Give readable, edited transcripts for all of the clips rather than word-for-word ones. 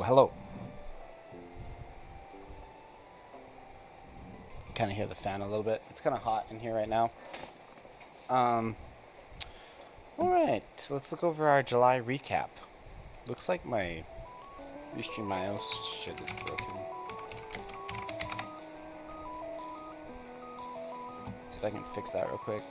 Hello. Kind of hear the fan a little bit. It's kind of hot in here right now. All right, let's look over our July recap. Looks like my Restream mouse shit is broken. See if I can fix that real quick.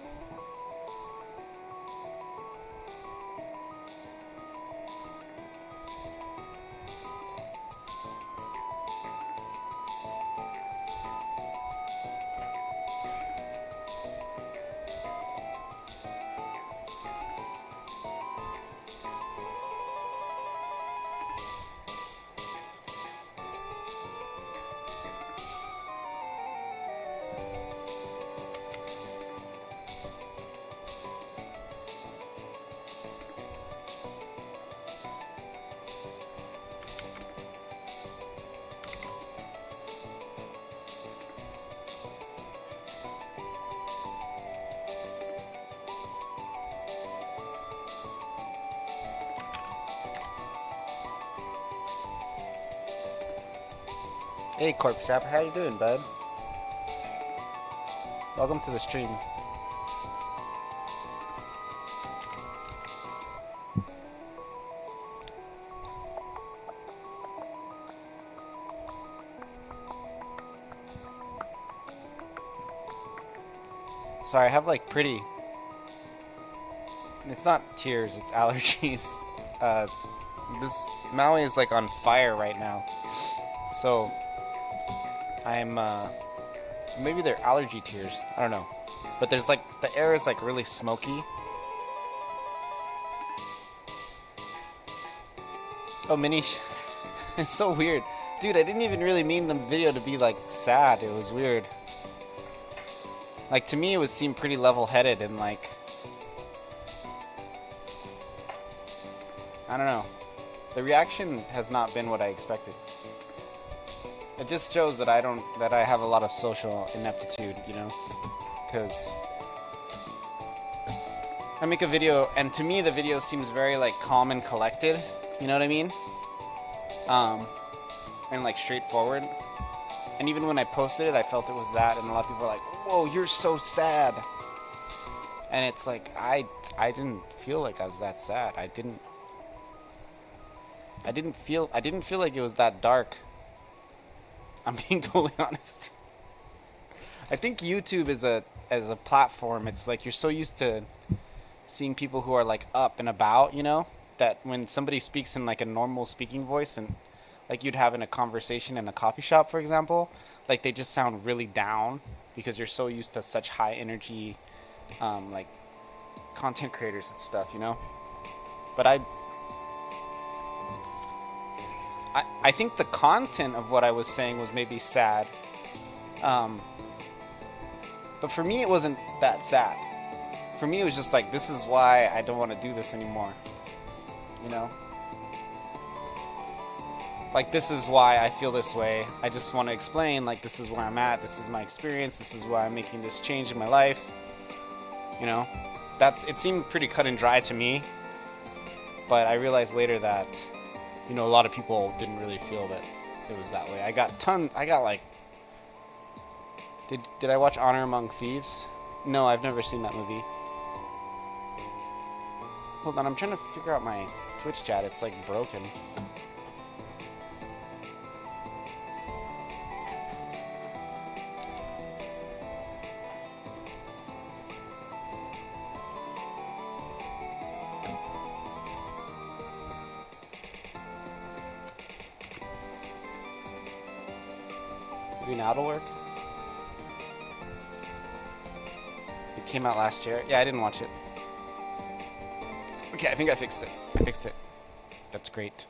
Hey Corpse App, how you doing, bud? Welcome to the stream. Sorry, I have like pretty... It's not tears, it's allergies. This Maui is like on fire right now. So... I'm, maybe they're allergy tears. I don't know. But there's like, the air is like really smoky. Oh, it's so weird. Dude, I didn't even really mean the video to be like sad. It was weird. Like, to me, it would seem pretty level-headed and like... I don't know. The reaction has not been what I expected. It just shows that I have a lot of social ineptitude, you know? Because I make a video, and to me the video seems very like calm and collected, you know what I mean? And like straightforward. And even when I posted it, I felt it was that, and a lot of people were like, "Whoa, you're so sad." And it's like, I didn't feel like I was that sad. I didn't feel like it was that dark. I'm being totally honest. I think YouTube as a platform, it's like you're so used to seeing people who are like up and about, you know, that when somebody speaks in like a normal speaking voice and like you'd have in a conversation in a coffee shop, for example, like they just sound really down because you're so used to such high energy, like content creators and stuff, you know. But I think the content of what I was saying was maybe sad. But for me, it wasn't that sad. For me, it was just like, this is why I don't want to do this anymore. You know? Like, this is why I feel this way. I just want to explain, like, this is where I'm at. This is my experience. This is why I'm making this change in my life. You know? It seemed pretty cut and dry to me. But I realized later that, you know, a lot of people didn't really feel that it was that way. I got like, did I watch Honor Among Thieves? No, I've never seen that movie. Hold on, I'm trying to figure out my Twitch chat. It's like broken. Maybe now it'll work. It came out last year. Yeah, I didn't watch it. Okay, I think I fixed it. That's great.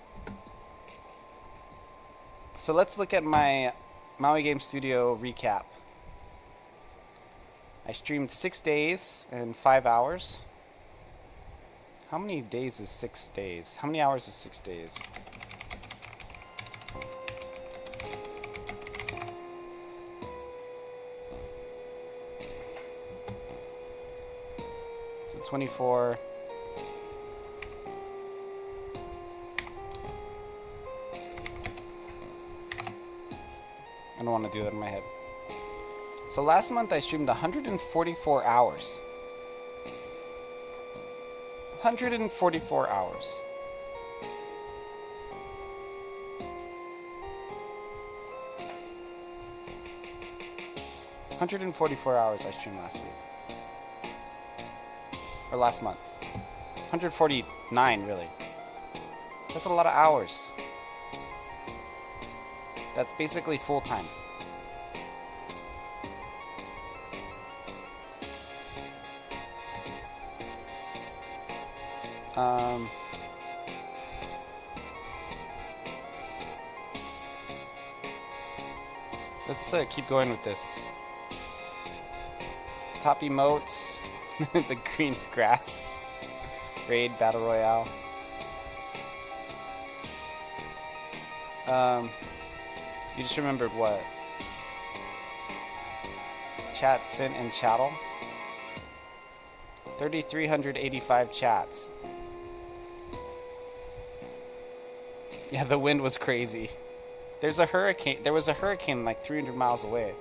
So let's look at my Maui Game Studio recap. I streamed 6 days and 5 hours. How many days is 6 days? How many hours is 6 days? So 24. I don't want to do that in my head. So last month I streamed 144 hours. 144 hours. I streamed last week. Or last month. 149 really. That's a lot of hours. That's basically full time. Let's keep going with this. Top emotes, the green grass, raid, battle royale. You just remembered what? Chat sent and chattel. 3,385 chats. Yeah, the wind was crazy. There was a hurricane like 300 miles away.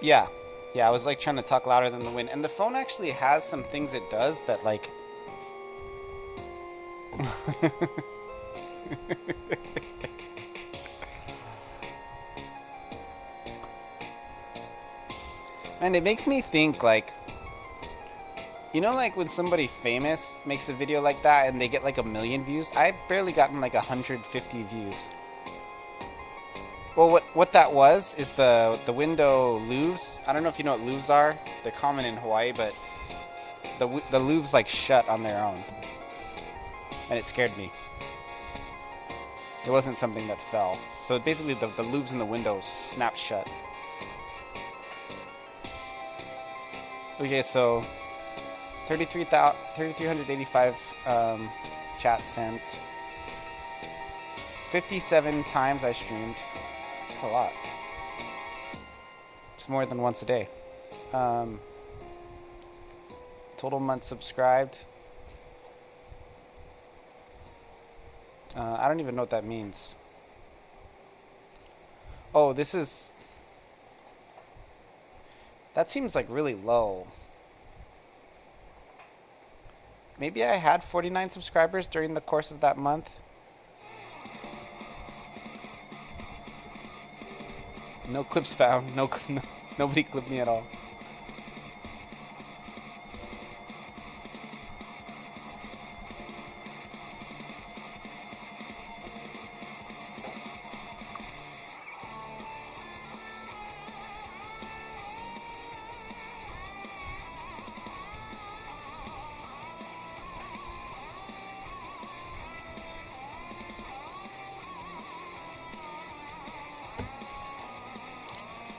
Yeah, I was like trying to talk louder than the wind. And the phone actually has some things it does that like... And it makes me think like... You know, like when somebody famous makes a video like that and they get like 1 million views? I've barely gotten like 150 views. Well, what that was is the window louvres. I don't know if you know what louvres are. They're common in Hawaii, but the louvres like shut on their own, and it scared me. It wasn't something that fell. So basically, the louvres in the windows snapped shut. Okay, so 3,385 chats sent. 57 times I streamed. That's a lot. It's more than once a day. Total months subscribed. I don't even know what that means. Oh, this is... That seems like really low. Maybe I had 49 subscribers during the course of that month. No clips found. Nobody clipped me at all.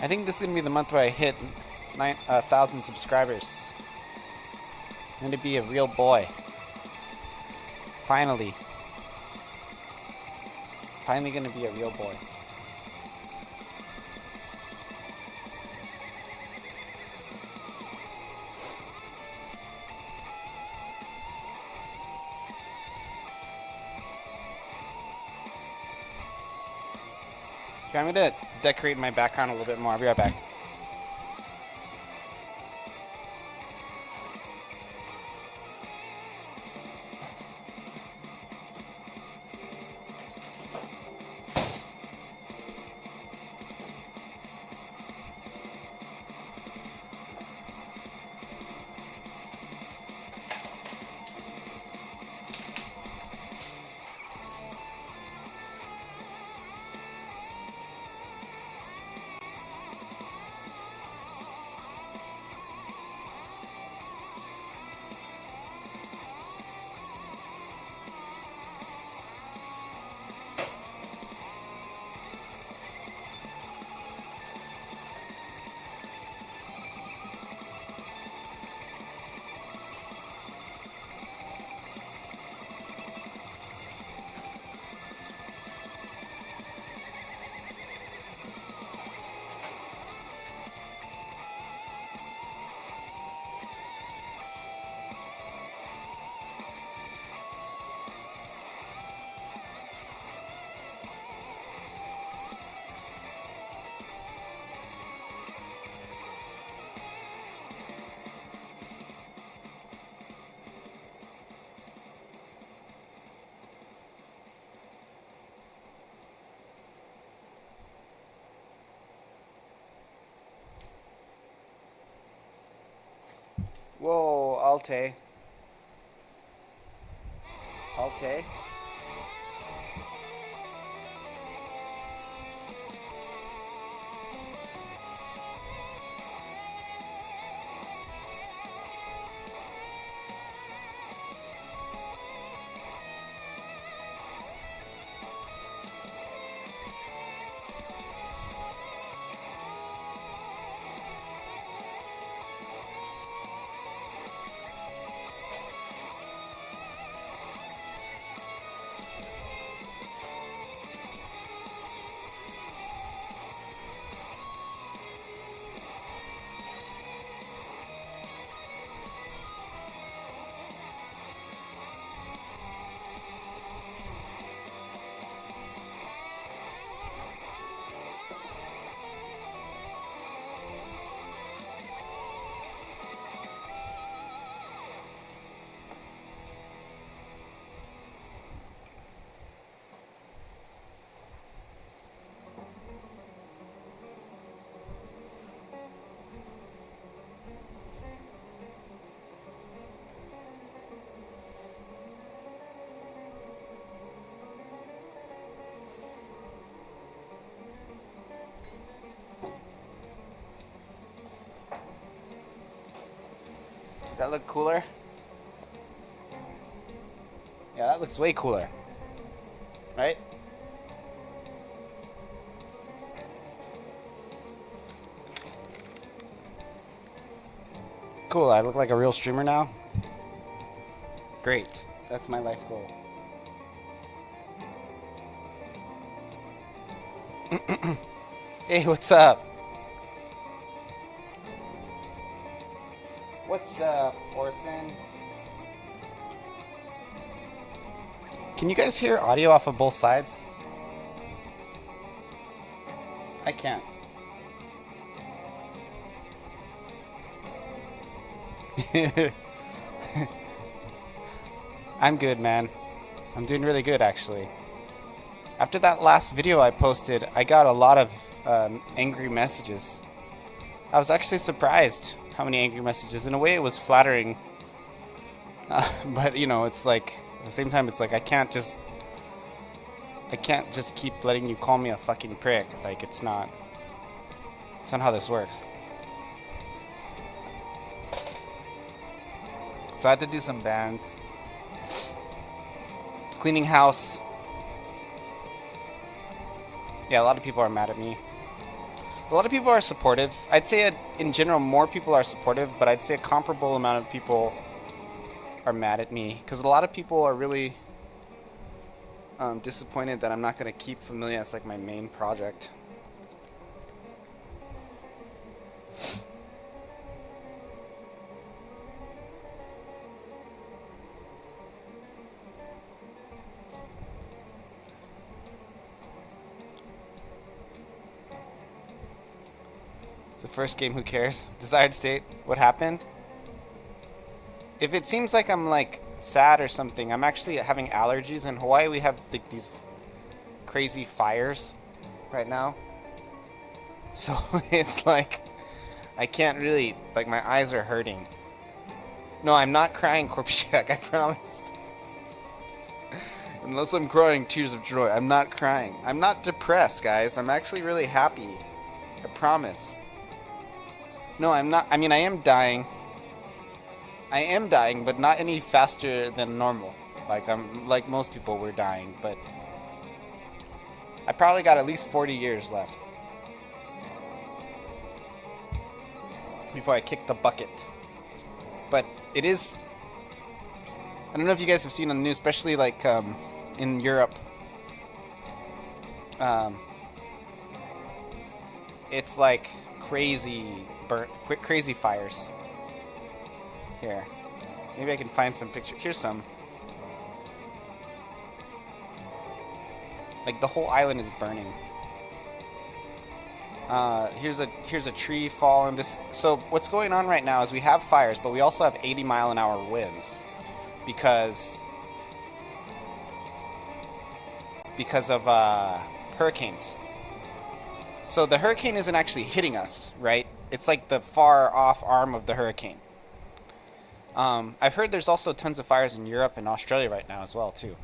I think this is going to be the month where I hit 1,000 subscribers. I'm going to be a real boy. Finally. Finally going to be a real boy. Okay, I'm gonna decorate my background a little bit more. I'll be right back. Whoa, Alte. Alte. Does that look cooler? Yeah, that looks way cooler. Right? Cool, I look like a real streamer now? Great. That's my life goal. Hey, what's up? What's up, Orson? Can you guys hear audio off of both sides? I can't. I'm good, man. I'm doing really good, actually. After that last video I posted, I got a lot of angry messages. I was actually surprised how many angry messages. In a way, it was flattering. But, you know, it's like, at the same time, it's like I can't just keep letting you call me a fucking prick. Like, it's not how this works. So I had to do some bans. Cleaning house. Yeah, a lot of people are mad at me. A lot of people are supportive. I'd say in general more people are supportive, but I'd say a comparable amount of people are mad at me. Because a lot of people are really disappointed that I'm not going to keep Familia as like my main project. It's the first game, who cares? Desired state, what happened? If it seems like I'm like sad or something, I'm actually having allergies. In Hawaii, we have like these crazy fires right now. So it's like, I can't really, like my eyes are hurting. No, I'm not crying, Corpse Jack, I promise. Unless I'm crying tears of joy, I'm not crying. I'm not depressed, guys. I'm actually really happy. I promise. No, I'm not. I mean, I am dying. I am dying, but not any faster than normal. Like most people were dying, but I probably got at least 40 years left before I kick the bucket. But it is, I don't know if you guys have seen on the news, especially like in Europe. It's like crazy crazy fires. Here, maybe I can find some pictures. Here's some. Like the whole island is burning. Here's a tree falling. So what's going on right now is we have fires, but we also have 80-mile-an-hour winds because of hurricanes. So the hurricane isn't actually hitting us, right? It's like the far off arm of the hurricane. I've heard there's also tons of fires in Europe and Australia right now as well too.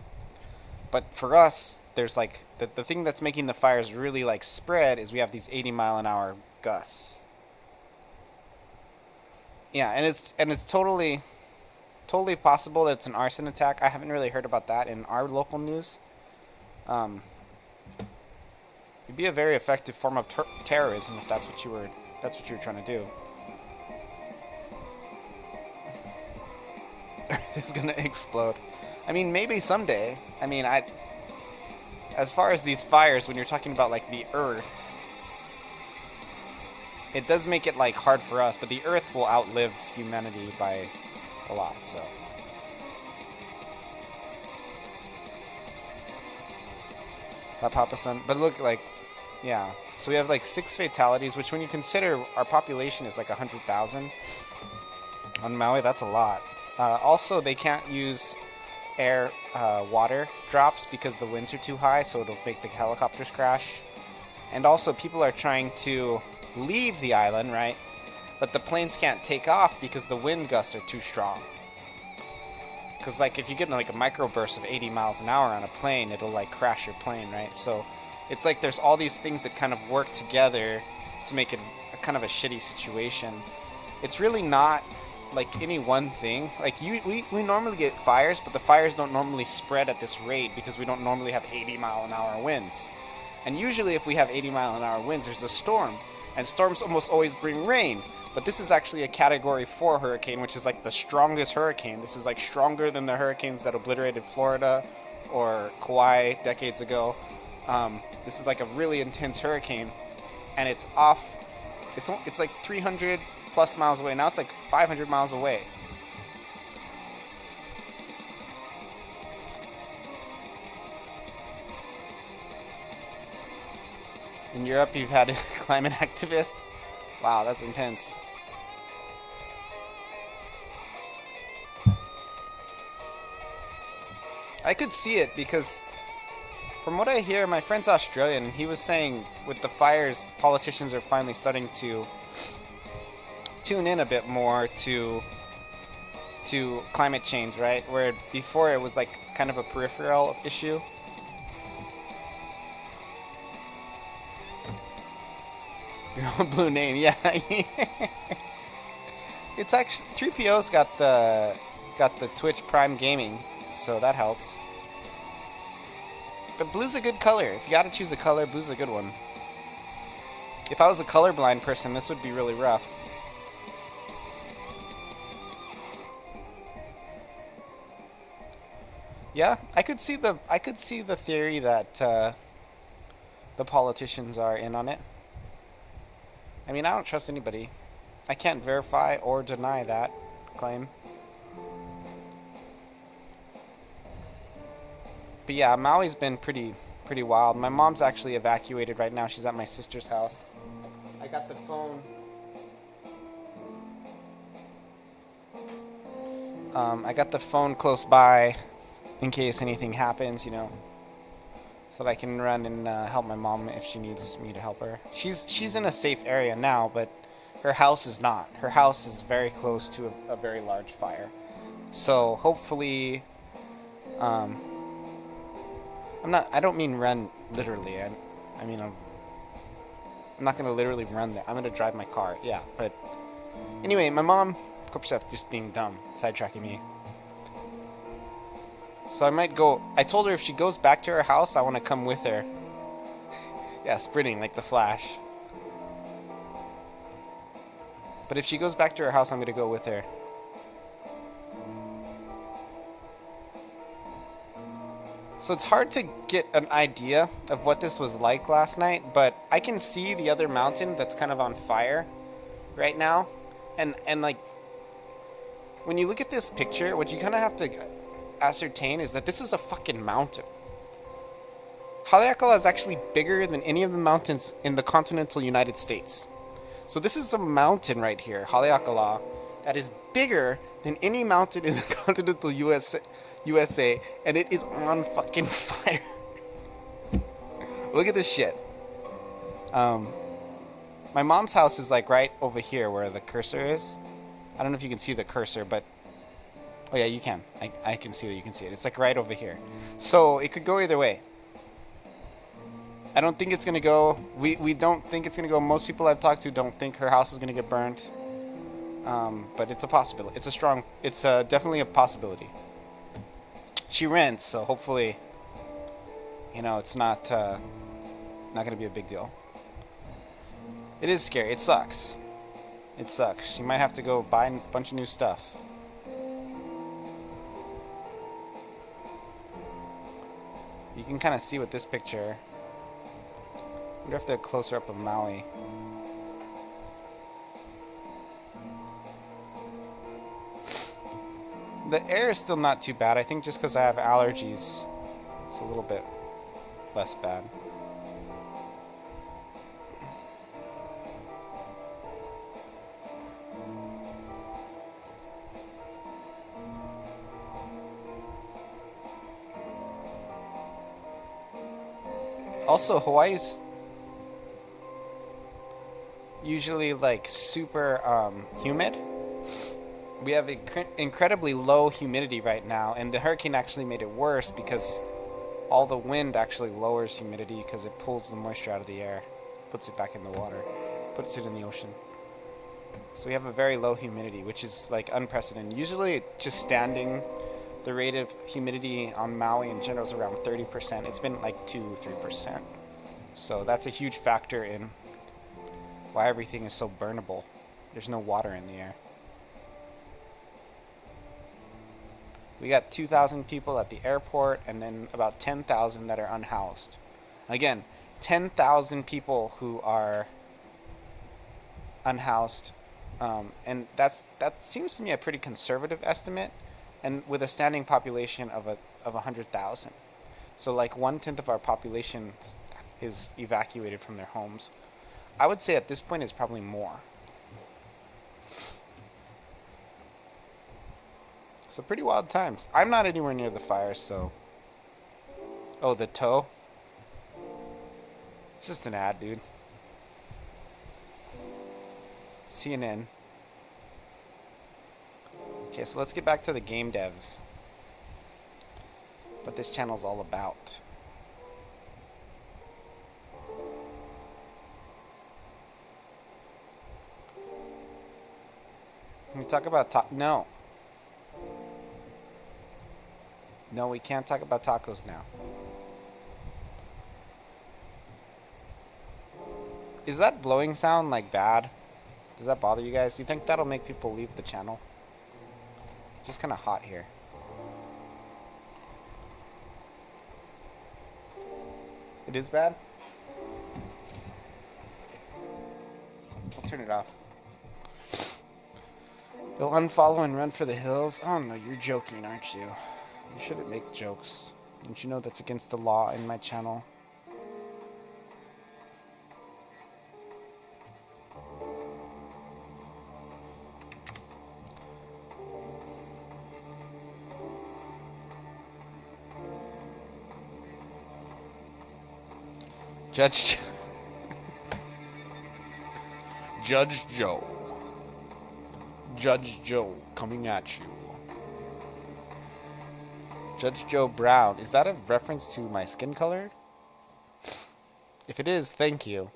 But for us, there's like the thing that's making the fires really like spread is we have these 80-mile-an-hour gusts. Yeah, and it's totally possible that it's an arson attack. I haven't really heard about that in our local news. It'd be a very effective form of terrorism if that's what you were trying to do. Earth is gonna explode. I mean, maybe someday. I mean, as far as these fires, when you're talking about like the Earth, it does make it like hard for us, but the Earth will outlive humanity by a lot. So. That Papa Sun, but look, like, yeah. So we have like 6 fatalities, which when you consider our population is like 100,000 on Maui, that's a lot. Also, they can't use water drops because the winds are too high, so it'll make the helicopters crash. And also, people are trying to leave the island, right? But the planes can't take off because the wind gusts are too strong. Because like if you get like a microburst of 80 miles an hour on a plane, it'll like crash your plane, right? So it's like there's all these things that kind of work together to make it kind of a shitty situation. It's really not like any one thing. Like we normally get fires, but the fires don't normally spread at this rate because we don't normally have 80-mile-an-hour winds. And usually if we have 80-mile-an-hour winds, there's a storm. And storms almost always bring rain. But this is actually a Category 4 hurricane, which is like the strongest hurricane. This is like stronger than the hurricanes that obliterated Florida or Kauai decades ago. This is like a really intense hurricane, and it's off. It's like 300 plus miles away. Now it's like 500 miles away. In Europe, you've had a climate activist. Wow, that's intense. I could see it because from what I hear, my friend's Australian, and he was saying with the fires, politicians are finally starting to tune in a bit more to climate change, right? Where before it was like kind of a peripheral issue. Your own blue name, yeah. It's actually 3PO's got the Twitch Prime Gaming, so that helps. But blue's a good color. If you gotta choose a color, blue's a good one. If I was a colorblind person, this would be really rough. Yeah, I could see the theory that the politicians are in on it. I mean, I don't trust anybody. I can't verify or deny that claim. But yeah, Maui's been pretty wild. My mom's actually evacuated right now. She's at my sister's house. I got the phone I got the phone close by in case anything happens, you know, so that I can run and help my mom if she needs me to help her. She's in a safe area now, but her house is not. Her house is very close to a very large fire. So hopefully, um, I don't mean run literally. I mean, I'm not gonna literally run there. I'm gonna drive my car. Yeah, but anyway, my mom, just being dumb, sidetracking me. So I might go. I told her if she goes back to her house, I want to come with her. Yeah, sprinting like the Flash. But if she goes back to her house, I'm gonna go with her. So it's hard to get an idea of what this was like last night, but I can see the other mountain that's kind of on fire right now. And like, when you look at this picture, what you kind of have to ascertain is that this is a fucking mountain. Haleakala is actually bigger than any of the mountains in the continental United States. So this is a mountain right here, Haleakala, that is bigger than any mountain in the continental USA, and it is on fucking fire. Look at this shit. My mom's house is like right over here where the cursor is. I don't know if you can see the cursor, but oh yeah, you can. I can see that you can see it. It's like right over here. So it could go either way. I don't think it's gonna go. We don't think it's gonna go. Most people I've talked to don't think her house is gonna get burnt. But it's a possibility. It's definitely a possibility. She rents, so hopefully, you know, it's not gonna be a big deal. It is scary. It sucks. It sucks. She might have to go buy a bunch of new stuff. You can kind of see with this picture. I wonder if they're closer up of Maui. The air is still not too bad. I think just because I have allergies, it's a little bit less bad. Also, Hawaii's usually like super humid. We have incredibly low humidity right now, and the hurricane actually made it worse because all the wind actually lowers humidity because it pulls the moisture out of the air, puts it back in the water, puts it in the ocean. So we have a very low humidity, which is like unprecedented. Usually just standing, the rate of humidity on Maui in general is around 30%. It's been like 2-3%. So that's a huge factor in why everything is so burnable. There's no water in the air. We got 2,000 people at the airport and then about 10,000 that are unhoused. Again, 10,000 people who are unhoused. And that seems to me a pretty conservative estimate, and with a standing population of 100,000. So like 1/10 of our population is evacuated from their homes. I would say at this point it's probably more. So pretty wild times. I'm not anywhere near the fire, so. Oh, the tow? It's just an ad, dude. CNN. Okay, so let's get back to the game dev. What this channel's all about. Can we talk about no. No, we can't talk about tacos now. Is that blowing sound like bad? Does that bother you guys? Do you think that'll make people leave the channel? It's just kind of hot here. It is bad? I'll turn it off. They'll unfollow and run for the hills? Oh no, you're joking, aren't you? You shouldn't make jokes. Don't you know that's against the law in my channel? Judge Judge Joe. Judge Joe coming at you. Judge Joe Brown. Is that a reference to my skin color? If it is, thank you.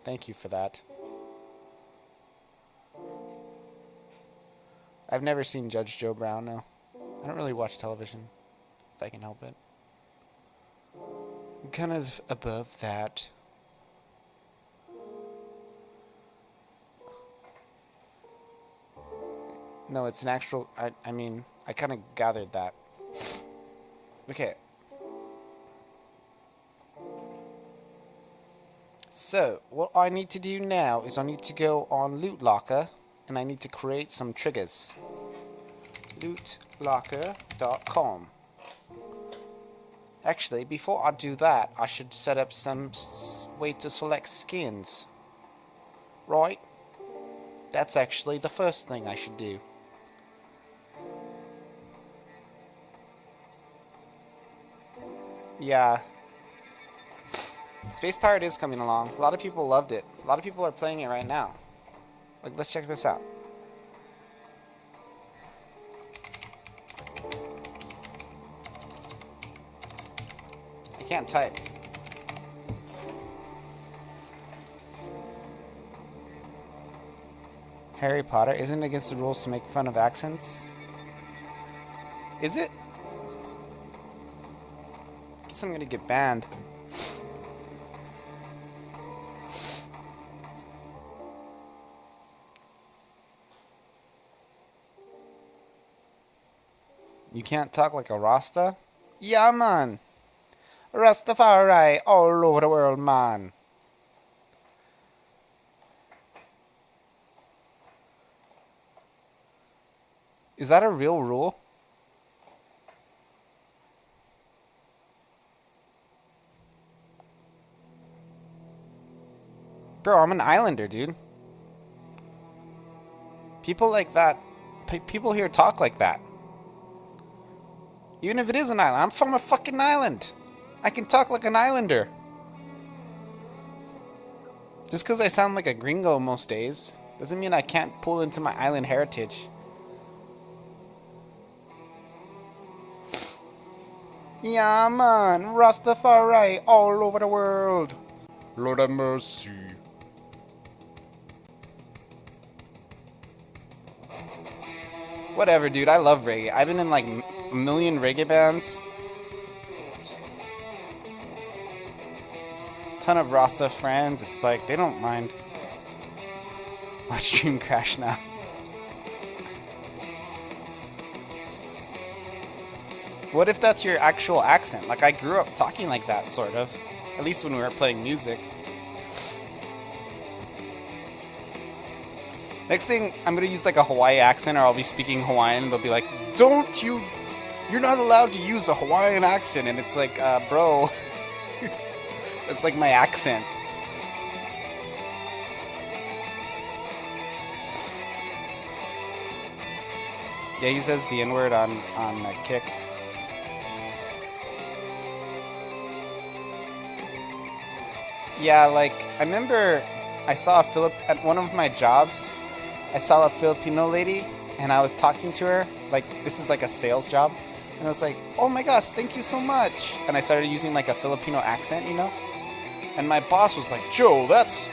Thank you for that. I've never seen Judge Joe Brown, no. I don't really watch television, if I can help it. I'm kind of above that. No, it's an actual... I mean, I kind of gathered that. Okay. So, what I need to do now is I need to go on Loot Locker, and I need to create some triggers. lootlocker.com. Actually, before I do that, I should set up some way to select skins. Right? That's actually the first thing I should do. Yeah. Space Pirate is coming along. A lot of people loved it. A lot of people are playing it right now. Like, let's check this out. I can't type. Harry Potter, isn't it against the rules to make fun of accents? Is it? Guess I'm gonna get banned. You can't talk like a Rasta? Yeah, man. Rastafari all over the world, man. Is that a real rule? Bro, I'm an islander, dude. People like that, people here talk like that. Even if it is an island, I'm from a fucking island. I can talk like an islander. Just because I sound like a gringo most days doesn't mean I can't pull into my island heritage. Yeah, man. Rastafari all over the world. Lord have mercy. Whatever, dude. I love reggae. I've been in like a million reggae bands. Ton of Rasta friends. It's like they don't mind. My stream crash now. What if that's your actual accent? Like, I grew up talking like that, sort of. At least when we were playing music. Next thing, I'm gonna use like a Hawaii accent, or I'll be speaking Hawaiian, and they'll be like, you're not allowed to use a Hawaiian accent. And it's like, bro, it's like my accent. Yeah, he says the N-word on Kick. Yeah, like, I remember I saw at one of my jobs, I saw a Filipino lady, and I was talking to her, like, this is like a sales job, and I was like, oh my gosh, thank you so much, and I started using like a Filipino accent, you know, and my boss was like, Joe, that's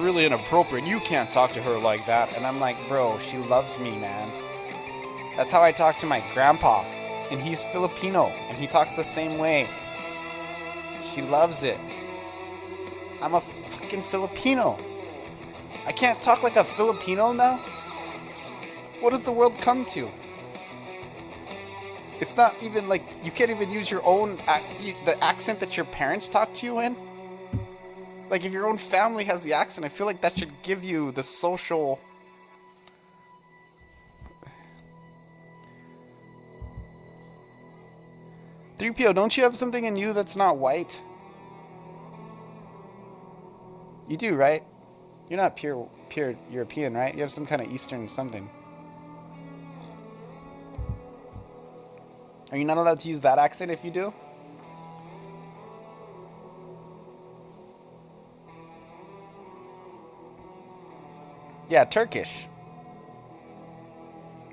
really inappropriate, you can't talk to her like that, and I'm like, bro, she loves me, man. That's how I talk to my grandpa, and he's Filipino, and he talks the same way. She loves it. I'm a fucking Filipino. I can't talk like a Filipino now? What does the world come to? It's not even like, you can't even use your own, the accent that your parents talk to you in? Like, if your own family has the accent, I feel like that should give you the social... "3PO, don't you have something in you that's not white?" You do, right? You're not pure European, right? You have some kind of Eastern something. Are you not allowed to use that accent if you do? Yeah, Turkish.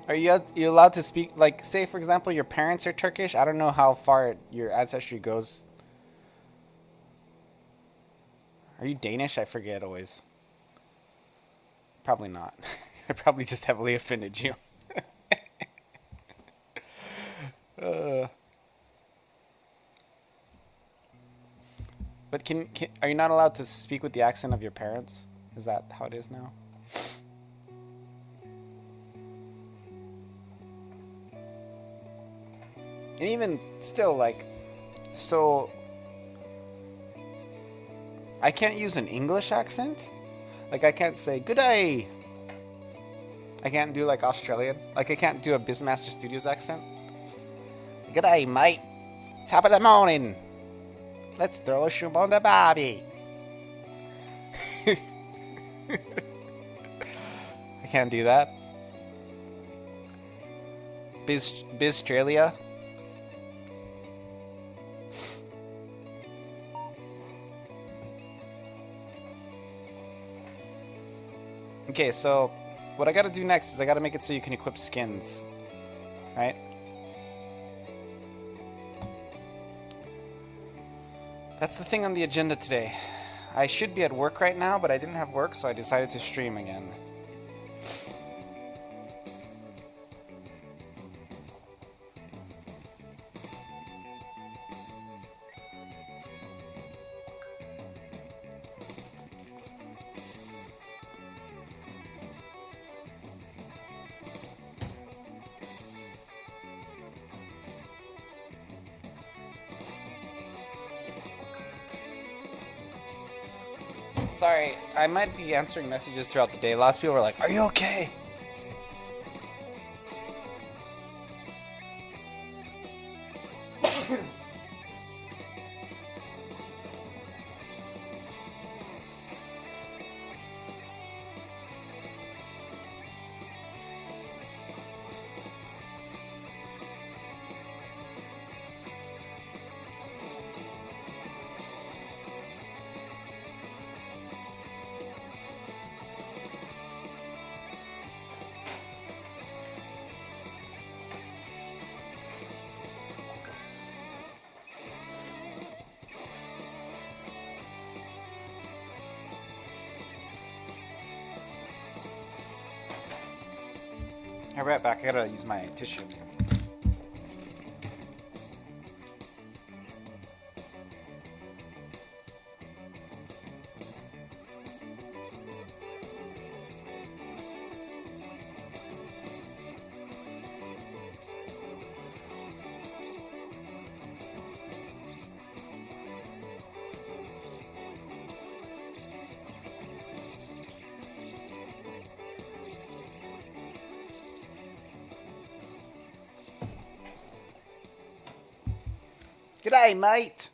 Are you allowed to speak, like, say for example your parents are Turkish? I don't know how far your ancestry goes. Are you Danish? I forget always. Probably not. I probably just heavily offended you. uh, but are you not allowed to speak with the accent of your parents? Is that how it is now? And even still, like, so I can't use an English accent. Like, I can't say good day. I can't do like Australian. Like, I can't do a Bizmaster Studios accent. Good day, mate. Top of the morning. Let's throw a shrimp on the barbie. I can't do that. Bizstralia. Okay, so what I gotta do next is I gotta make it so you can equip skins. Right? That's the thing on the agenda today. I should be at work right now, but I didn't have work, so I decided to stream again. Sorry, I might be answering messages throughout the day. Lots of people were like, "Are you okay?" I'll be right back. I gotta use my tissue. G'day, mate!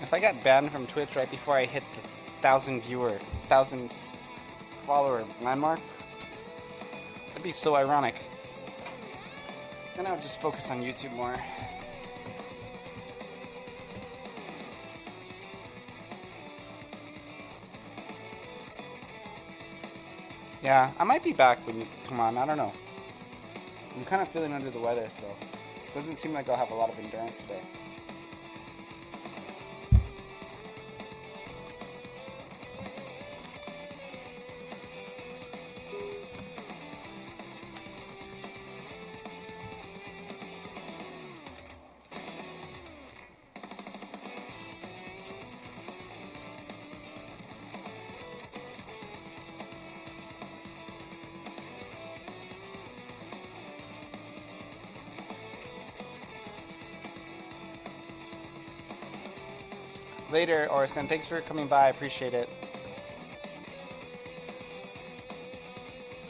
If I got banned from Twitch right before I hit the 1,000 follower landmark, that'd be so ironic. Then I would just focus on YouTube more. Yeah, I might be back when you come on. I don't know. I'm kind of feeling under the weather, so doesn't seem like I'll have a lot of endurance today. Later, Orson. Thanks for coming by. I appreciate it.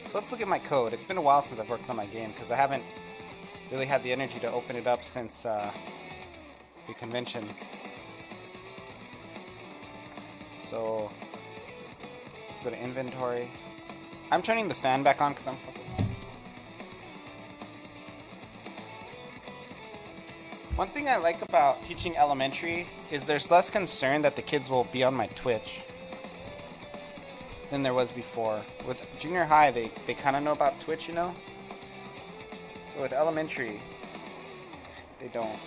So let's look at my code. It's been a while since I've worked on my game because I haven't really had the energy to open it up since the convention. So let's go to inventory. I'm turning the fan back on because I'm fucking... One thing I like about teaching elementary is there's less concern that the kids will be on my Twitch. than there was before. With junior high, they kind of know about Twitch, you know? But with elementary, they don't.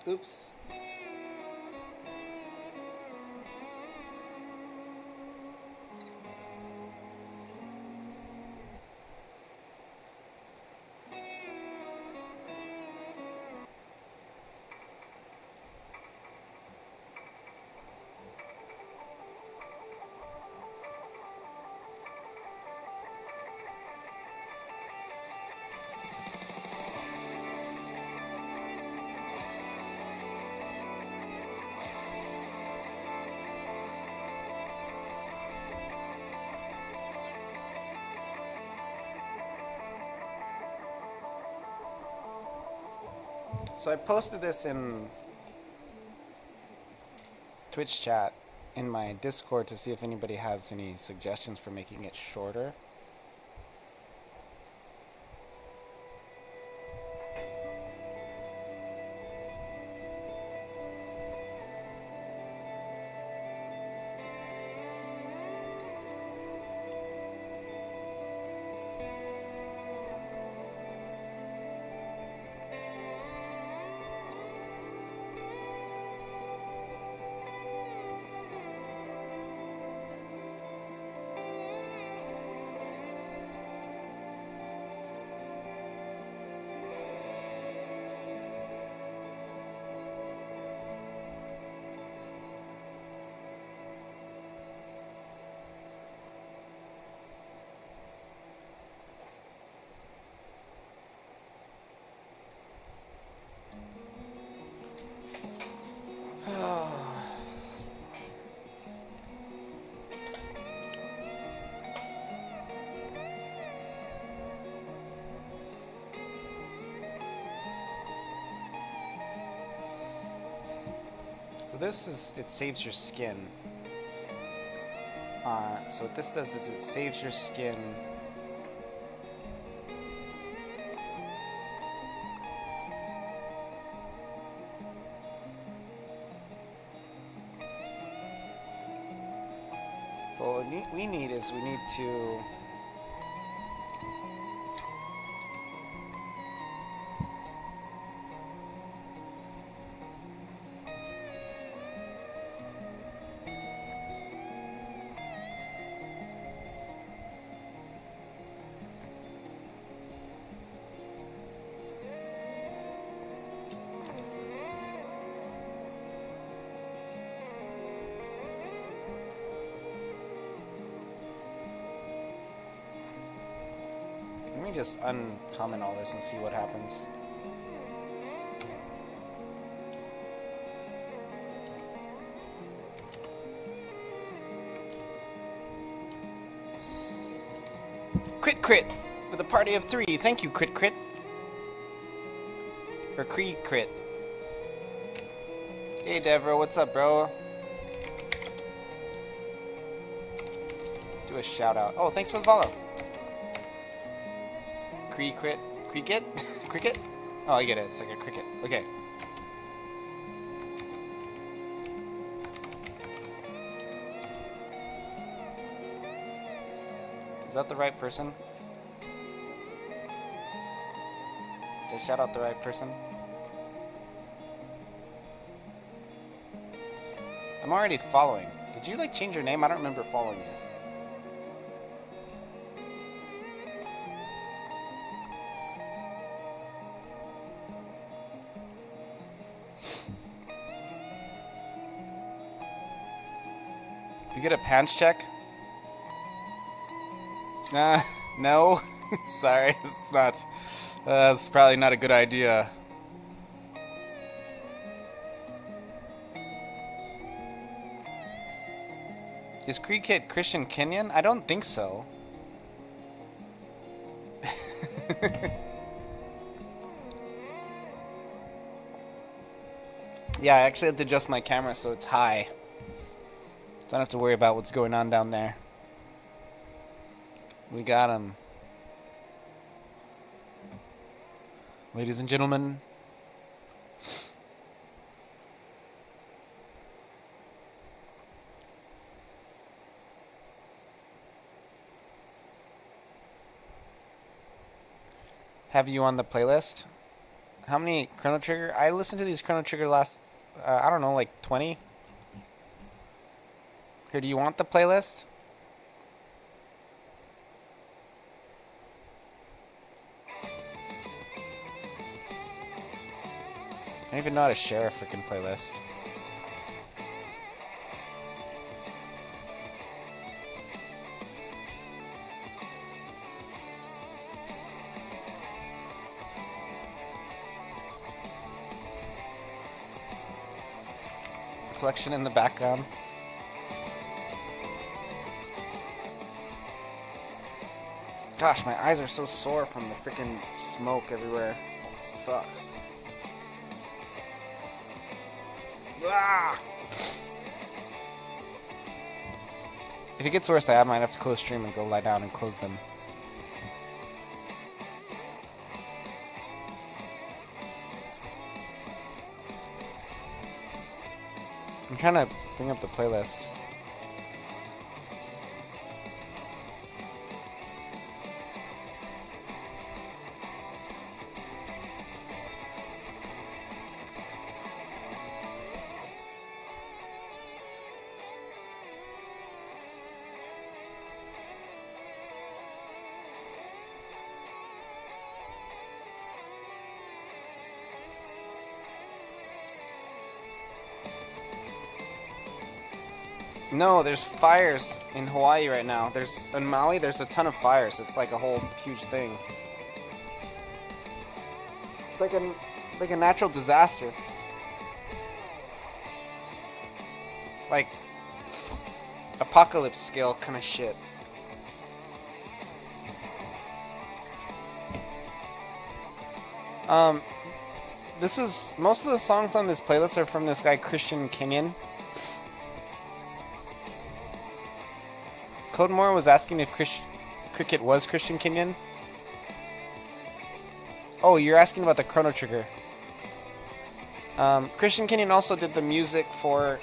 Oops. So I posted this in Twitch chat in my Discord to see if anybody has any suggestions for making it shorter. So this is, it saves your skin. So what this does is it saves your skin. Well, what we need is we need to me just uncomment all this and see what happens. Crit crit with a party of 3. Thank you, crit crit. Or crit crit. Hey Devro, what's up, bro? Do a shout out. Oh, thanks for the follow. Crit. Cricket? Cricket? Oh, I get it. It's like a cricket. Okay. Is that the right person? Did I shout out the right person? I'm already following. Did you like change your name? I don't remember following you. You get a pants check? No. Sorry, it's not. That's probably not a good idea. Is Cricket Christian Kenyan? I don't think so. Yeah, I actually had to adjust my camera so it's high. Don't have to worry about what's going on down there. We got him. Ladies and gentlemen. Have you on the playlist? How many Chrono Trigger? I listened to these Chrono Trigger last, I don't know, like 20. Here, do you want the playlist? I don't even know how to share a freaking playlist. Reflection in the background. Gosh, my eyes are so sore from the freaking smoke everywhere. It sucks. Ah! If it gets worse, I might have to close stream and go lie down and close them. I'm trying to bring up the playlist. No, there's fires in Hawaii right now. In Maui, there's a ton of fires. It's like a whole huge thing. It's like a natural disaster. Like apocalypse scale kind of shit. Most of the songs on this playlist are from this guy Christian Kenyan. Codemore was asking if Cricket was Christian Kenyan. Oh, you're asking about the Chrono Trigger. Christian Kenyan also did the music for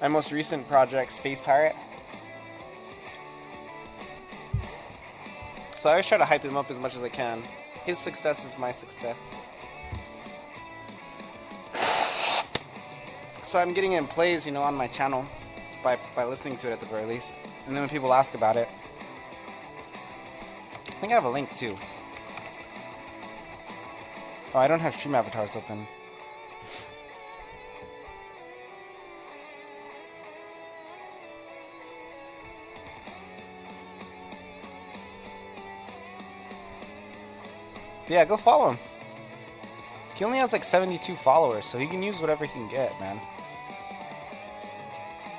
my most recent project, Spacepirate. So I always try to hype him up as much as I can. His success is my success. So I'm getting in plays, on my channel. By listening to it at the very least. And then when people ask about it, I think I have a link too. Oh, I don't have stream avatars open. Yeah, go follow him. He only has like 72 followers, so he can use whatever he can get, man.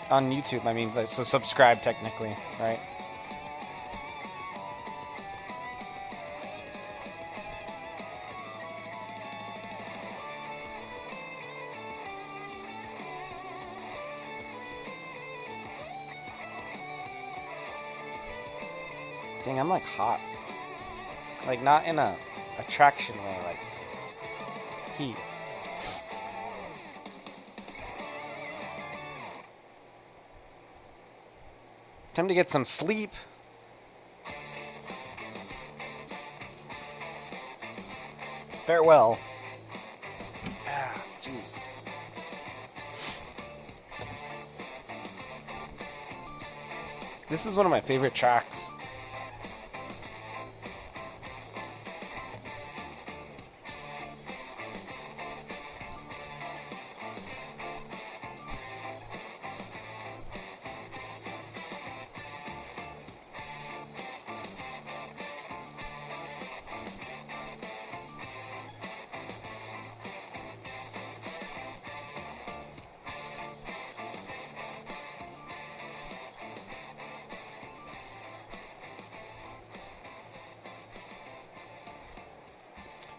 On YouTube, I mean, like, so subscribe technically, right? Dang, I'm like hot. Like, not in a attraction way, like heat. Time to get some sleep. Farewell. Ah, jeez. This is one of my favorite tracks.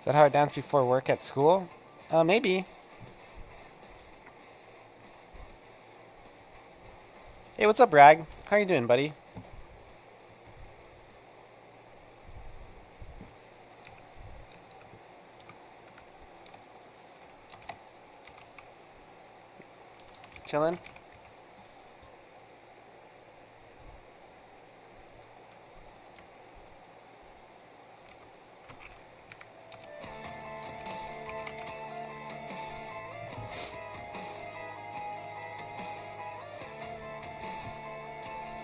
Is that how I dance before work at school? Maybe. Hey, what's up, Rag? How you doing, buddy? Chillin'?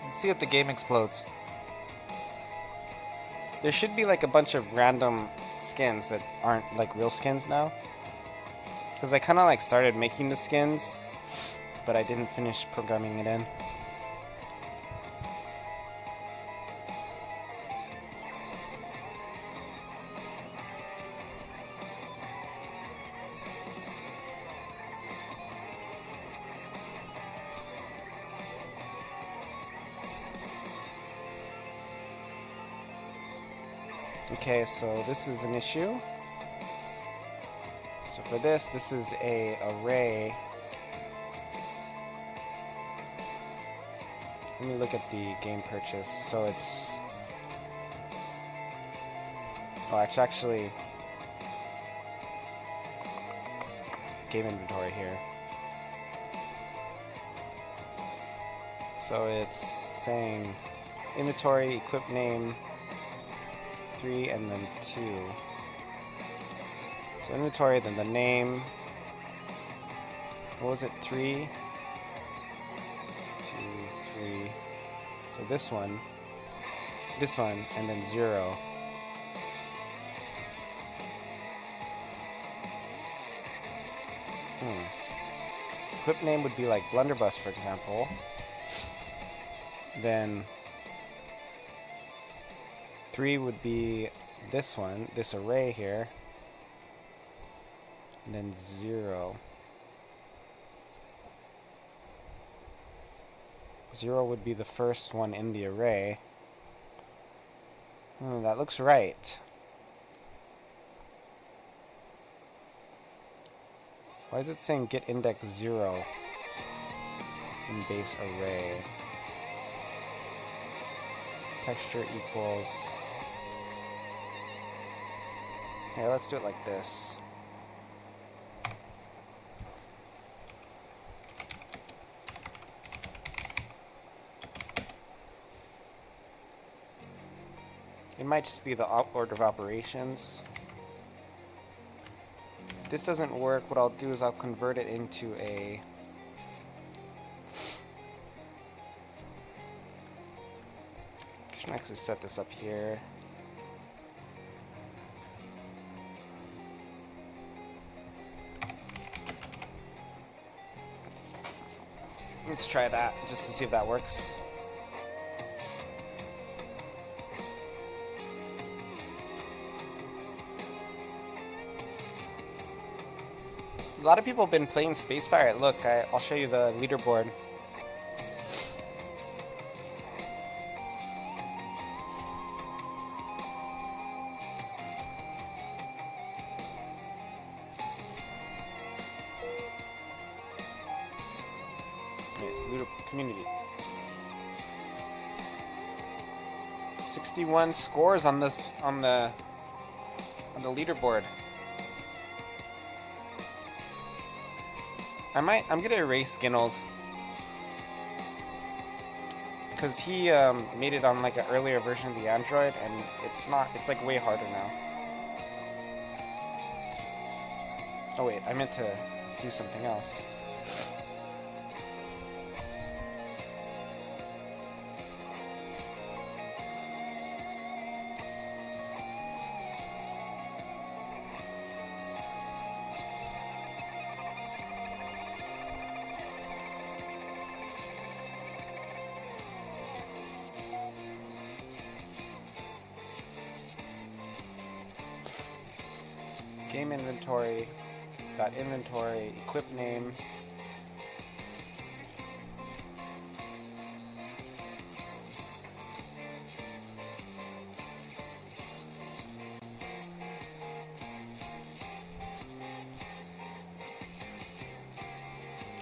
Let's see if the game explodes. There should be like a bunch of random skins that aren't like real skins now. Because I kind of like started making the skins, but I didn't finish programming it in. Okay, so this is an issue. So for this is a array. Let me look at the game purchase. So it's... Oh, it's actually... game inventory here. So it's saying inventory, equip name, 3 and then 2. So inventory, then the name. What was it? 3, 2, 3. So this one, and then 0. Equip name would be like Blunderbuss, for example. Then 3 would be this one, this array here. And then 0. 0 would be the first one in the array. That looks right. Why is it saying get index 0 in base array? Texture equals... Here, let's do it like this. It might just be the order of operations. If this doesn't work, what I'll do is I'll convert it into a... I should actually set this up here. Let's try that just to see if that works. A lot of people have been playing Space Pirate. Look, I'll show you the leaderboard. Leader community. 61 scores on the leaderboard. I'm gonna erase Skinnles because he made it on like an earlier version of the Android, and it's like way harder now. Oh wait, I meant to do something else. Game inventory, dot inventory, equip name.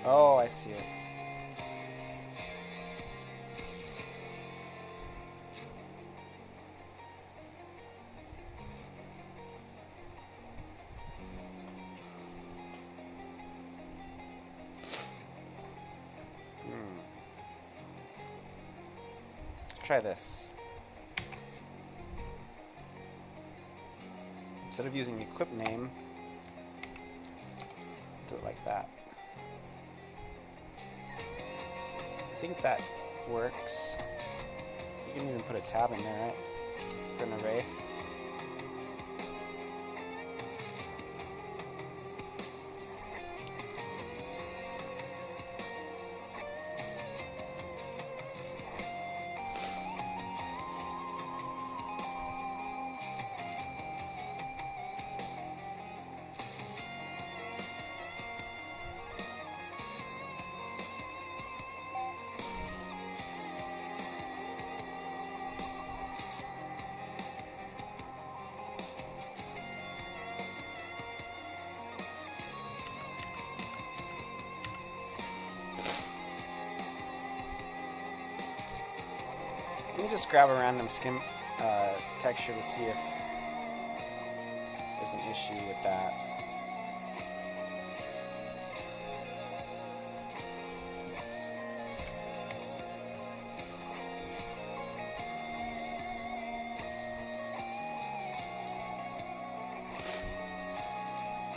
Oh, I see it. Try this. Instead of using equip name, do it like that. I think that works. You can even put a tab in there, right? For an array. Let me just grab a random skin texture to see if there's an issue with that.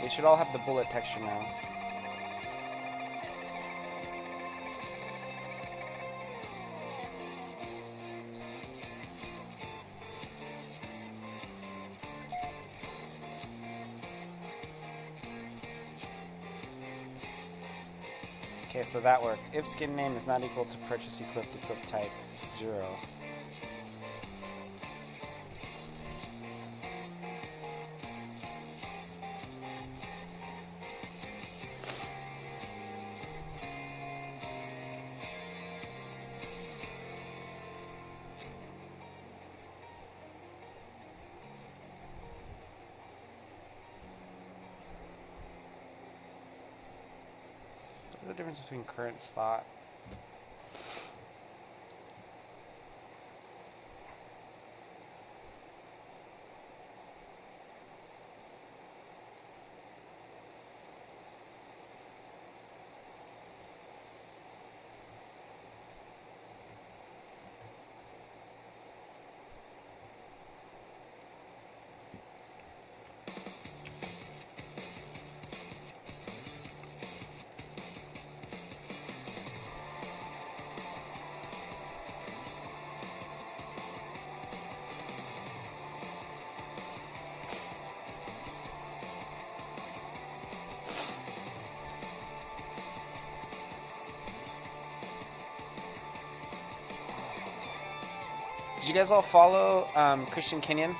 They should all have the bullet texture now. Okay, so that worked. If skin name is not equal to purchase equipped equip type 0. What's the difference between current slot? Did you guys all follow Christian Kenyon?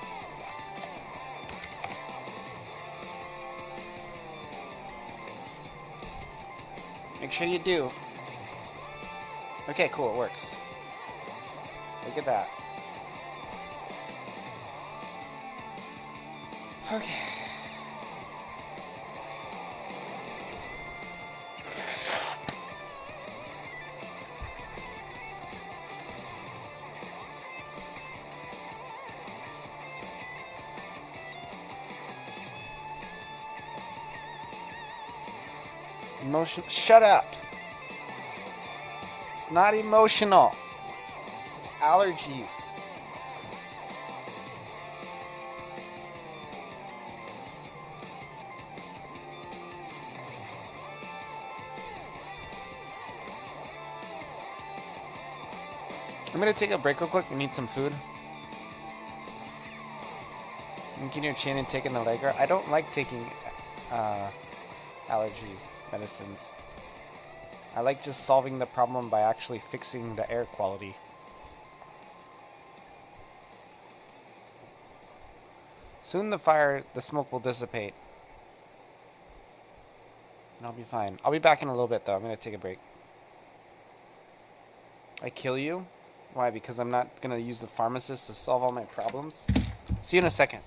Make sure you do. Okay, cool, it works. Look at that. Okay. Emotion. Shut up. It's not emotional. It's allergies. I'm gonna take a break real quick. We need some food. Linking your chin and taking the Allegra. I don't like taking allergy medicines. I like just solving the problem by actually fixing the air quality. Soon the smoke will dissipate. And I'll be fine. I'll be back in a little bit though. I'm gonna take a break. I kill you? Why? Because I'm not gonna use the pharmacist to solve all my problems? See you in a second.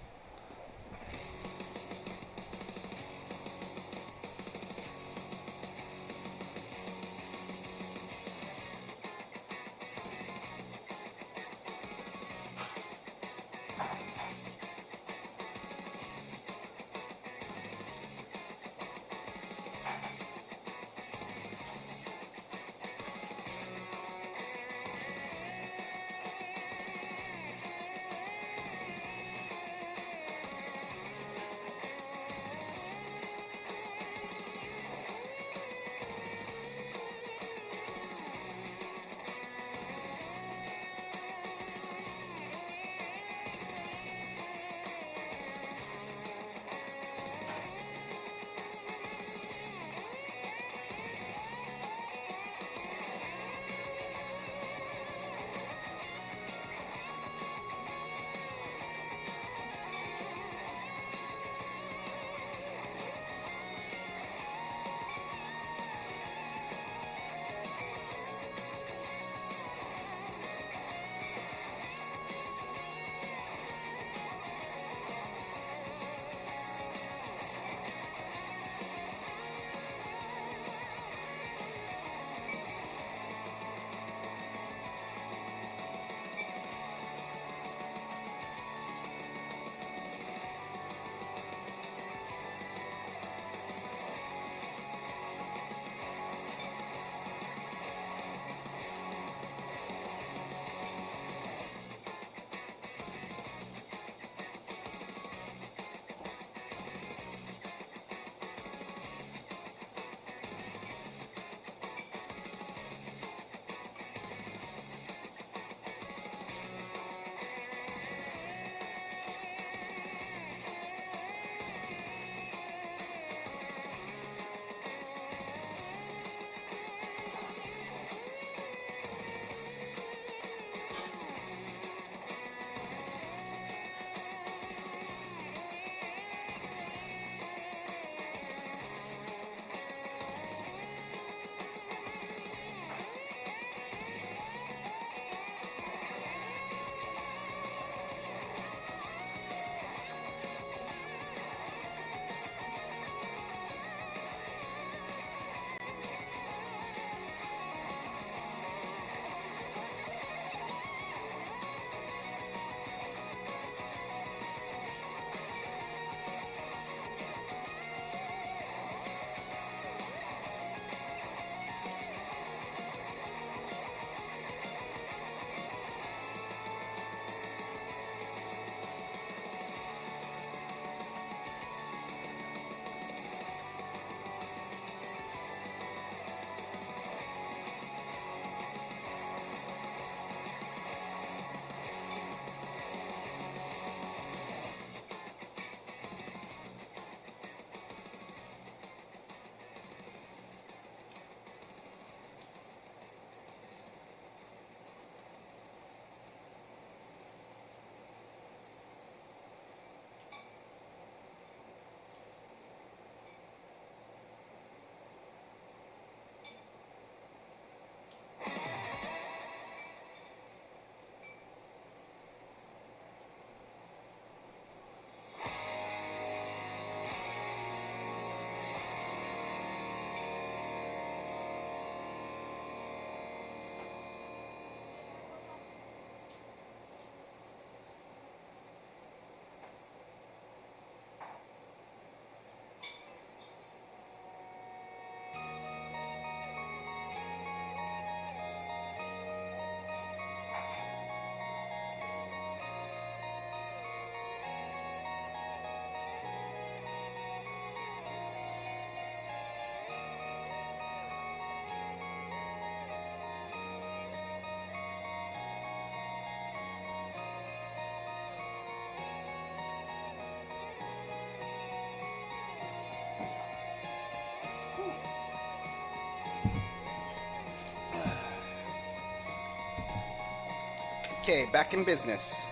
Okay, back in business.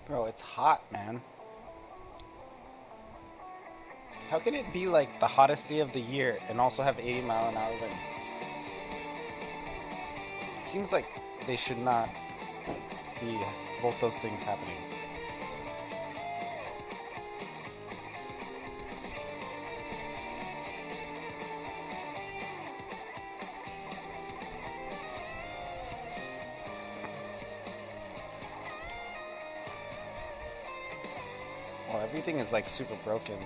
Bro, it's hot, man. How can it be like the hottest day of the year and also have 80-mile-an-hour winds? It seems like they should not be both those things happening. Well, everything is like super broken.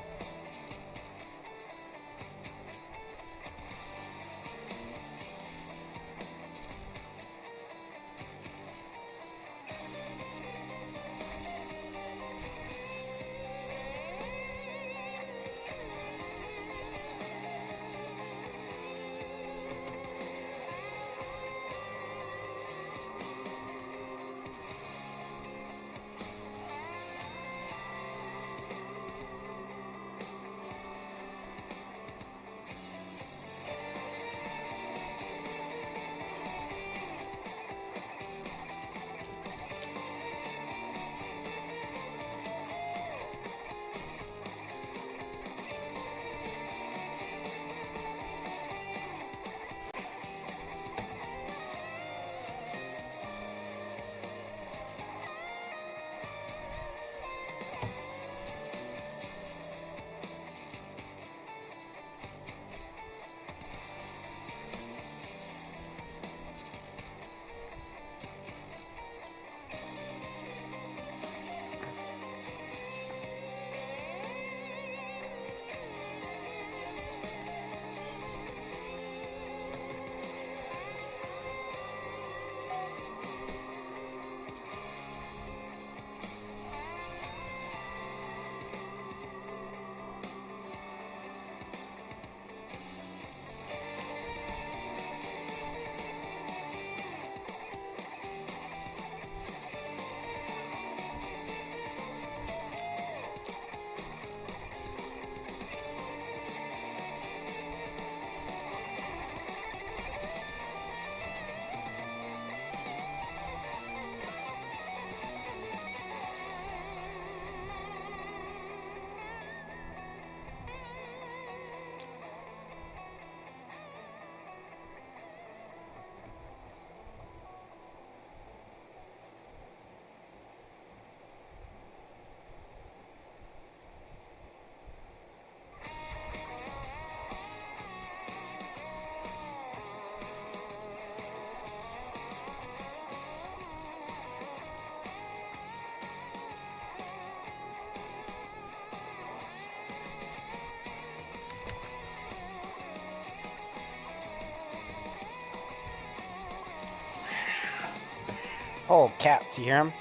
Oh, cats, you hear them?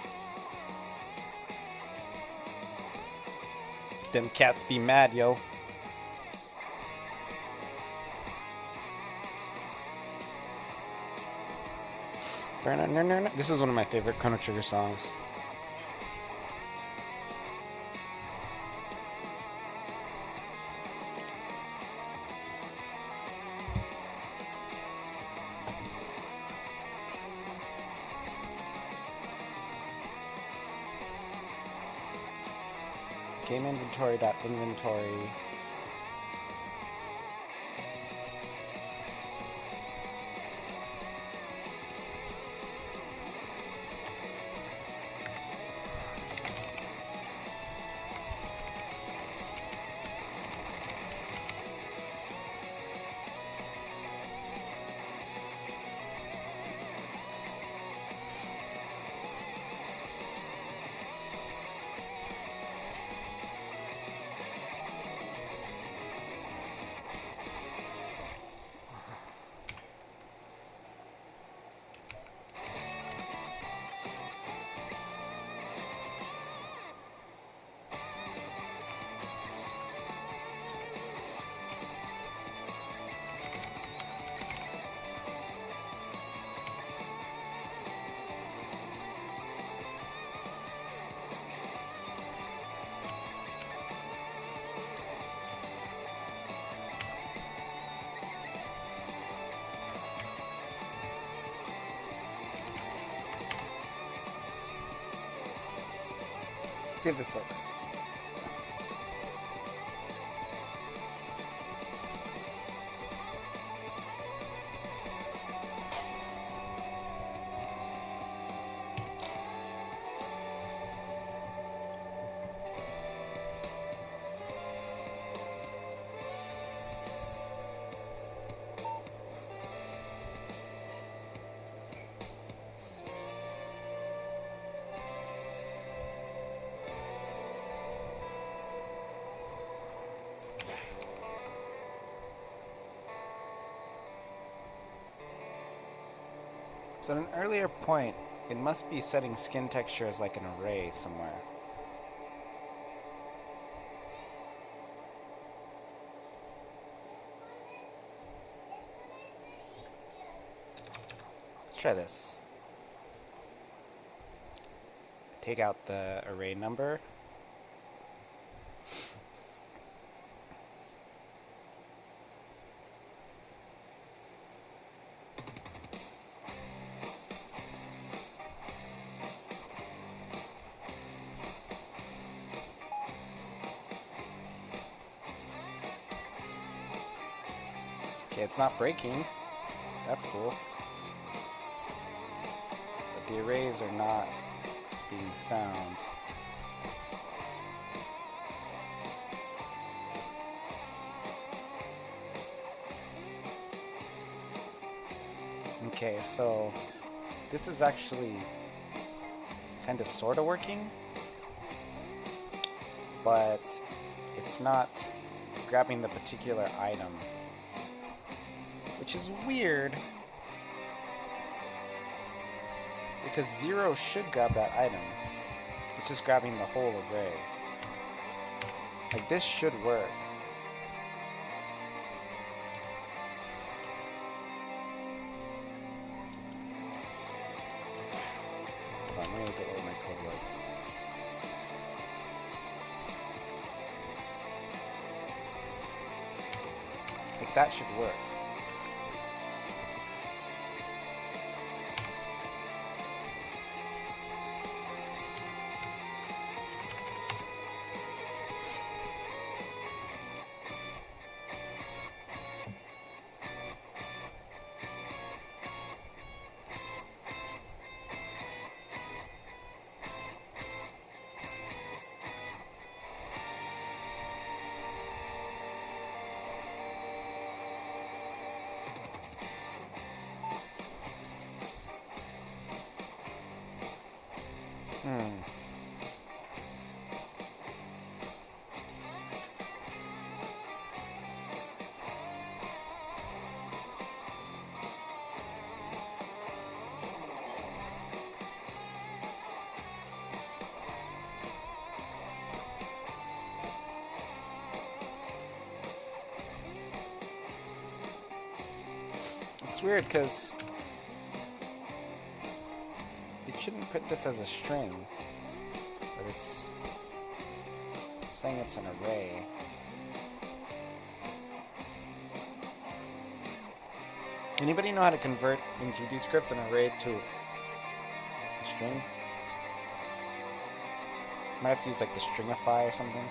Them cats be mad, yo. This is one of my favorite Chrono Trigger songs. Game inventory. See if this works. So at an earlier point, it must be setting skin texture as like an array somewhere. Let's try this. Take out the array number. Okay, it's not breaking. That's cool. But the arrays are not being found. Okay, so this is actually kind of sort of working, but it's not grabbing the particular item, which is weird because 0 should grab that item. It's just grabbing the whole array. Like, this should work. Hold on, let me look at what my code was. Like, that should work. It's weird because shouldn't print this as a string, but it's saying it's an array. Anybody know how to convert in GDScript an array to a string? Might have to use like the stringify or something.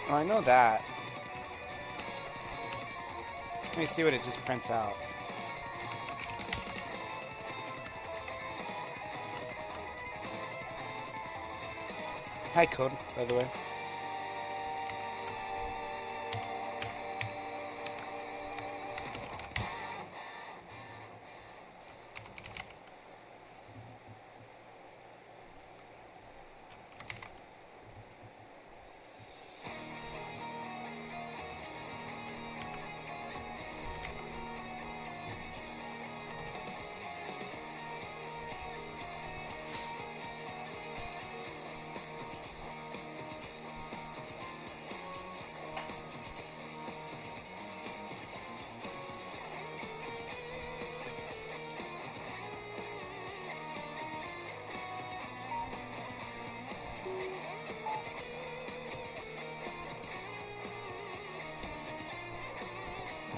Oh, I know that. Let me see what it just prints out. Hi, code, by the way.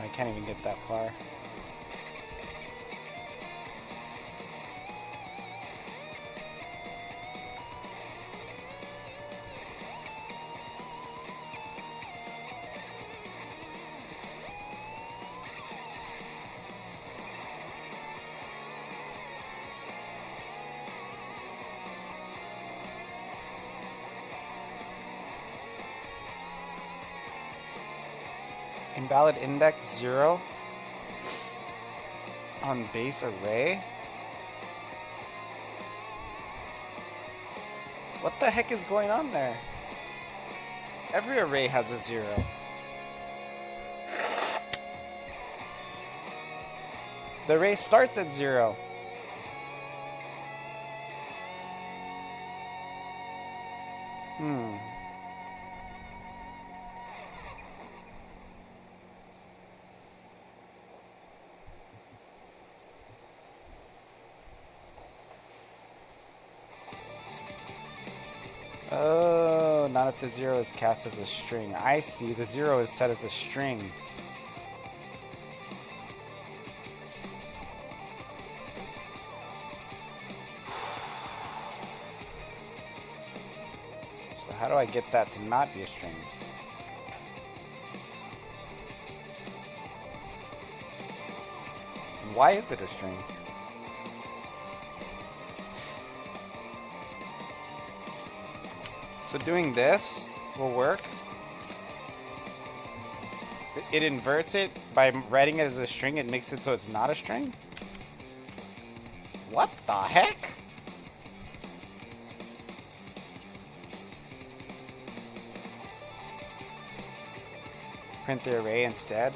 I can't even get that far. Invalid index 0 on base array? What the heck is going on there? Every array has a 0. The array starts at 0. Oh, not if the 0 is cast as a string. I see. The 0 is set as a string. So how do I get that to not be a string? And why is it a string? So doing this will work. It inverts it by writing it as a string. It makes it so it's not a string. What the heck? Print the array instead.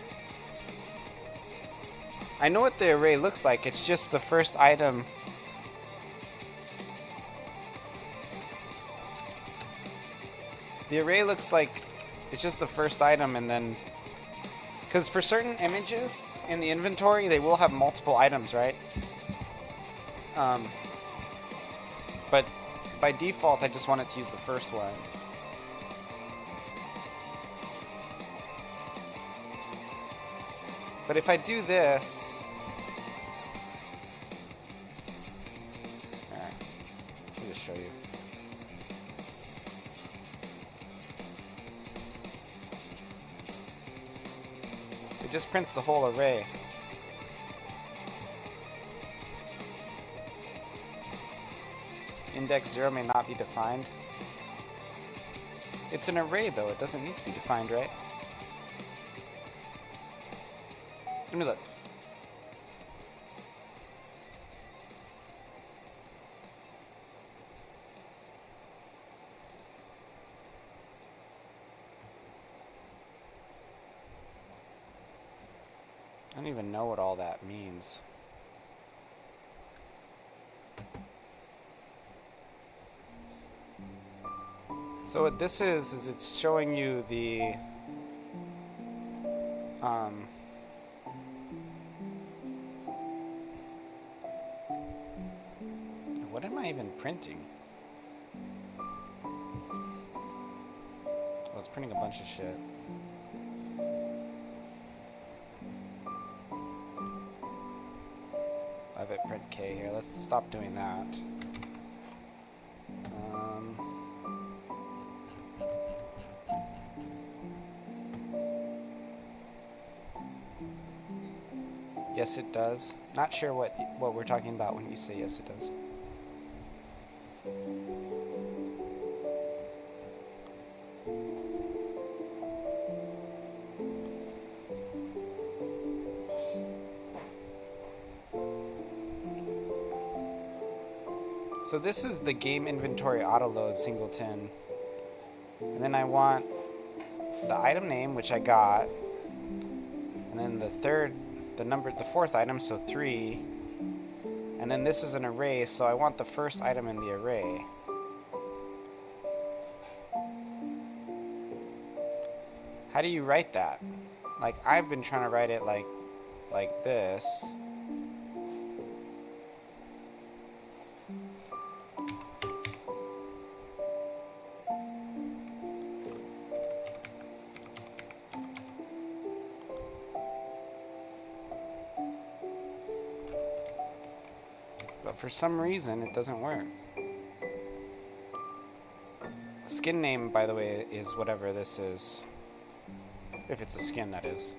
I know what the array looks like. It's just the first item. The array looks like it's just the first item, and then because for certain images in the inventory they will have multiple items, right? But by default I just want it to use the first one. But if I do this, alright, let me just show you. It just prints the whole array. Index 0 may not be defined. It's an array though, it doesn't need to be defined, right? Let me look. I don't even know what all that means. So what this is it's showing you the what am I even printing? Well, it's printing a bunch of shit. I have it print K here. Let's stop doing that. Yes, it does. Not sure what we're talking about when you say yes, it does. So this is the game inventory autoload singleton. And then I want the item name, which I got. And then the fourth item, so 3. And then this is an array, so I want the first item in the array. How do you write that? Like, I've been trying to write it like this. But for some reason, it doesn't work. Skin name, by the way, is whatever this is. If it's a skin, that is.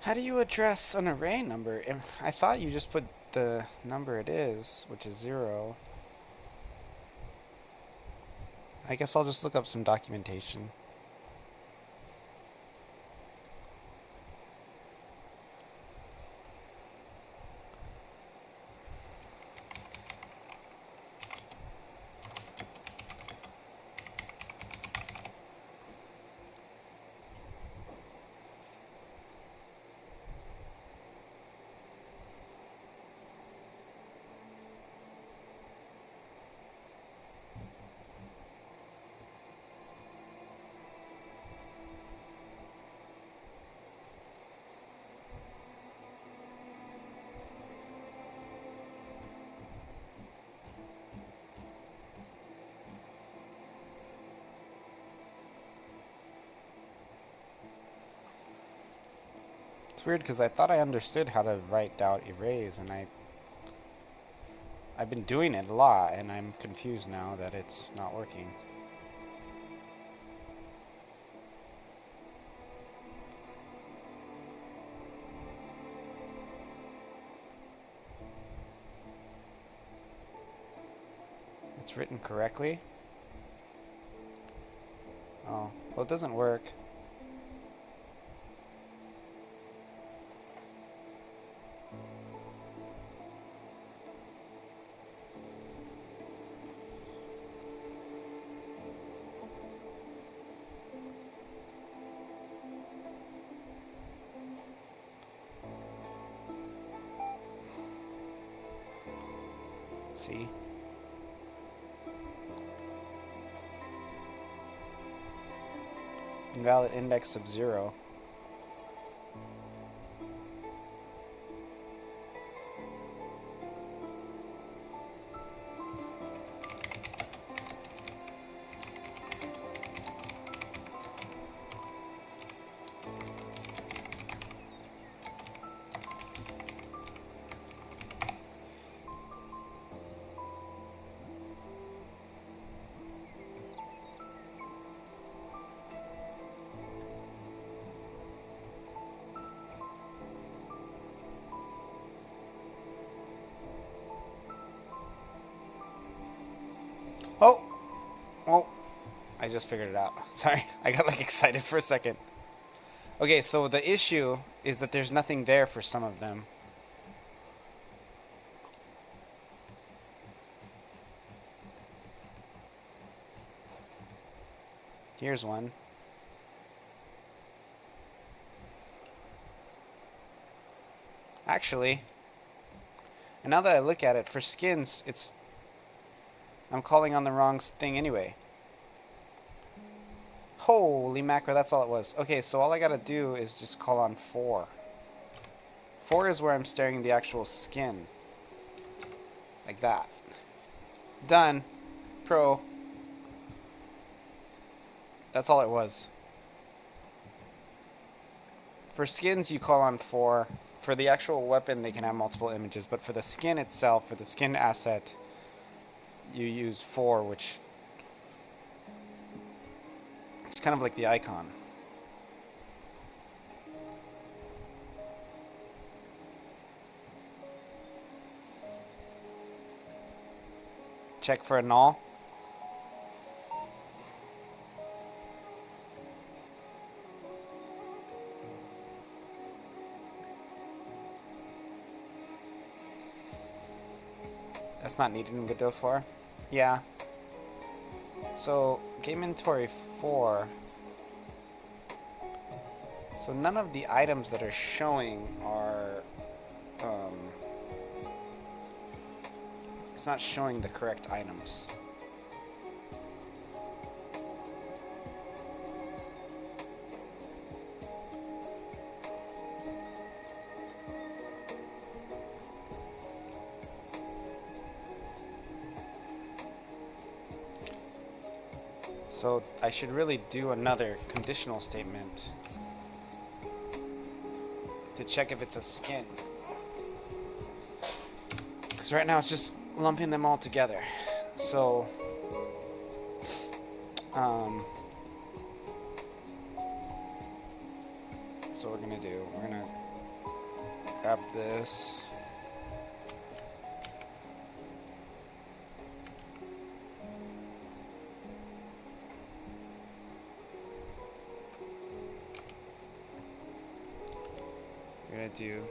How do you address an array number? I thought you just put the number it is, which is 0. I guess I'll just look up some documentation. It's weird because I thought I understood how to write out arrays, and I've been doing it a lot, and I'm confused now that it's not working. It's written correctly? Oh, well, it doesn't work. See? Invalid index of 0. Oh! Oh! I just figured it out. Sorry, I got like excited for a second. Okay, so the issue is that there's nothing there for some of them. Here's one. Actually, and now that I look at it, for skins, I'm calling on the wrong thing anyway. Holy macro, that's all it was. Okay, so all I gotta do is just call on 4. 4 is where I'm staring the actual skin. Like that. Done. Pro. That's all it was. For skins, you call on 4. For the actual weapon, they can have multiple images, but for the skin itself, for the skin asset, you use 4, which it's kind of like the icon. Check for a null. That's not needed in Godot 4. Yeah. So, game inventory 4. So none of the items that are showing are... it's not showing the correct items. So I should really do another conditional statement to check if it's a skin. Because right now it's just lumping them all together. So, so what we're gonna do, we're gonna grab this. We're gonna do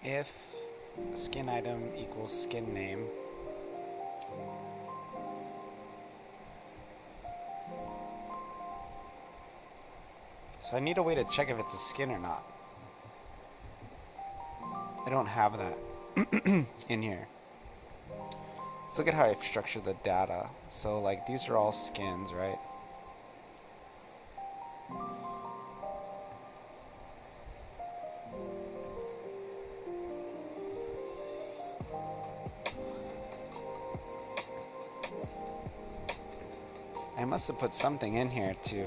if skin item equals skin name. So I need a way to check if it's a skin or not. I don't have that in here. Let's look at how I've structured the data. So like these are all skins, right? I must have put something in here to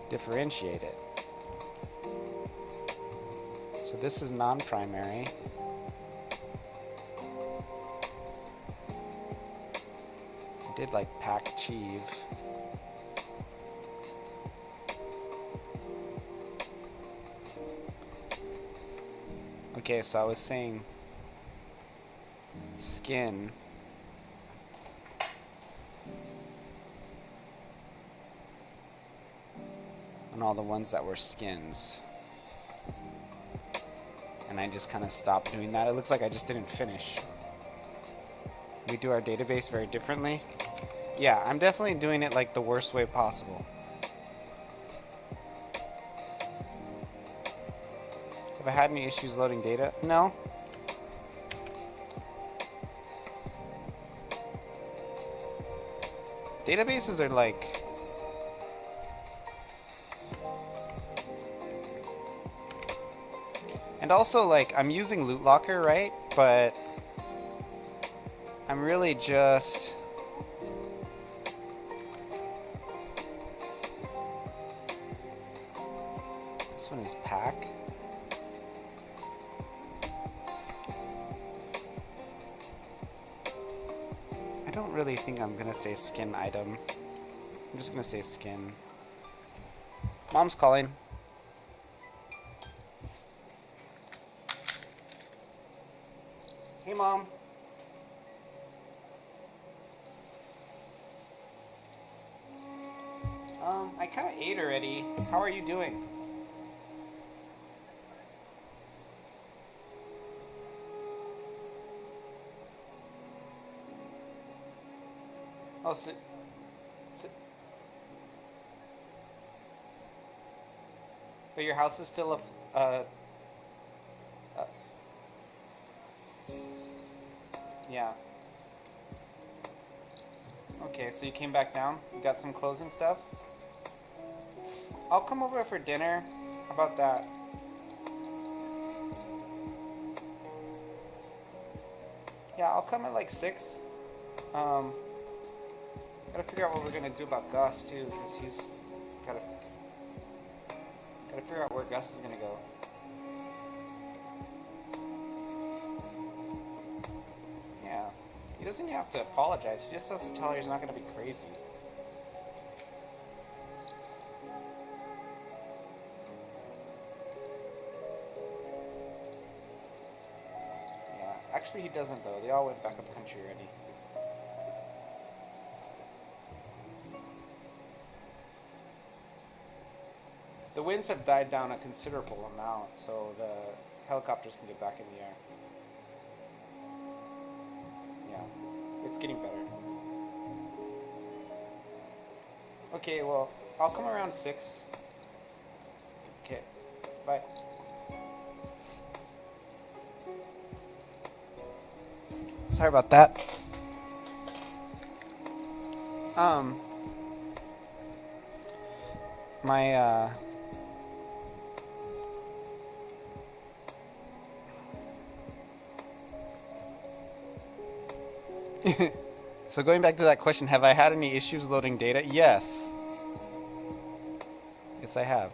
differentiate it. So this is non-primary. I did like pack achieve. Okay, so I was saying skin. On all the ones that were skins. And I just kind of stopped doing that. It looks like I just didn't finish. We do our database very differently. Yeah, I'm definitely doing it like the worst way possible. Have I had any issues loading data? No. Databases are like... And also, like, I'm using Loot Locker, right? But I'm really just... This one is pack. I don't really think I'm gonna say skin item. I'm just gonna say skin. Mom's calling. Hey, Mom. I kind of ate already. How are you doing? Oh, so but your house is still yeah. Okay, so you came back down? You got some clothes and stuff? I'll come over for dinner. How about that? Yeah, I'll come at like 6. Gotta figure out what we're gonna do about Gus too, because he's gotta figure out where Gus is gonna go. Yeah, he doesn't have to apologize. He just has to tell her he's not gonna be crazy. Yeah, actually he doesn't though. They all went back up country already. The winds have died down a considerable amount, so the helicopters can get back in the air. Yeah, it's getting better. Okay, well, I'll come around 6. Okay, bye. Sorry about that. My, So going back to that question, have I had any issues loading data? Yes. Yes, I have.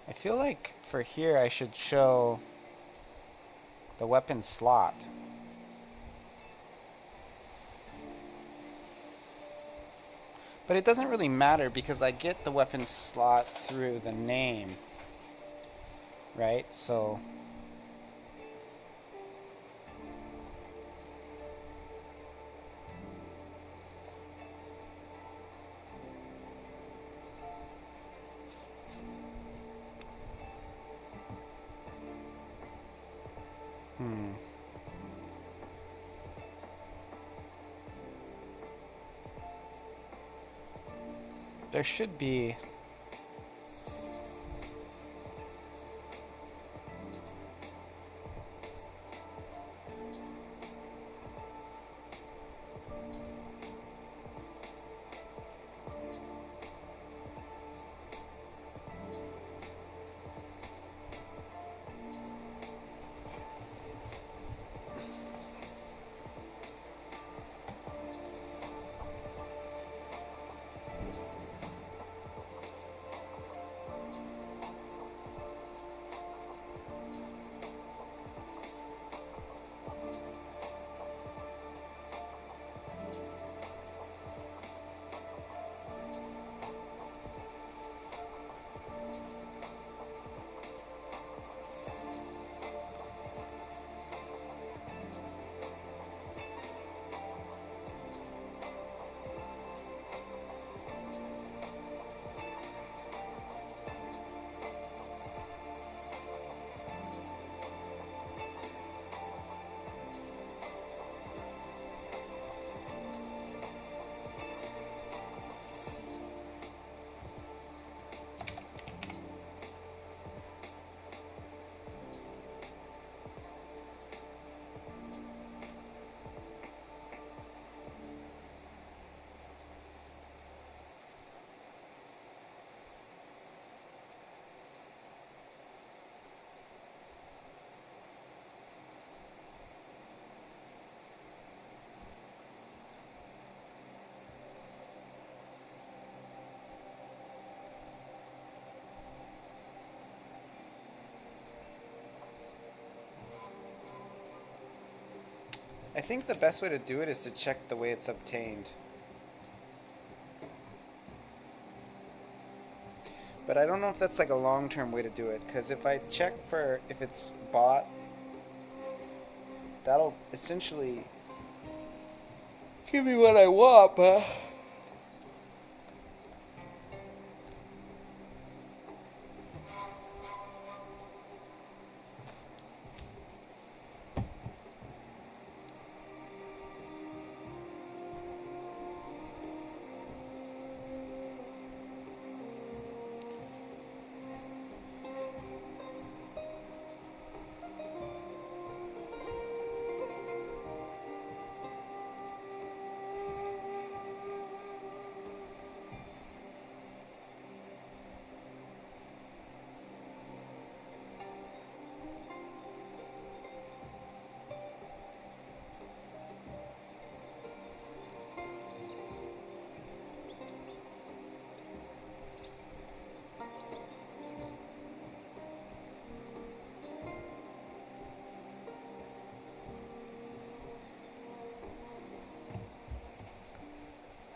I feel like for here I should show the weapon slot. But it doesn't really matter because I get the weapon slot through the name, right? So there should be... I think the best way to do it is to check the way it's obtained. But I don't know if that's like a long-term way to do it, because if I check for if it's bought, that'll essentially give me what I want, but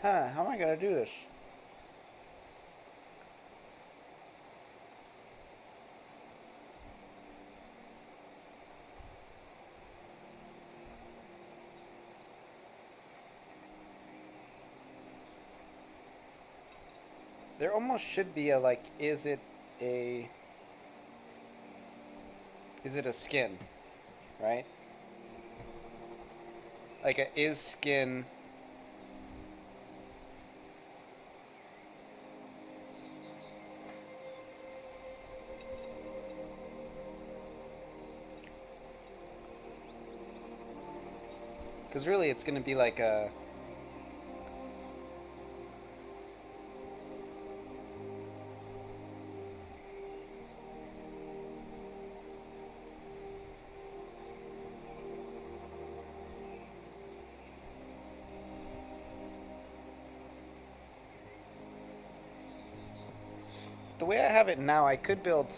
how am I gonna do this? There almost should be a like, is it a skin, right? Like a is skin. Because really it's going to be like a... The way I have it now, I could build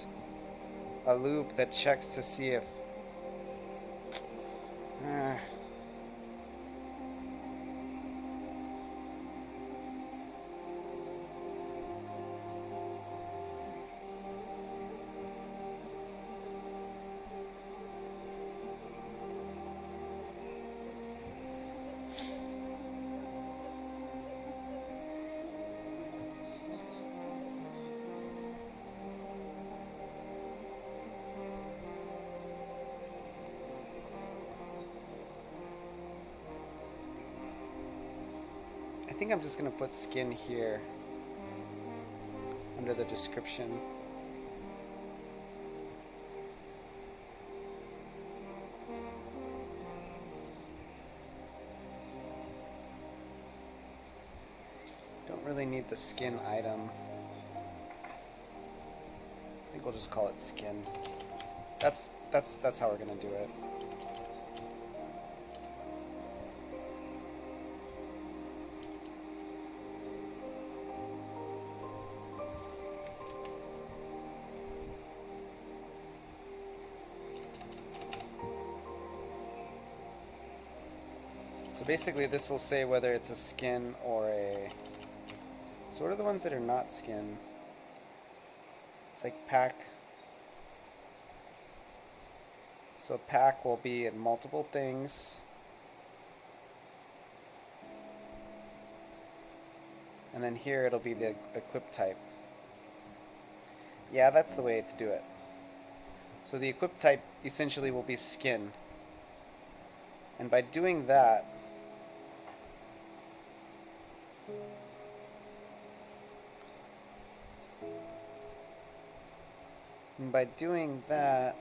a loop that checks to see if... I think I'm just going to put skin here under the description. Don't really need the skin item. I think we'll just call it skin. That's how we're going to do it. So basically this will say whether it's a skin or a... So what are the ones that are not skin? It's like pack. So pack will be in multiple things. And then here it'll be the equip type. Yeah, that's the way to do it. So the equip type essentially will be skin. And by doing that, and by doing that,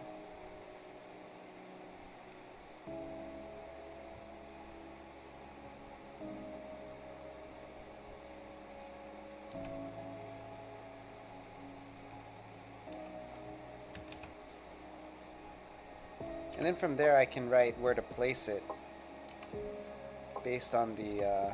and then from there I can write where to place it based on the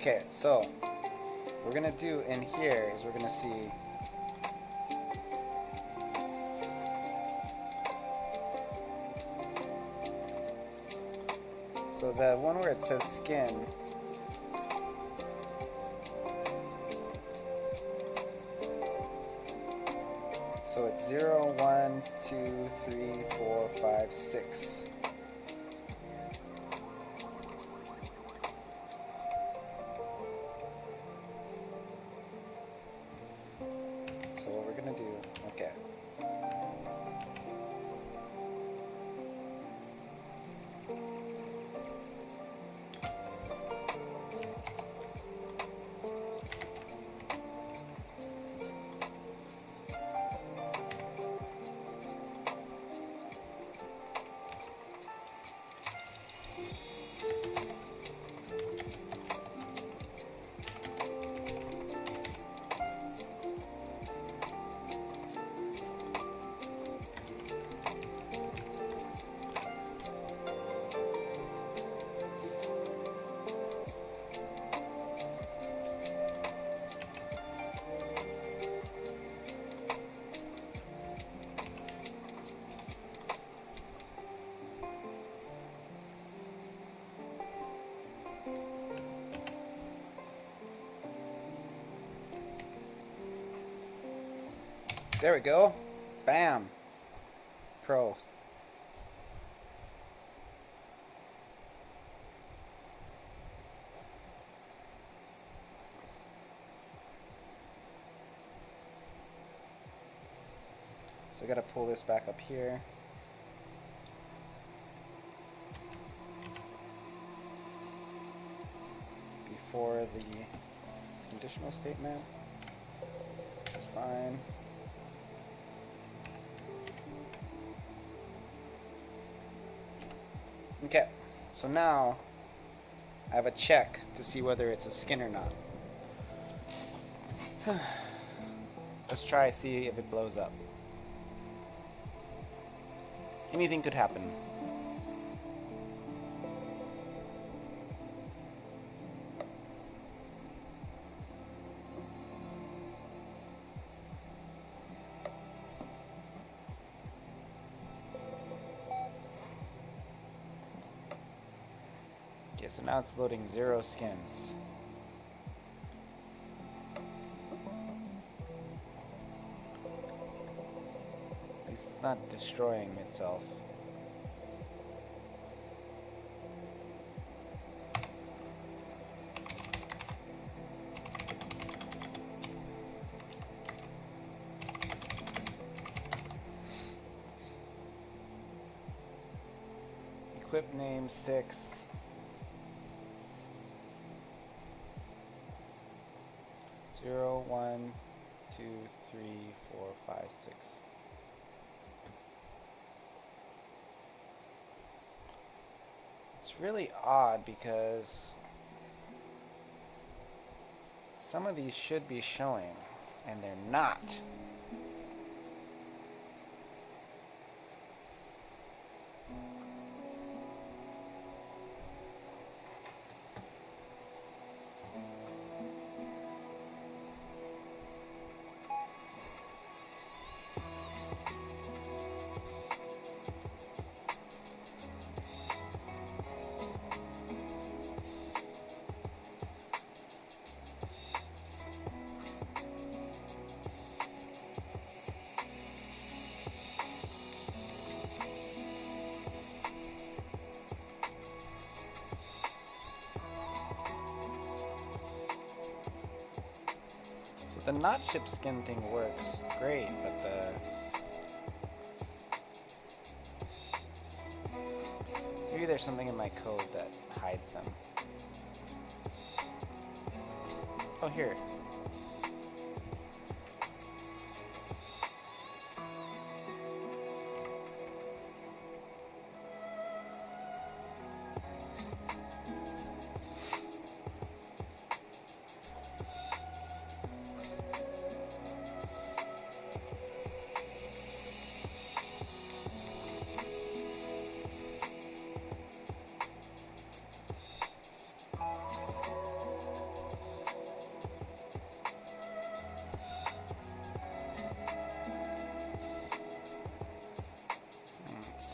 Okay, so what we're gonna do in here is we're gonna see. So the one where it says skin. So it's 0, 1, 2, 3, 4, 5, 6. So what we're gonna do, okay. There we go. Bam. Pro. So I gotta pull this back up here. Before the conditional statement. That's fine. Okay, so now I have a check to see whether it's a skin or not. Let's try see if it blows up. Anything could happen. Okay, so now it's loading 0 skins. At least it's not destroying itself. Equip name 6. Zero, 1, 2, 3, 4, 5, 6. It's really odd because some of these should be showing and they're not. The not ship skin thing works great, but maybe there's something in my code that hides them. Oh, here.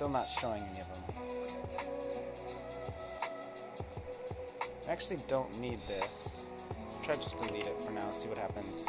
Still not showing any of them. I actually don't need this. I'll try just delete it for now, see what happens.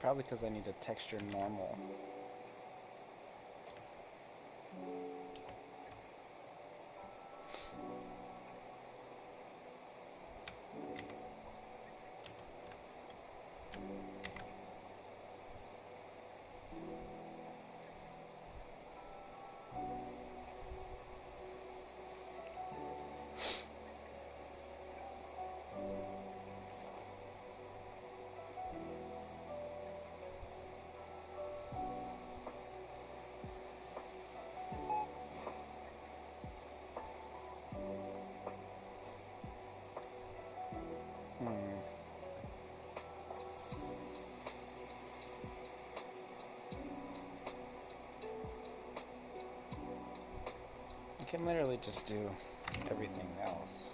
Probably because I need a texture normal. I can literally just do everything else.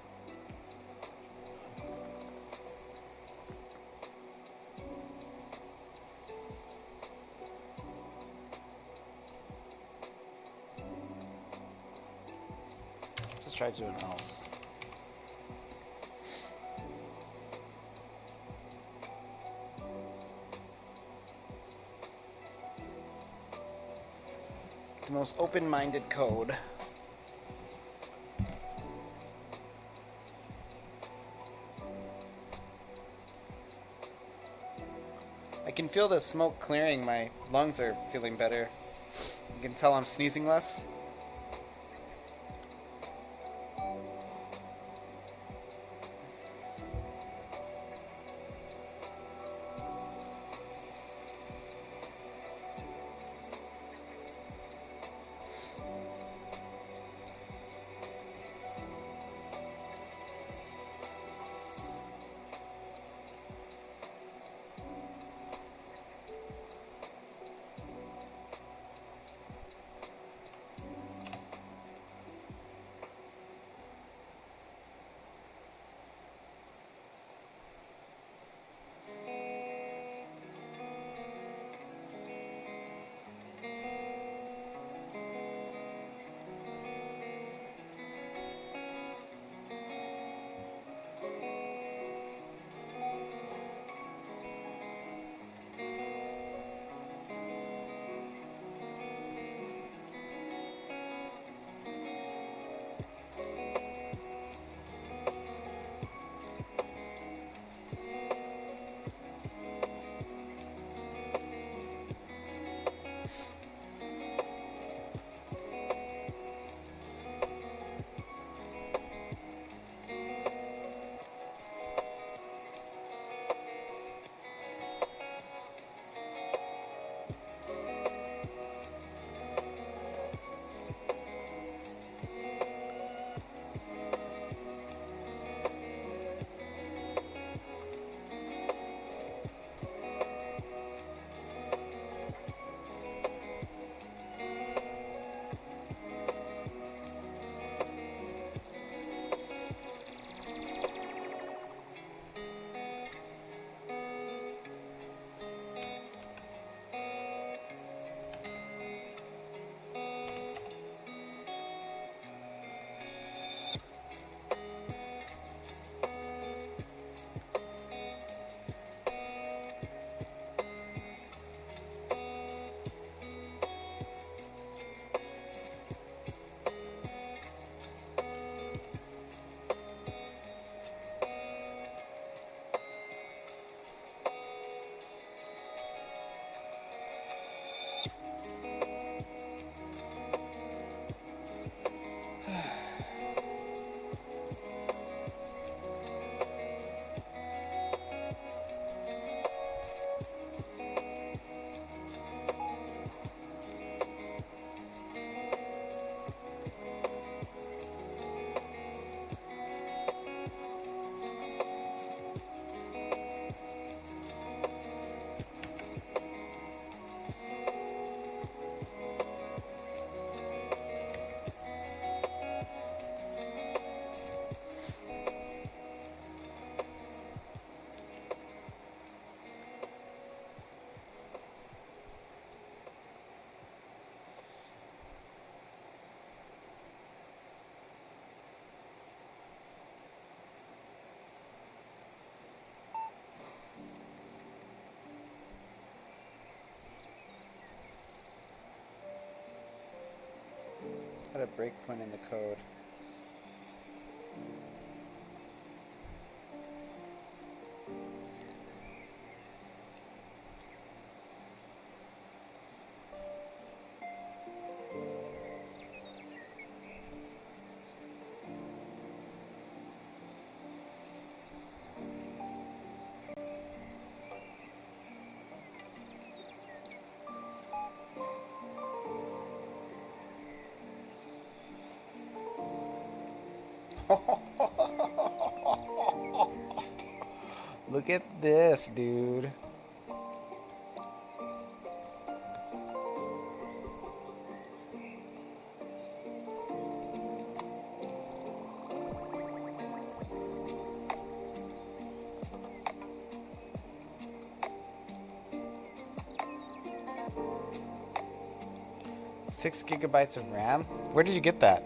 Just try doing else. The most open-minded code. I can feel the smoke clearing. My lungs are feeling better. You can tell I'm sneezing less. Set a breakpoint in the code. Look at this, dude. Six gigabytes of RAM? Where did you get that?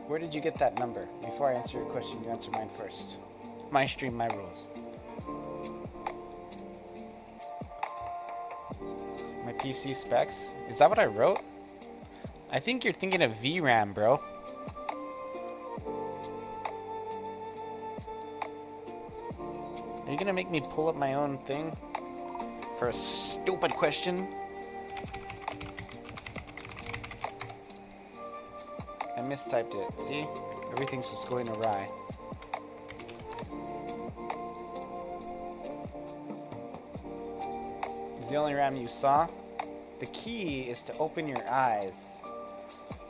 Where did you get that number? Before I answer your question, you answer mine first. My stream, my rules. My PC specs? Is that what I wrote? I think you're thinking of VRAM, bro. Are you gonna make me pull up my own thing? For a stupid question? I mistyped it. See? Everything's just going awry. Is the only RAM you saw? The key is to open your eyes.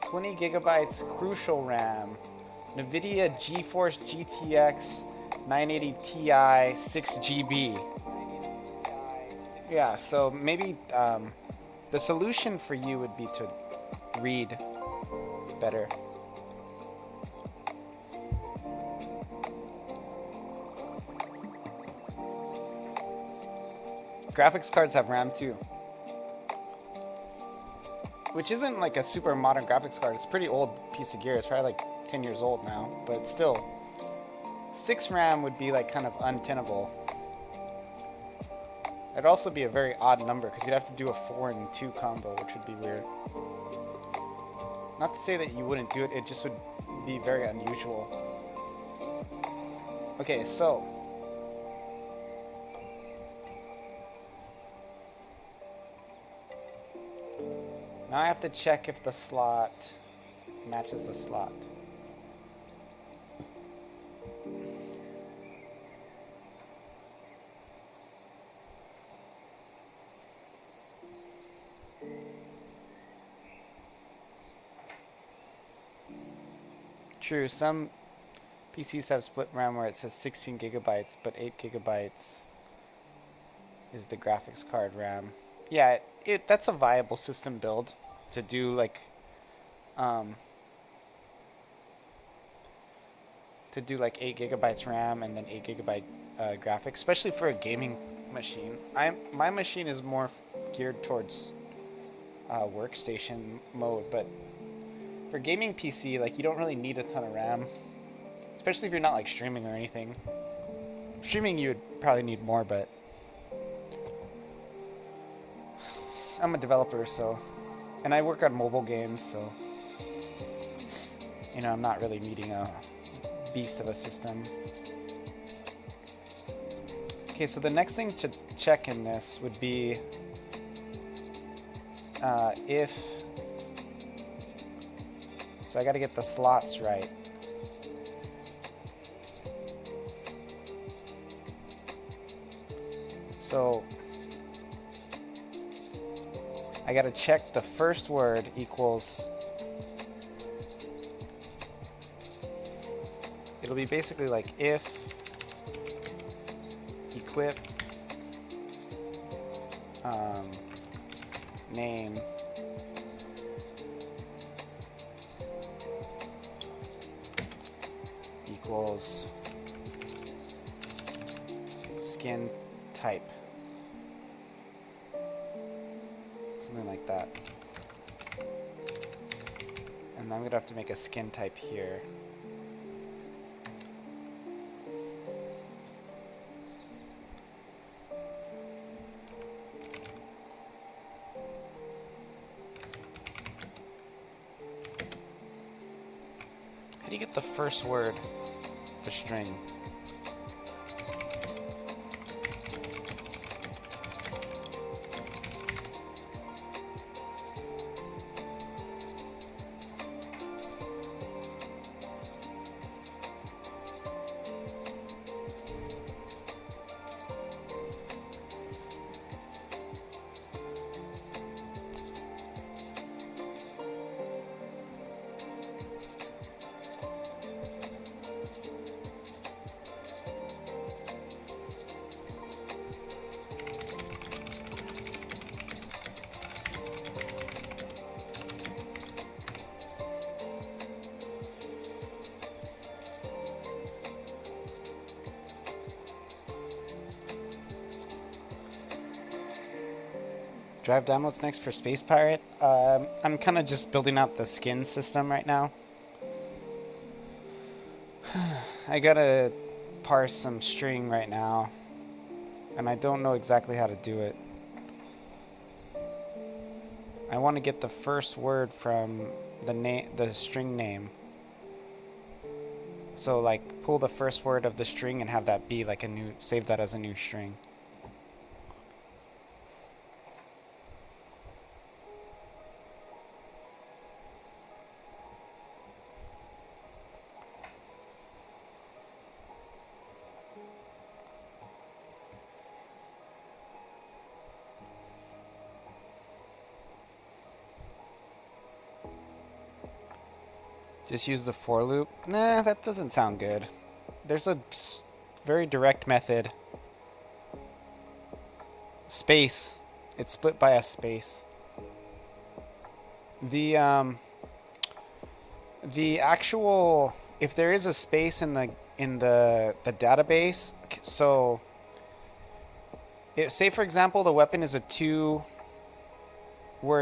20 gigabytes crucial RAM. NVIDIA GeForce GTX 980 Ti 6 GB. Yeah, so maybe the solution for you would be to read better. Graphics cards have RAM too. Which isn't like a super modern graphics card. It's a pretty old piece of gear. It's probably like 10 years old now. But still, 6 RAM would be like kind of untenable. It'd also be a very odd number because you'd have to do a 4 and 2 combo, which would be weird. Not to say that you wouldn't do it, it just would be very unusual. Okay, so now I have to check if the slot matches the slot. True, some PCs have split RAM where it says 16 gigabytes, but 8 gigabytes is the graphics card RAM. Yeah, that's a viable system build to do like 8 gigabytes RAM and then 8 gigabyte graphics, especially for a gaming machine. My machine is more geared towards workstation mode, but for gaming PC, like, you don't really need a ton of RAM, especially if you're not like streaming or anything. Streaming you would probably need more, but I'm a developer, so, and I work on mobile games, so, you know, I'm not really needing a beast of a system. Okay, so the next thing to check in this would be so I got to get the slots right. So I got to check the first word equals, it'll be basically like if equip name equals skin type. Something like that. And I'm going to have to make a skin type here. do you get the first word of a string? Drive down what's next for Space Pirate. I'm kind of just building out the skin system right now. I gotta parse some string right now, and I don't know exactly how to do it. I want to get the first word from the string name. So like pull the first word of the string and have that be like a new, save that as a new string. Just use the for loop? Nah, that doesn't sound good. There's a very direct method. Space. It's split by a space. The actual, if there is a space in the database, so say for example the weapon is a 2-word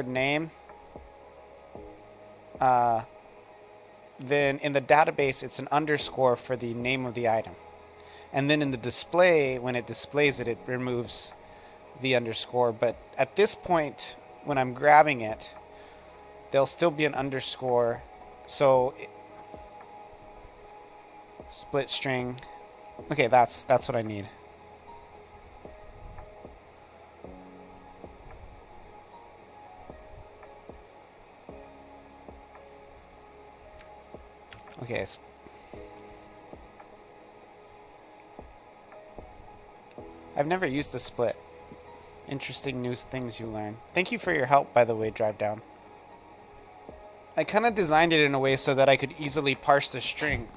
name. Then in the database, it's an underscore for the name of the item. And then in the display, when it displays it, it removes the underscore. But at this point, when I'm grabbing it, there'll still be an underscore. So, split string. Okay, that's what I need. Okay. I've never used the split. Interesting new things you learn. Thank you for your help, by the way, Drive Down. I kind of designed it in a way so that I could easily parse the string,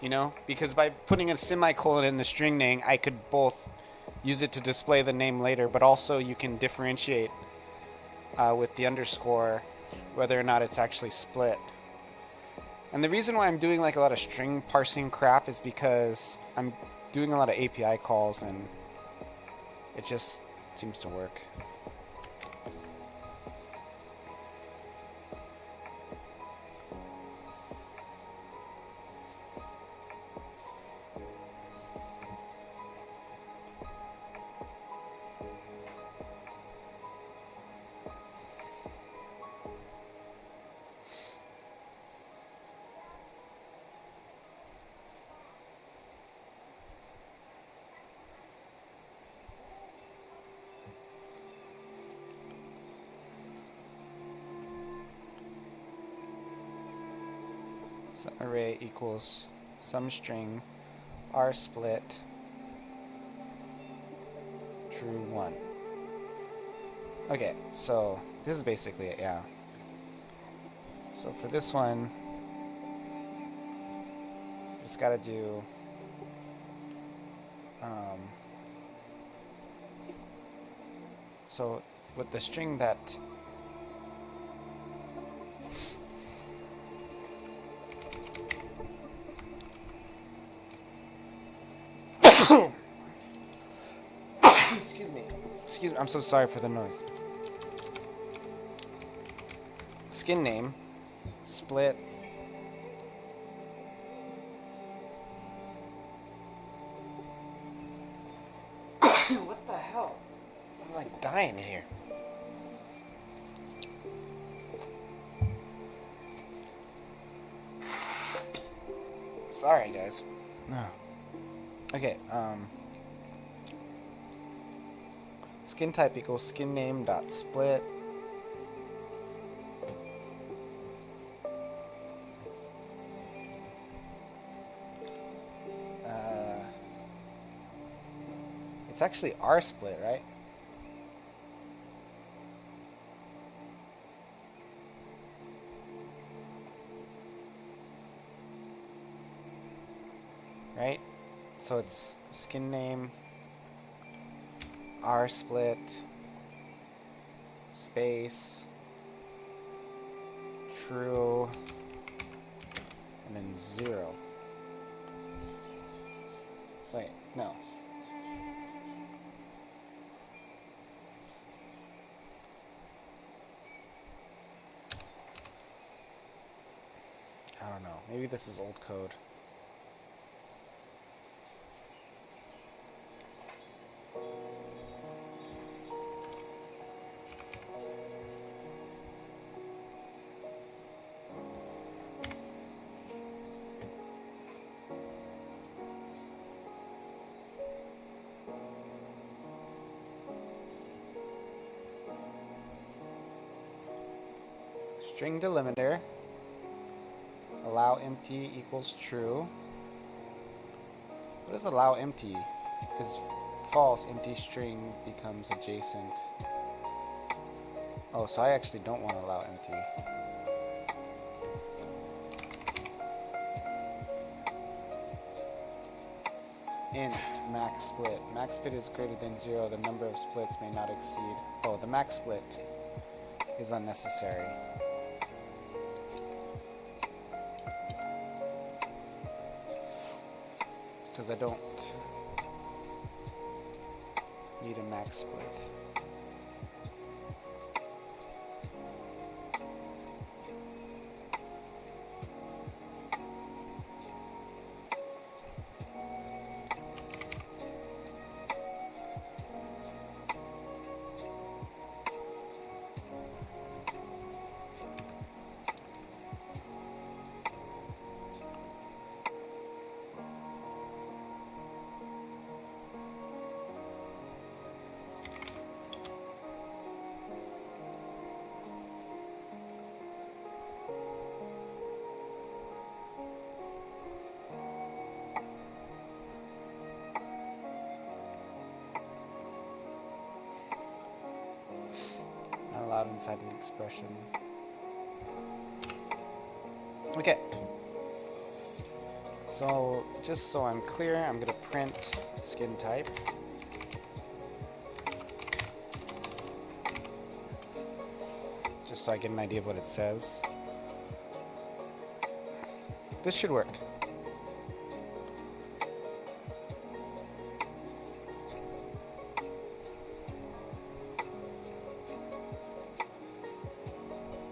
you know? Because by putting a semicolon in the string name, I could both use it to display the name later, but also you can differentiate with the underscore whether or not it's actually split. And the reason why I'm doing like a lot of string parsing crap is because I'm doing a lot of API calls and it just seems to work. So array equals some string r split true 1. Okay, so this is basically it, yeah. So for this one, just gotta do so with the string that excuse me, I'm so sorry for the noise. Skin name split what the hell? I'm like dying here. Sorry, guys. No. Okay, skin type equals skin name dot split. It's actually R split, right? Right? So it's skin name R split space true and then 0. Wait, no. I don't know. Maybe this is old code. String delimiter. Allow empty equals true. What does allow empty? Because false, empty string becomes adjacent. Oh, so I actually don't want to allow empty. Int max split. Max split is greater than 0. The number of splits may not exceed. Oh, the max split is unnecessary. Because I don't need a max split. Not allowed inside an expression. Okay. So, just so I'm clear, I'm going to print skin type. Just so I get an idea of what it says. This should work.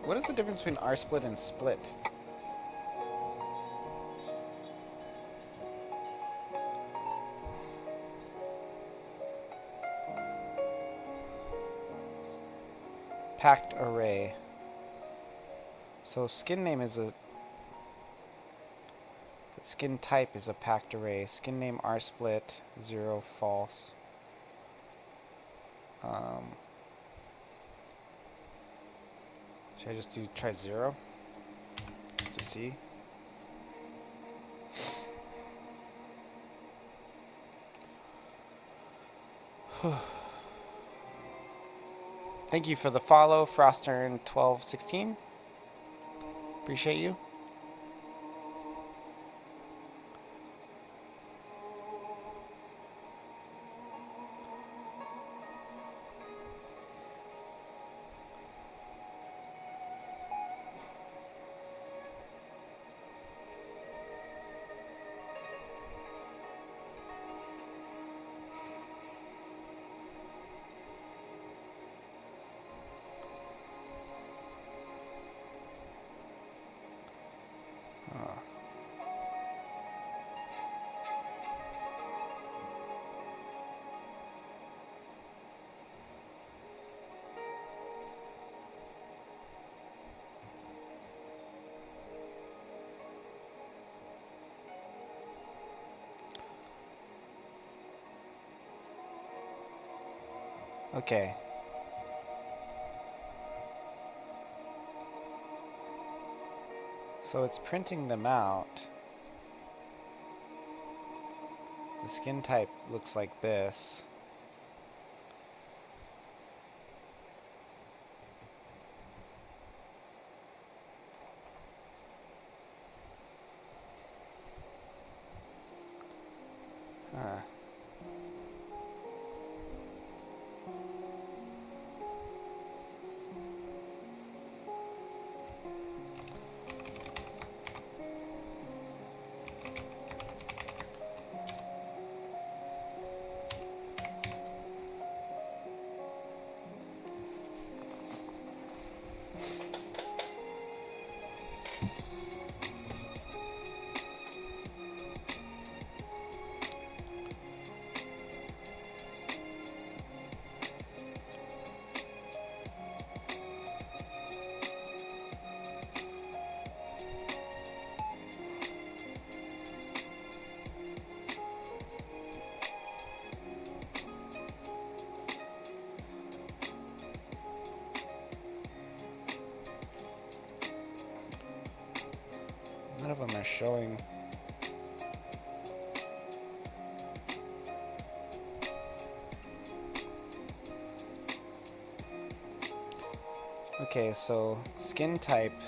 What is the difference between R split and split? Packed array. So skin name is a skin type is a packed array. Skin name R split 0 false. Should I just try 0 just to see? Thank you for the follow, Froster1216. Appreciate you. Okay. So it's printing them out. The skin type looks like this. Huh. None of them are showing. Okay, so skin type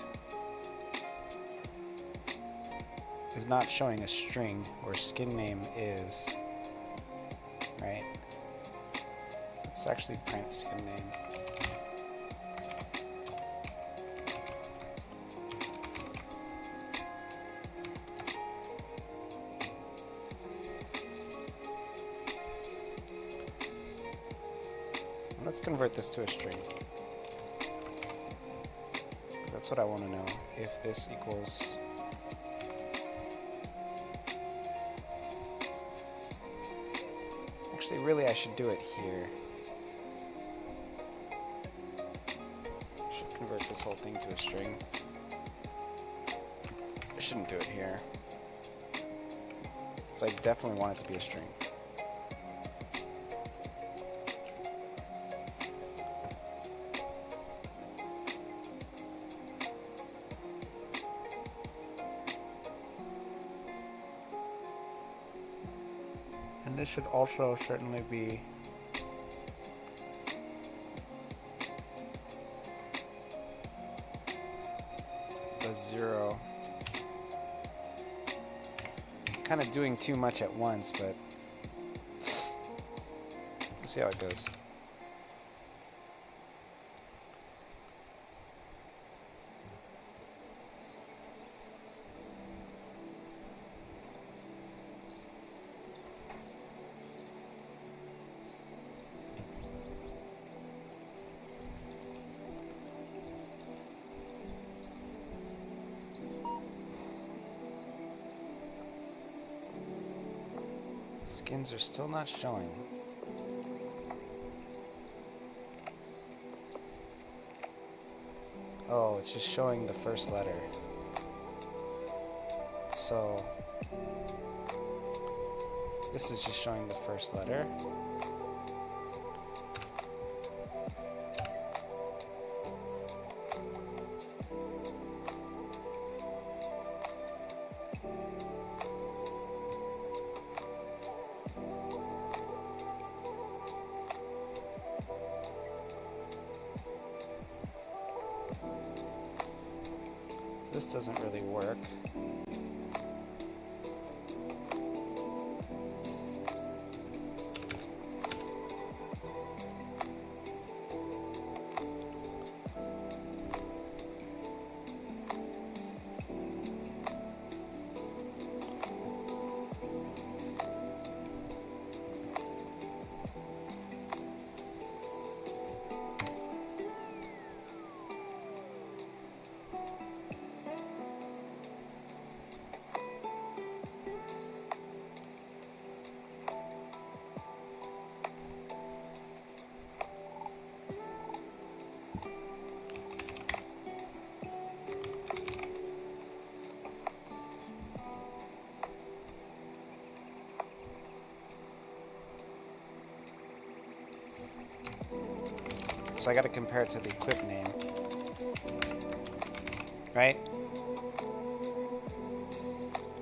is not showing a string where skin name is, right? Let's actually print skin name. Let's convert this to a string. That's what I want to know, if this equals... Actually, really, I should do it here. I should convert this whole thing to a string. I shouldn't do it here. So I definitely want it to be a string. And this should also certainly be a 0. Kind of doing too much at once, but we'll see how it goes. Skins are still not showing. Oh, it's just showing the first letter. So this is just showing the first letter. This doesn't really work. So I gotta compare it to the equip name. Right?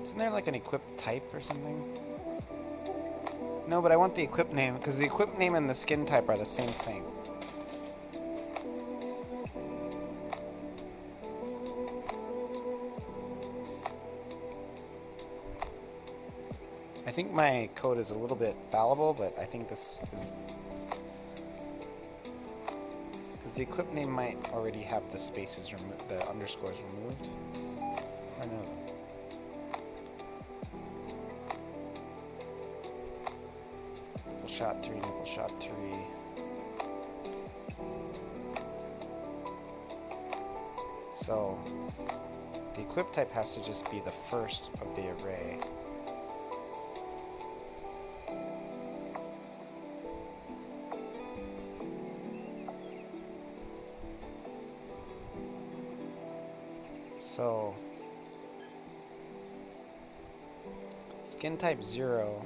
Isn't there like an equip type or something? No, but I want the equip name, because the equip name and the skin type are the same thing. I think my code is a little bit fallible, but I think this is... because the equip name might already have the spaces removed, the underscores removed. I don't know though. Nipple shot 3, nipple shot 3. So the equip type has to just be the first of the array. So skin type 0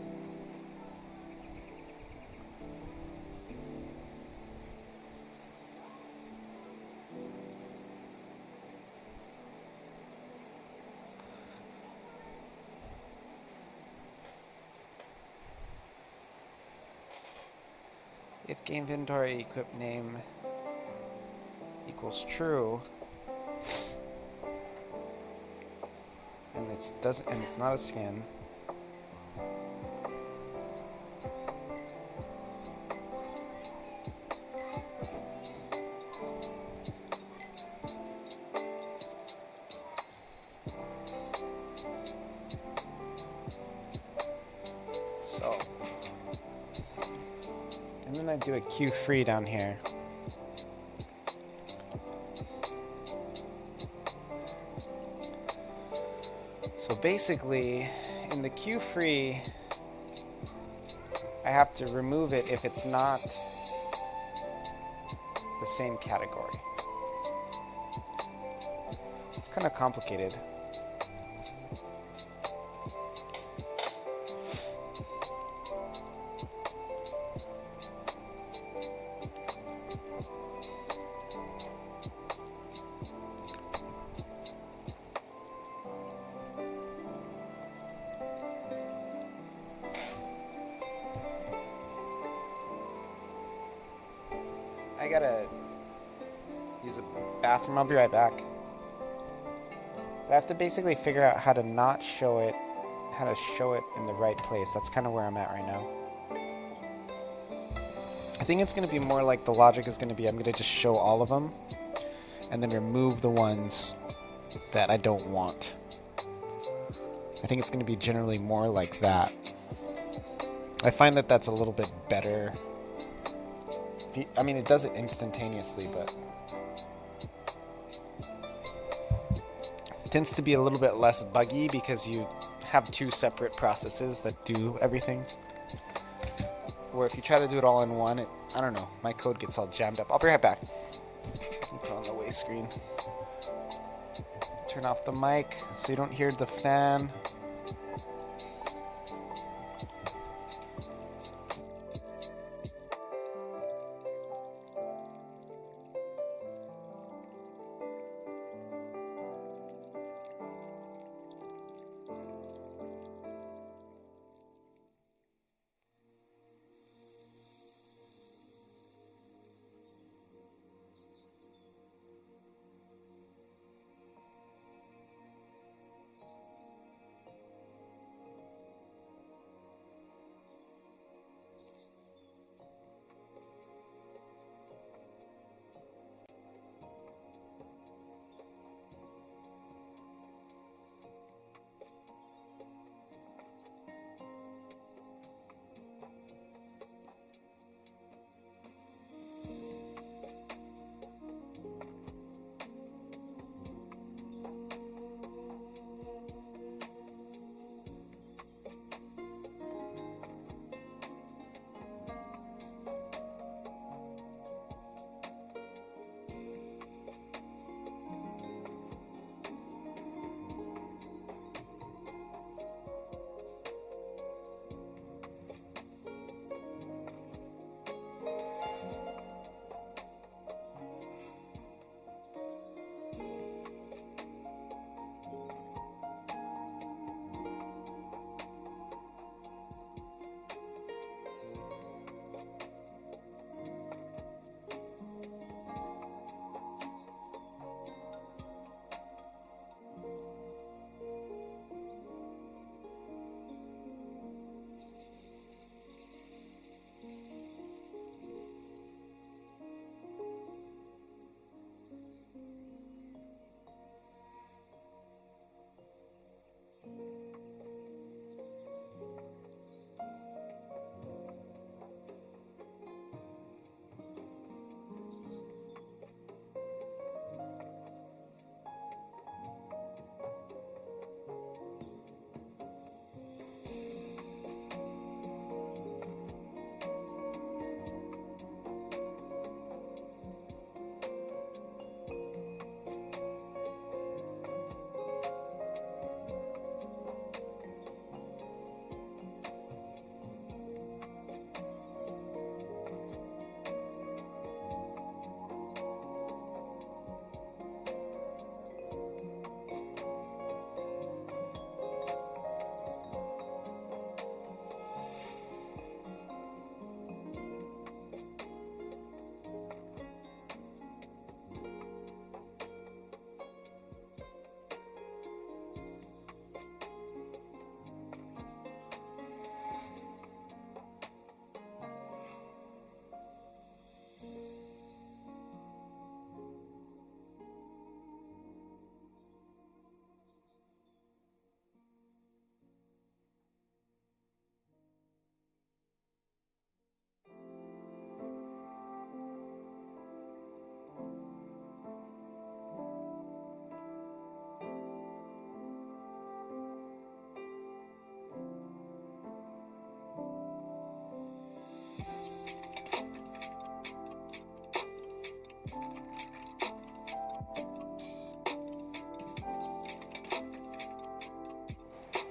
if game inventory equip name equals true, and it's not a skin, so, and then I do a queue free down here. So basically, in the queue free, I have to remove it if it's not the same category. It's kind of complicated. I gotta use the bathroom. I'll be right back. I have to basically figure out how to not show it, how to show it in the right place. That's kind of where I'm at right now. I think it's going to be more like the logic is going to be I'm going to just show all of them and then remove the ones that I don't want. I think it's going to be generally more like that. I find that that's a little bit better. I mean, it does it instantaneously, but it tends to be a little bit less buggy because you have two separate processes that do everything. Where if you try to do it all in one, I don't know, my code gets all jammed up. I'll be right back. Put on the waste screen. Turn off the mic so you don't hear the fan.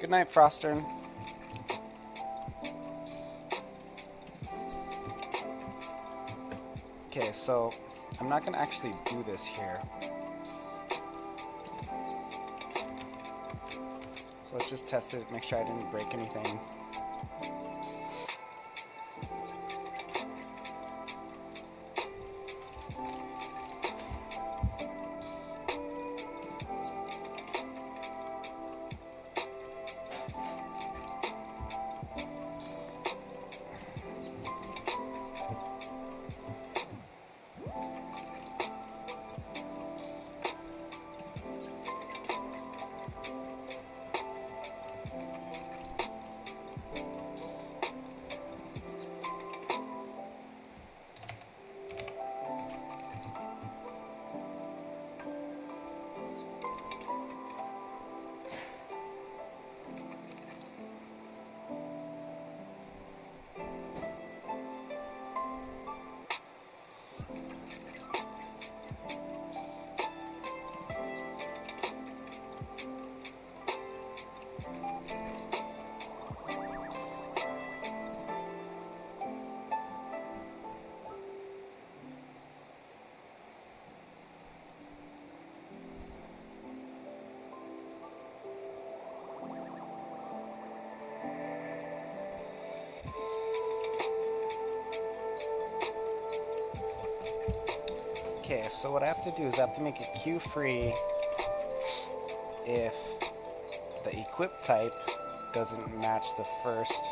Good night, Frostern. Okay, so I'm not gonna actually do this here. So let's just test it, make sure I didn't break anything. Okay, so what I have to do is I have to make it queue free if the equip type doesn't match the first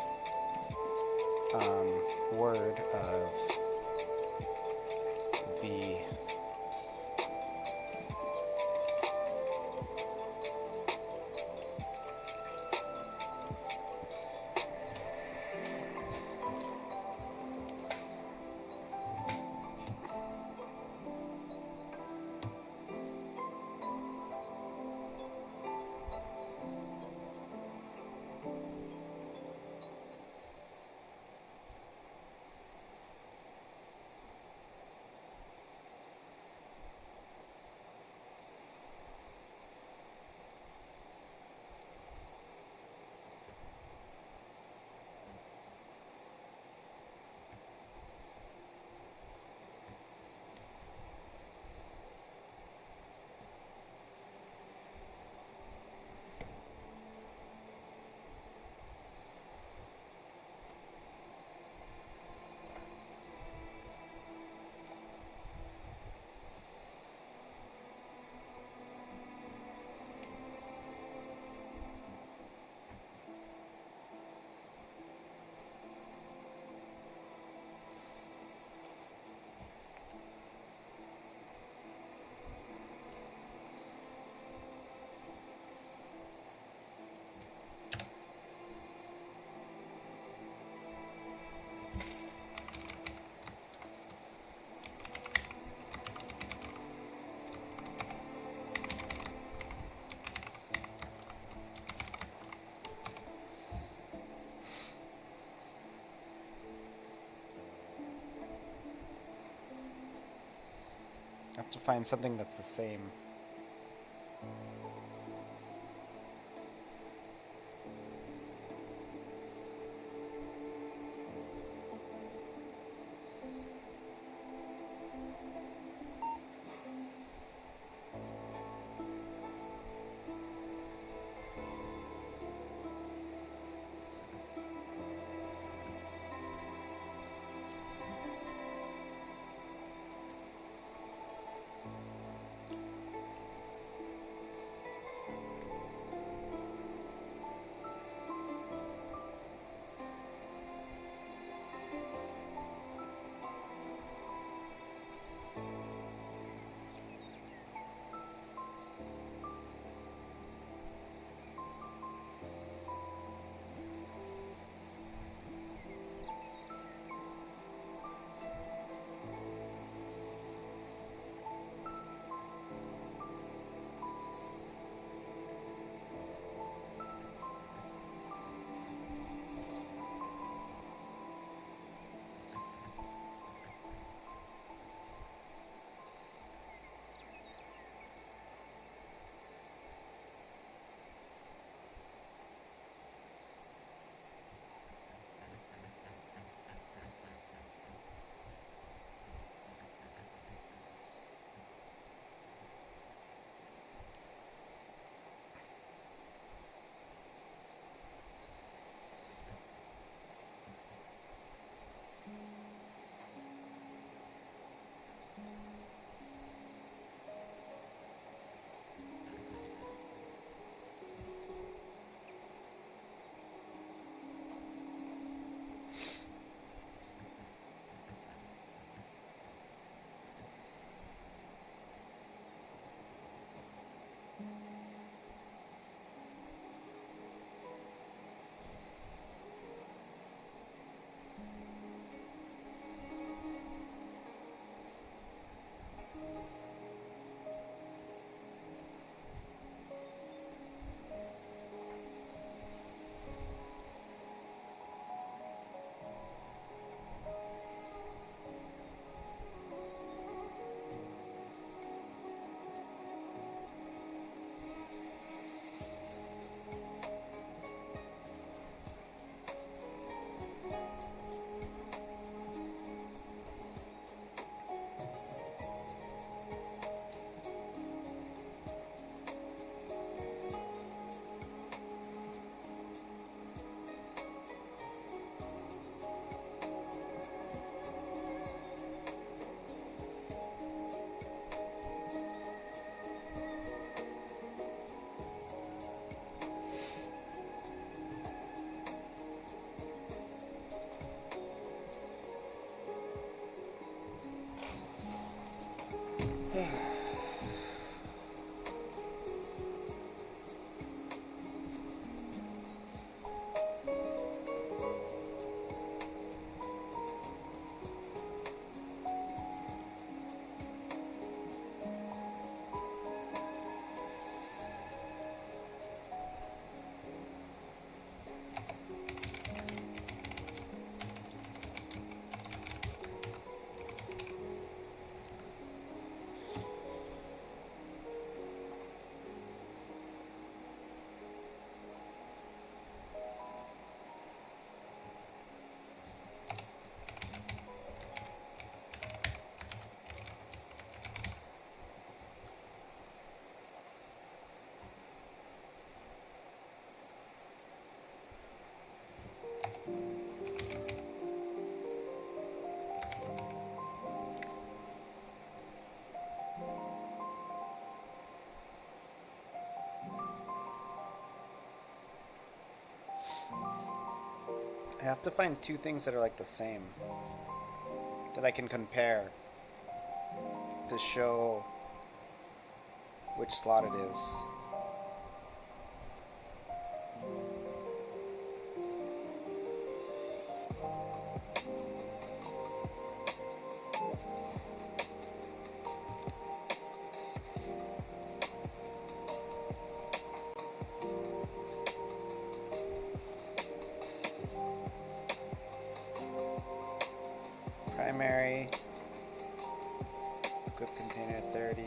word of the I have to find something that's the same. I have to find two things that are like the same that I can compare to show which slot it is. Primary, equip container 30.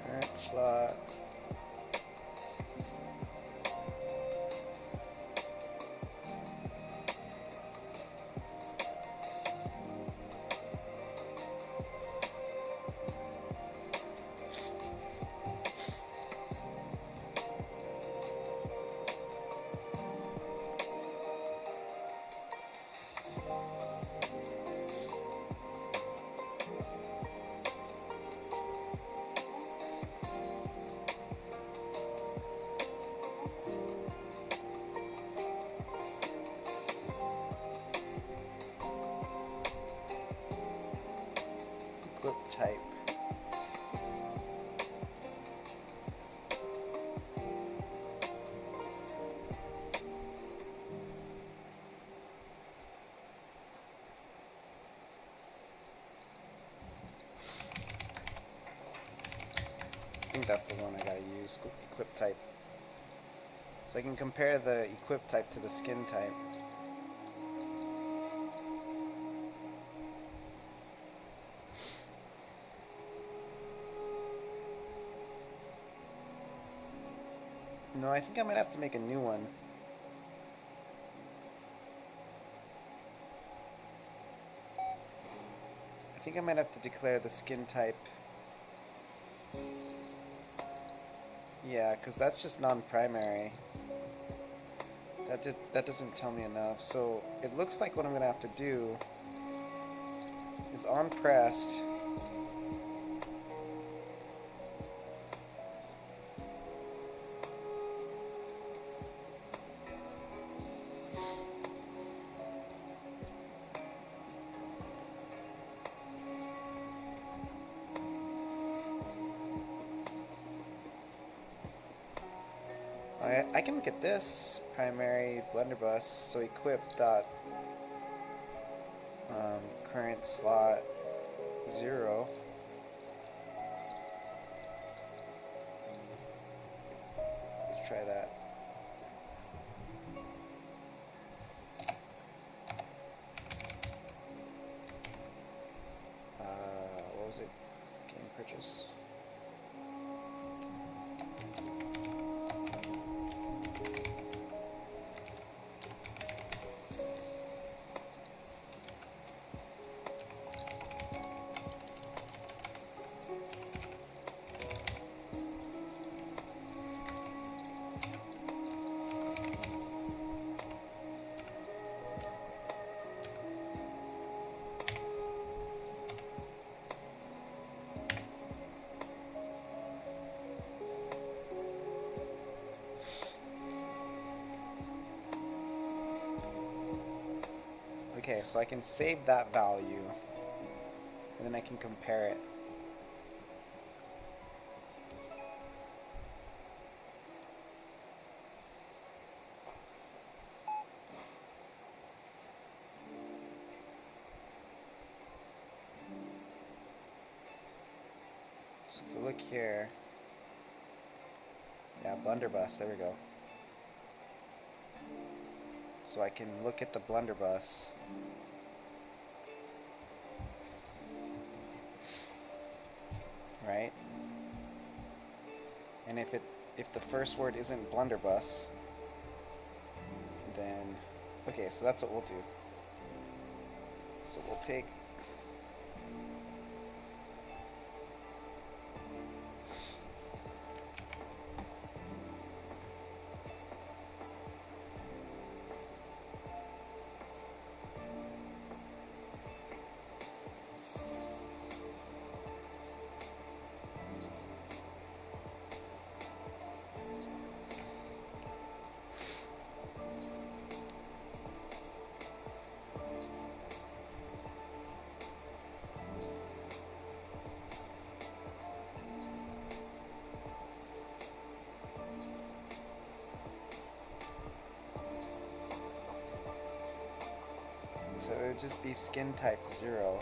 Current slot. Equip type. I think that's the one I gotta use, equip type. So I can compare the equip type to the skin type. No, I think I might have to make a new one. I think I might have to declare the skin type. Yeah, because that's just non-primary. That doesn't tell me enough. So it looks like what I'm gonna have to do is on pressed. I can look at this primary blunderbuss. So equip dot current slot 0. Let's try that. What was it? Game purchase. Okay, so I can save that value, and then I can compare it. So if we look here, yeah, blunderbuss, there we go. So I can look at the blunderbuss. Right? And if the first word isn't blunderbuss, then okay, so that's what we'll do. So we'll take So it would just be skin type 0.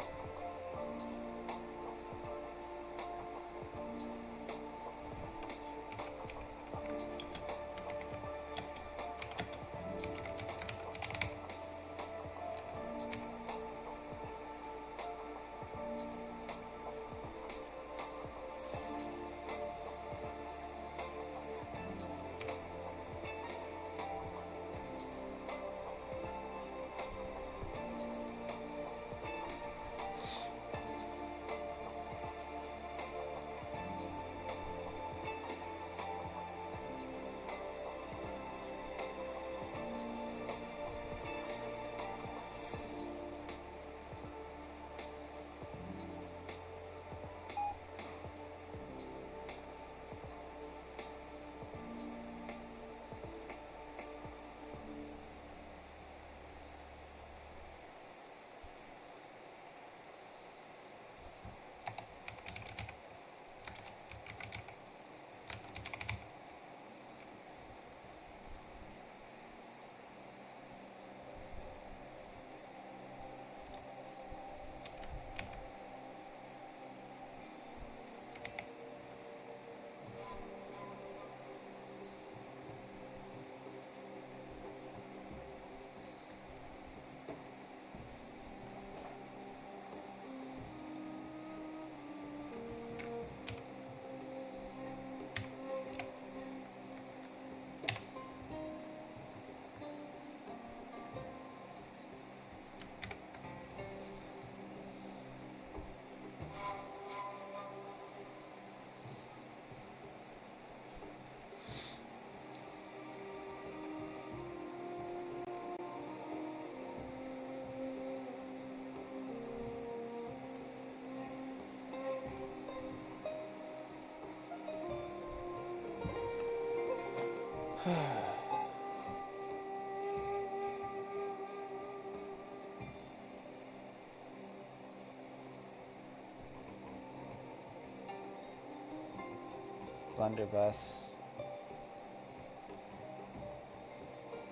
Blunderbuss.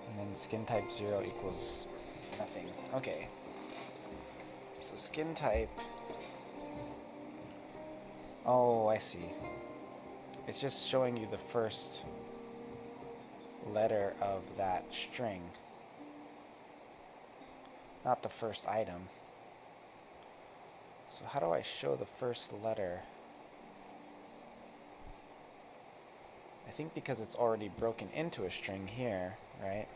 And then skin type 0 equals nothing. Okay. So skin type... Oh, I see. It's just showing you the first letter of that string. Not the first item. So how do I show the first letter? I think because it's already broken into a string here, right?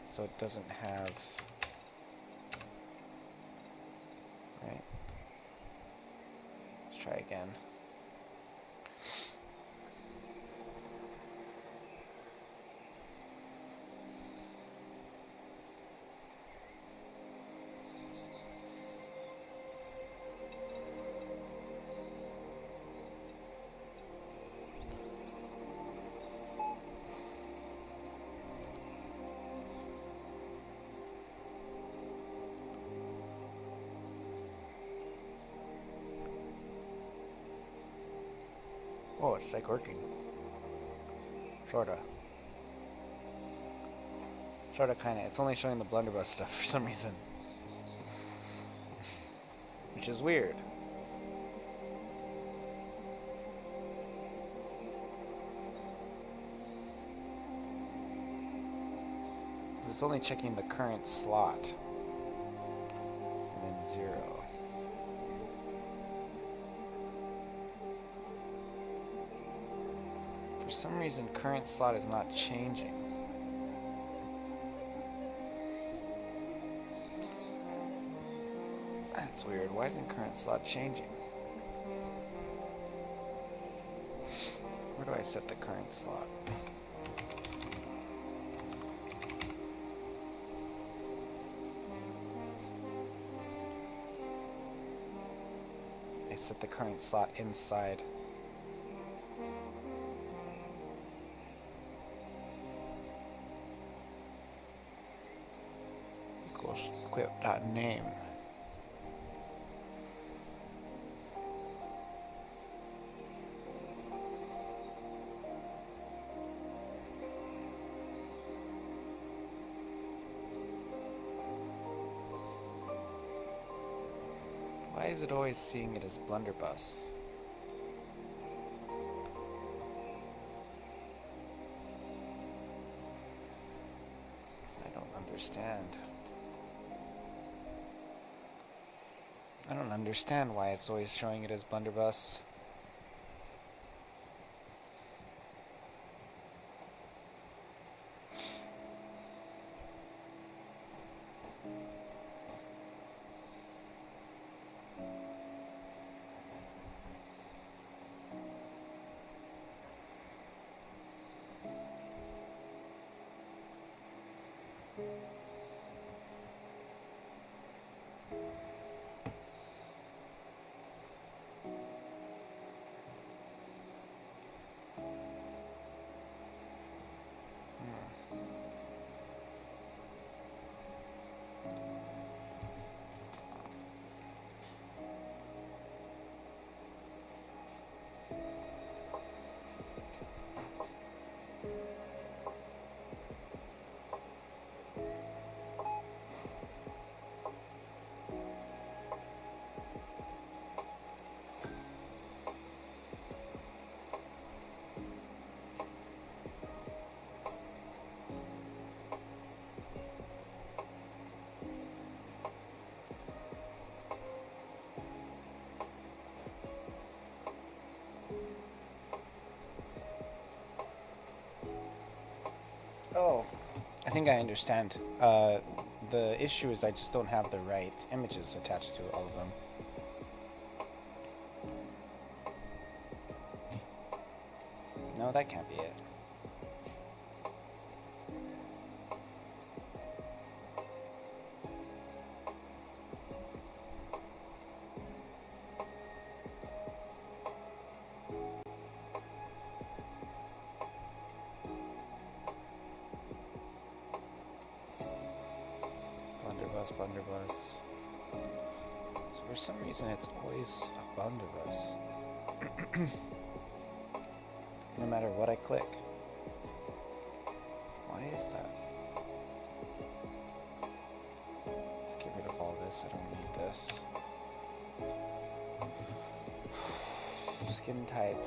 So it doesn't have... Right? Let's try again. Oh, it's like working. Sorta. Sorta, kinda. It's only showing the blunderbuss stuff for some reason. Which is weird. It's only checking the current slot. And then 0. For some reason, current slot is not changing. That's weird. Why isn't current slot changing? Where do I set the current slot? I set the current slot inside. Equals equip.name. is it always seeing it as blunderbuss? I don't understand. I don't understand why it's always showing it as blunderbuss. Oh, I think I understand. The issue is I just don't have the right images attached to all of them. No, that can't be it. Blunderbuss. So for some reason it's always a blunderbuss. No matter what I click. Why is that? Let's get rid of all this. I don't need this. Skin type.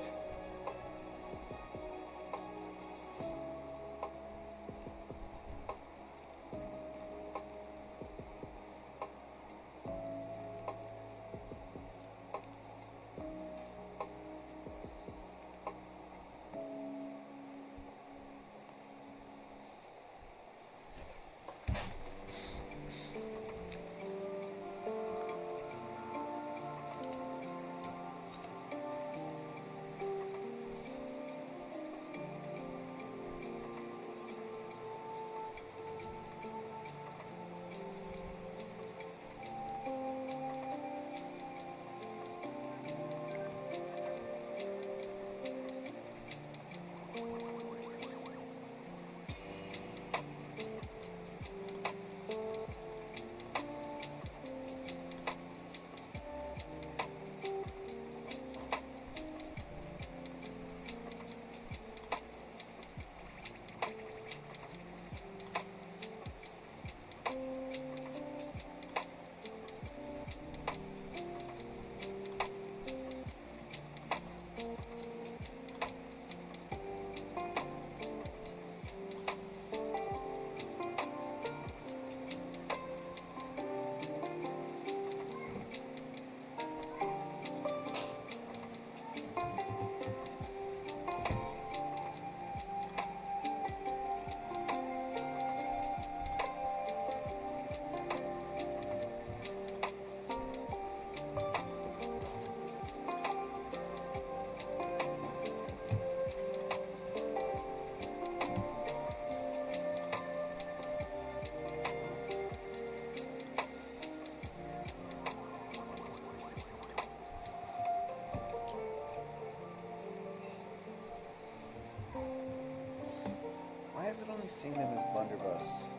Why is it only seeing them as blunderbuss?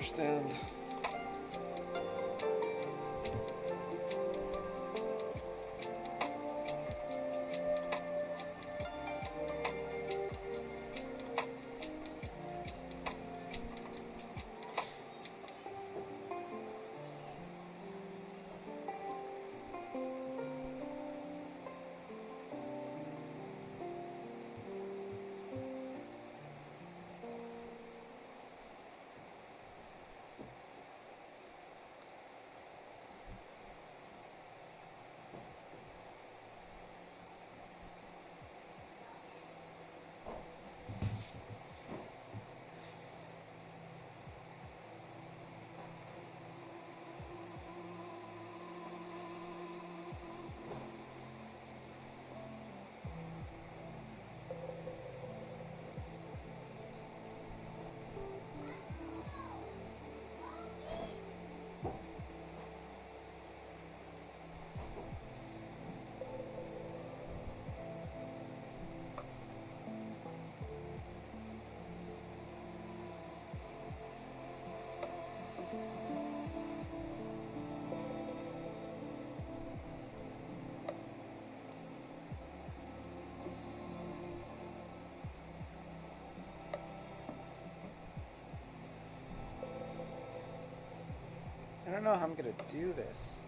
understand. I don't know how I'm gonna do this.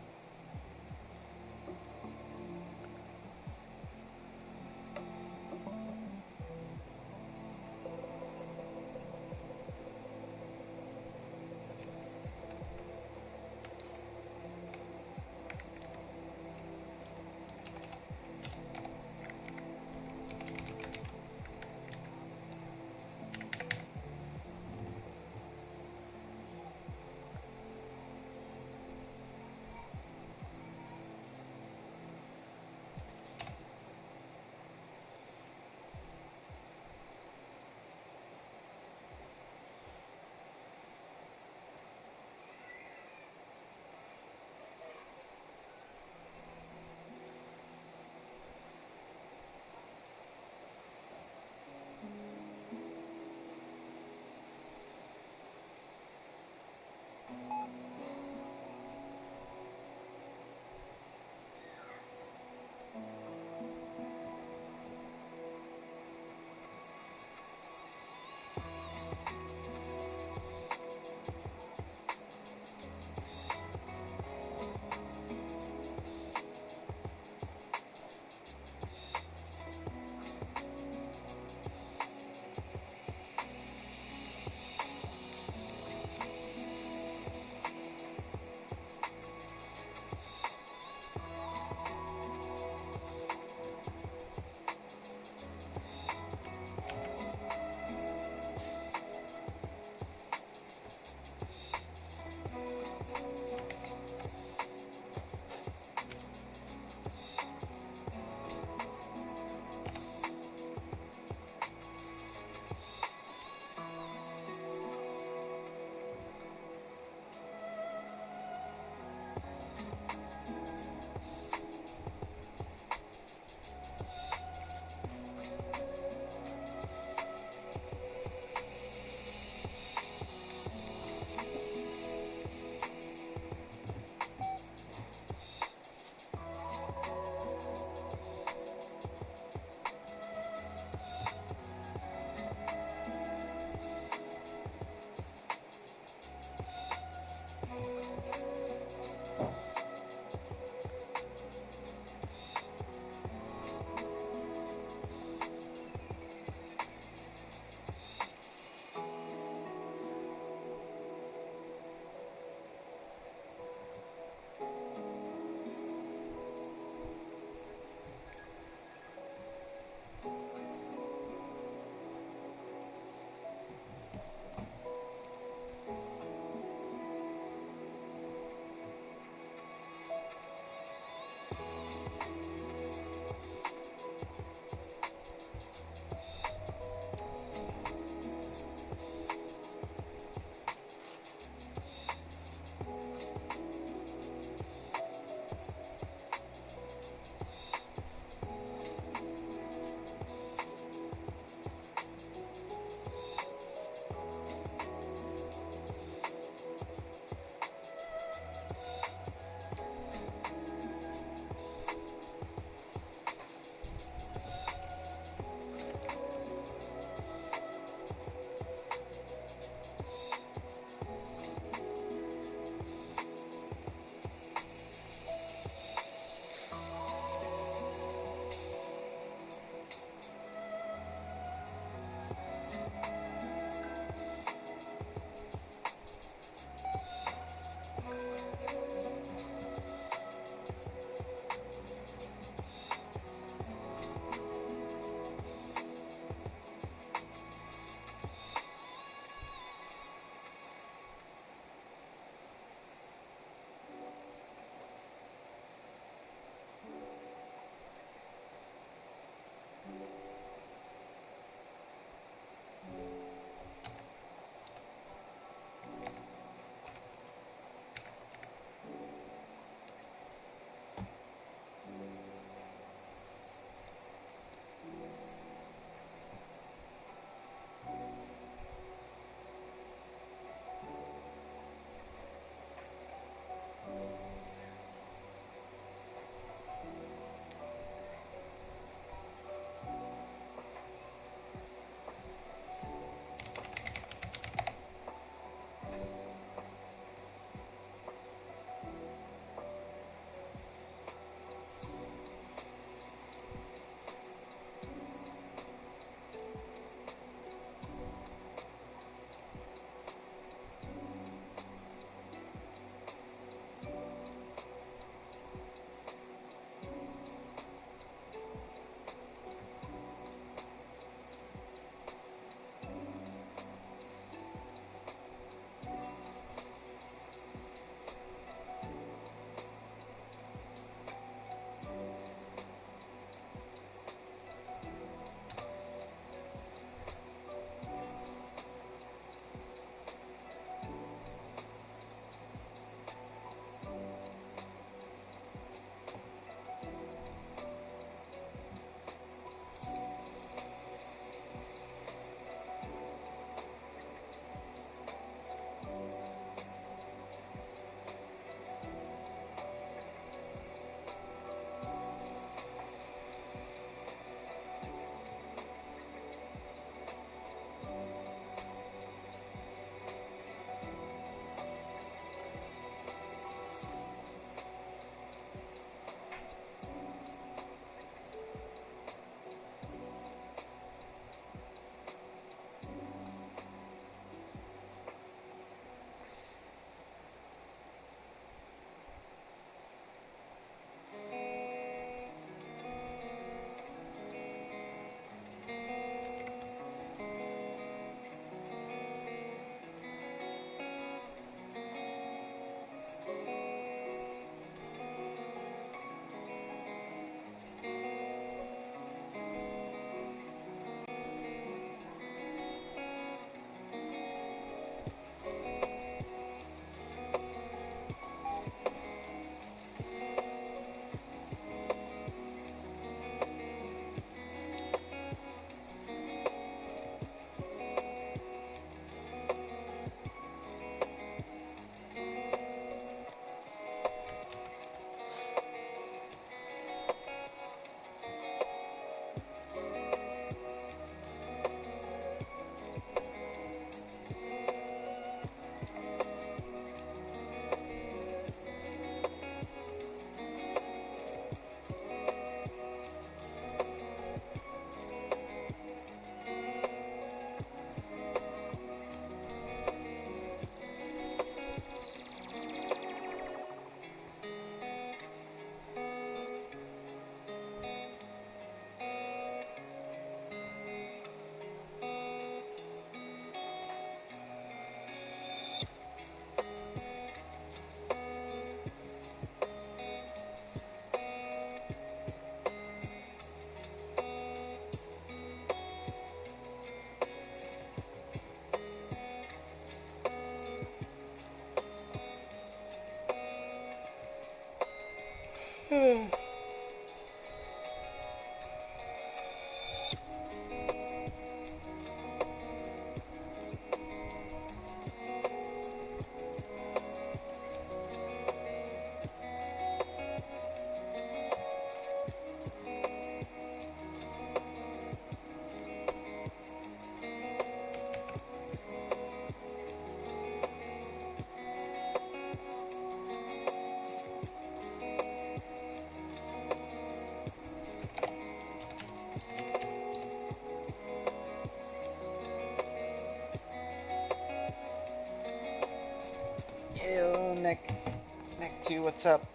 what's up?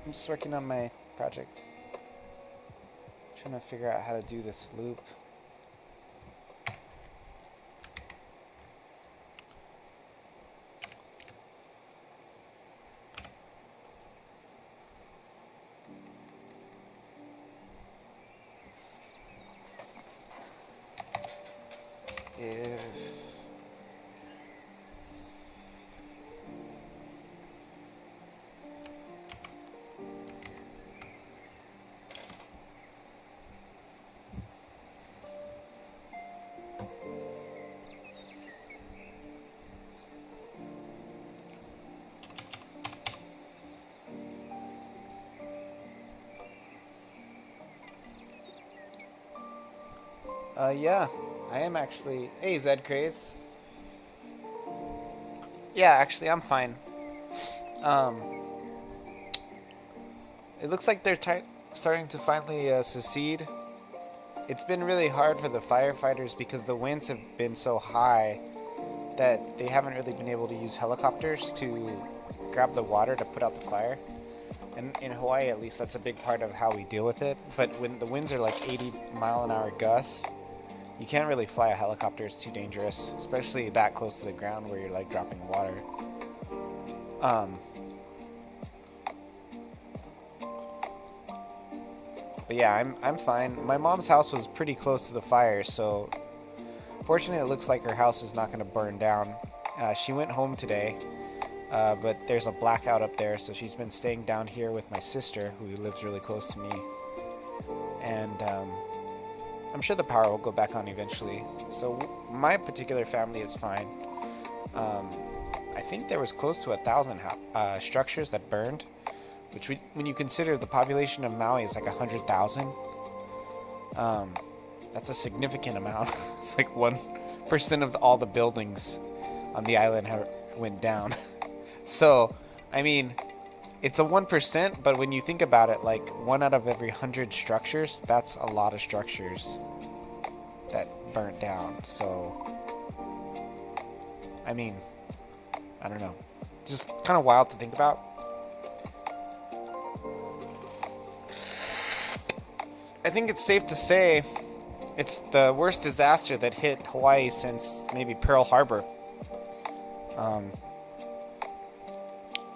I'm just working on my project. Trying to figure out how to do this loop. If yeah, I am actually. Hey, Zed Craze. Yeah, actually, I'm fine. Um, it looks like they're starting to finally secede. It's been really hard for the firefighters because the winds have been so high that they haven't really been able to use helicopters to grab the water to put out the fire. And in Hawaii, at least, that's a big part of how we deal with it. But when the winds are like 80-mile-an-hour gusts, you can't really fly a helicopter. It's too dangerous, especially that close to the ground where you're like dropping water. But yeah, I'm fine. My mom's house was pretty close to the fire, so fortunately, it looks like her house is not going to burn down. She went home today, but there's a blackout up there, so she's been staying down here with my sister, who lives really close to me. And I'm sure the power will go back on eventually. So my particular family is fine. I think there was close to 1,000 structures that burned, which when you consider the population of Maui is like 100,000, that's a significant amount. It's like 1% of all the buildings on the island went down. So, I mean, it's a 1%, but when you think about it, like 1 out of every 100 structures, that's a lot of structures that burnt down. So, I mean, I don't know. Just kind of wild to think about. I think it's safe to say it's the worst disaster that hit Hawaii since maybe Pearl Harbor.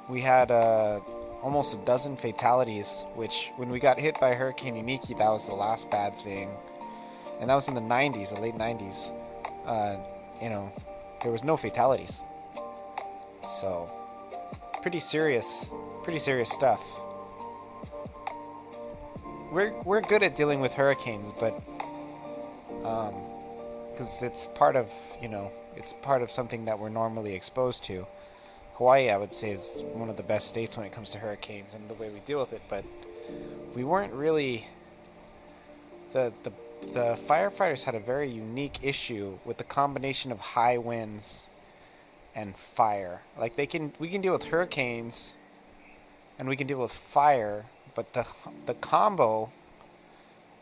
We had almost a dozen fatalities, which when we got hit by Hurricane Yuniki, that was the last bad thing. And that was in the 90s, the late 90s. There was no fatalities. So, pretty serious stuff. We're good at dealing with hurricanes, but because it's part of something that we're normally exposed to. Hawaii, I would say, is one of the best states when it comes to hurricanes and the way we deal with it. But we weren't really the firefighters had a very unique issue with the combination of high winds and fire. Like we can deal with hurricanes, and we can deal with fire. But the combo,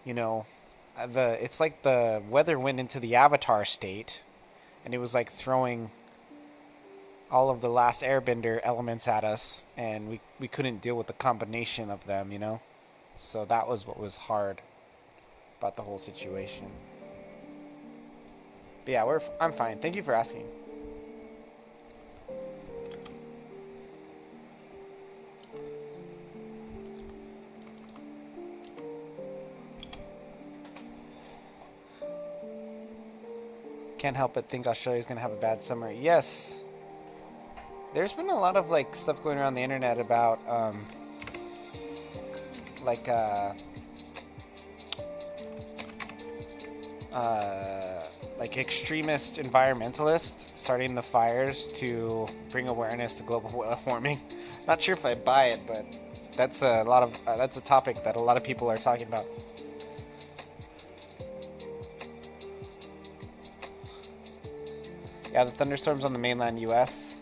it's like the weather went into the Avatar state, and it was like throwing all of the Last Airbender elements at us, and we couldn't deal with the combination of them, So that was what was hard about the whole situation. But yeah, I'm fine. Thank you for asking. Can't help but think Australia's gonna have a bad summer. Yes. There's been a lot of stuff going around the internet about extremist environmentalists starting the fires to bring awareness to global warming. Not sure if I buy it, but that's that's a topic that a lot of people are talking about. Yeah, the thunderstorms on the mainland U.S.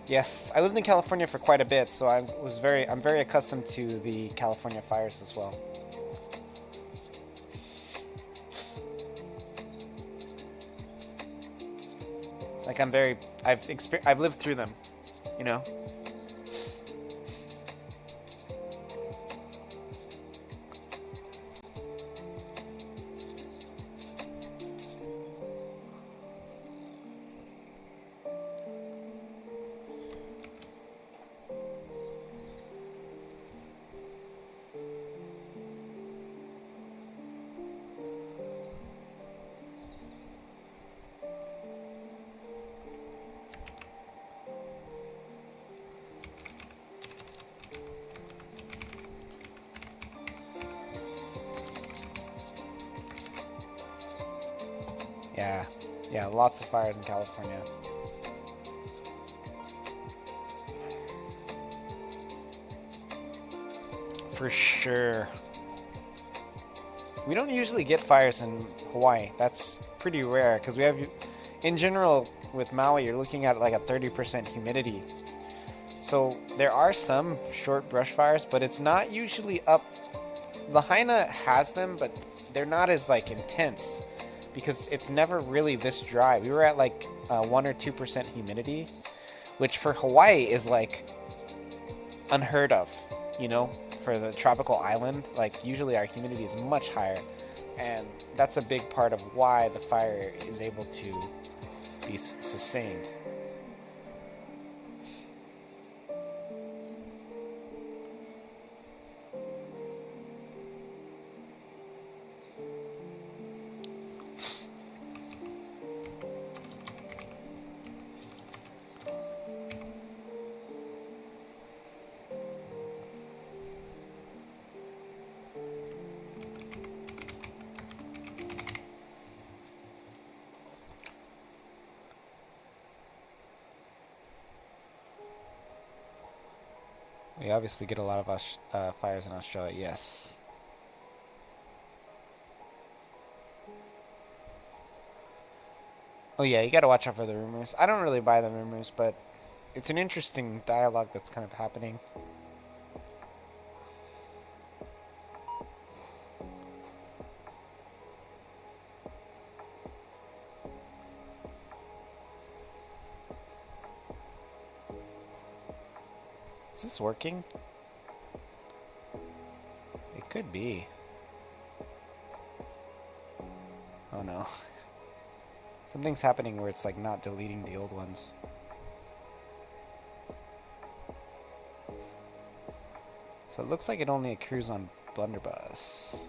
Yes, I lived in California for quite a bit, so I'm very accustomed to the California fires as well. I've lived through them, Yeah. Yeah, lots of fires in California. For sure. We don't usually get fires in Hawaii. That's pretty rare because we have, in general, with Maui, you're looking at like a 30% humidity. So there are some short brush fires, but it's not usually up. Lahaina has them, but they're not as like intense because it's never really this dry. We were at like 1 or 2% humidity, which for Hawaii is like unheard of, you know, for the tropical island. Like usually our humidity is much higher, and that's a big part of why the fire is able to be sustained. We obviously get a lot of fires in Australia, yes. Oh yeah, you gotta watch out for the rumors. I don't really buy the rumors, but it's an interesting dialogue that's kind of happening. Is this working? It could be. Oh no. Something's happening where it's like not deleting the old ones. So it looks like it only accrues on Blunderbuss.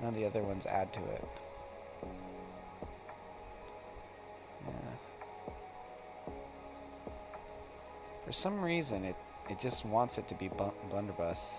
None of the other ones add to it. Yeah. For some reason, it just wants it to be Blunderbuss.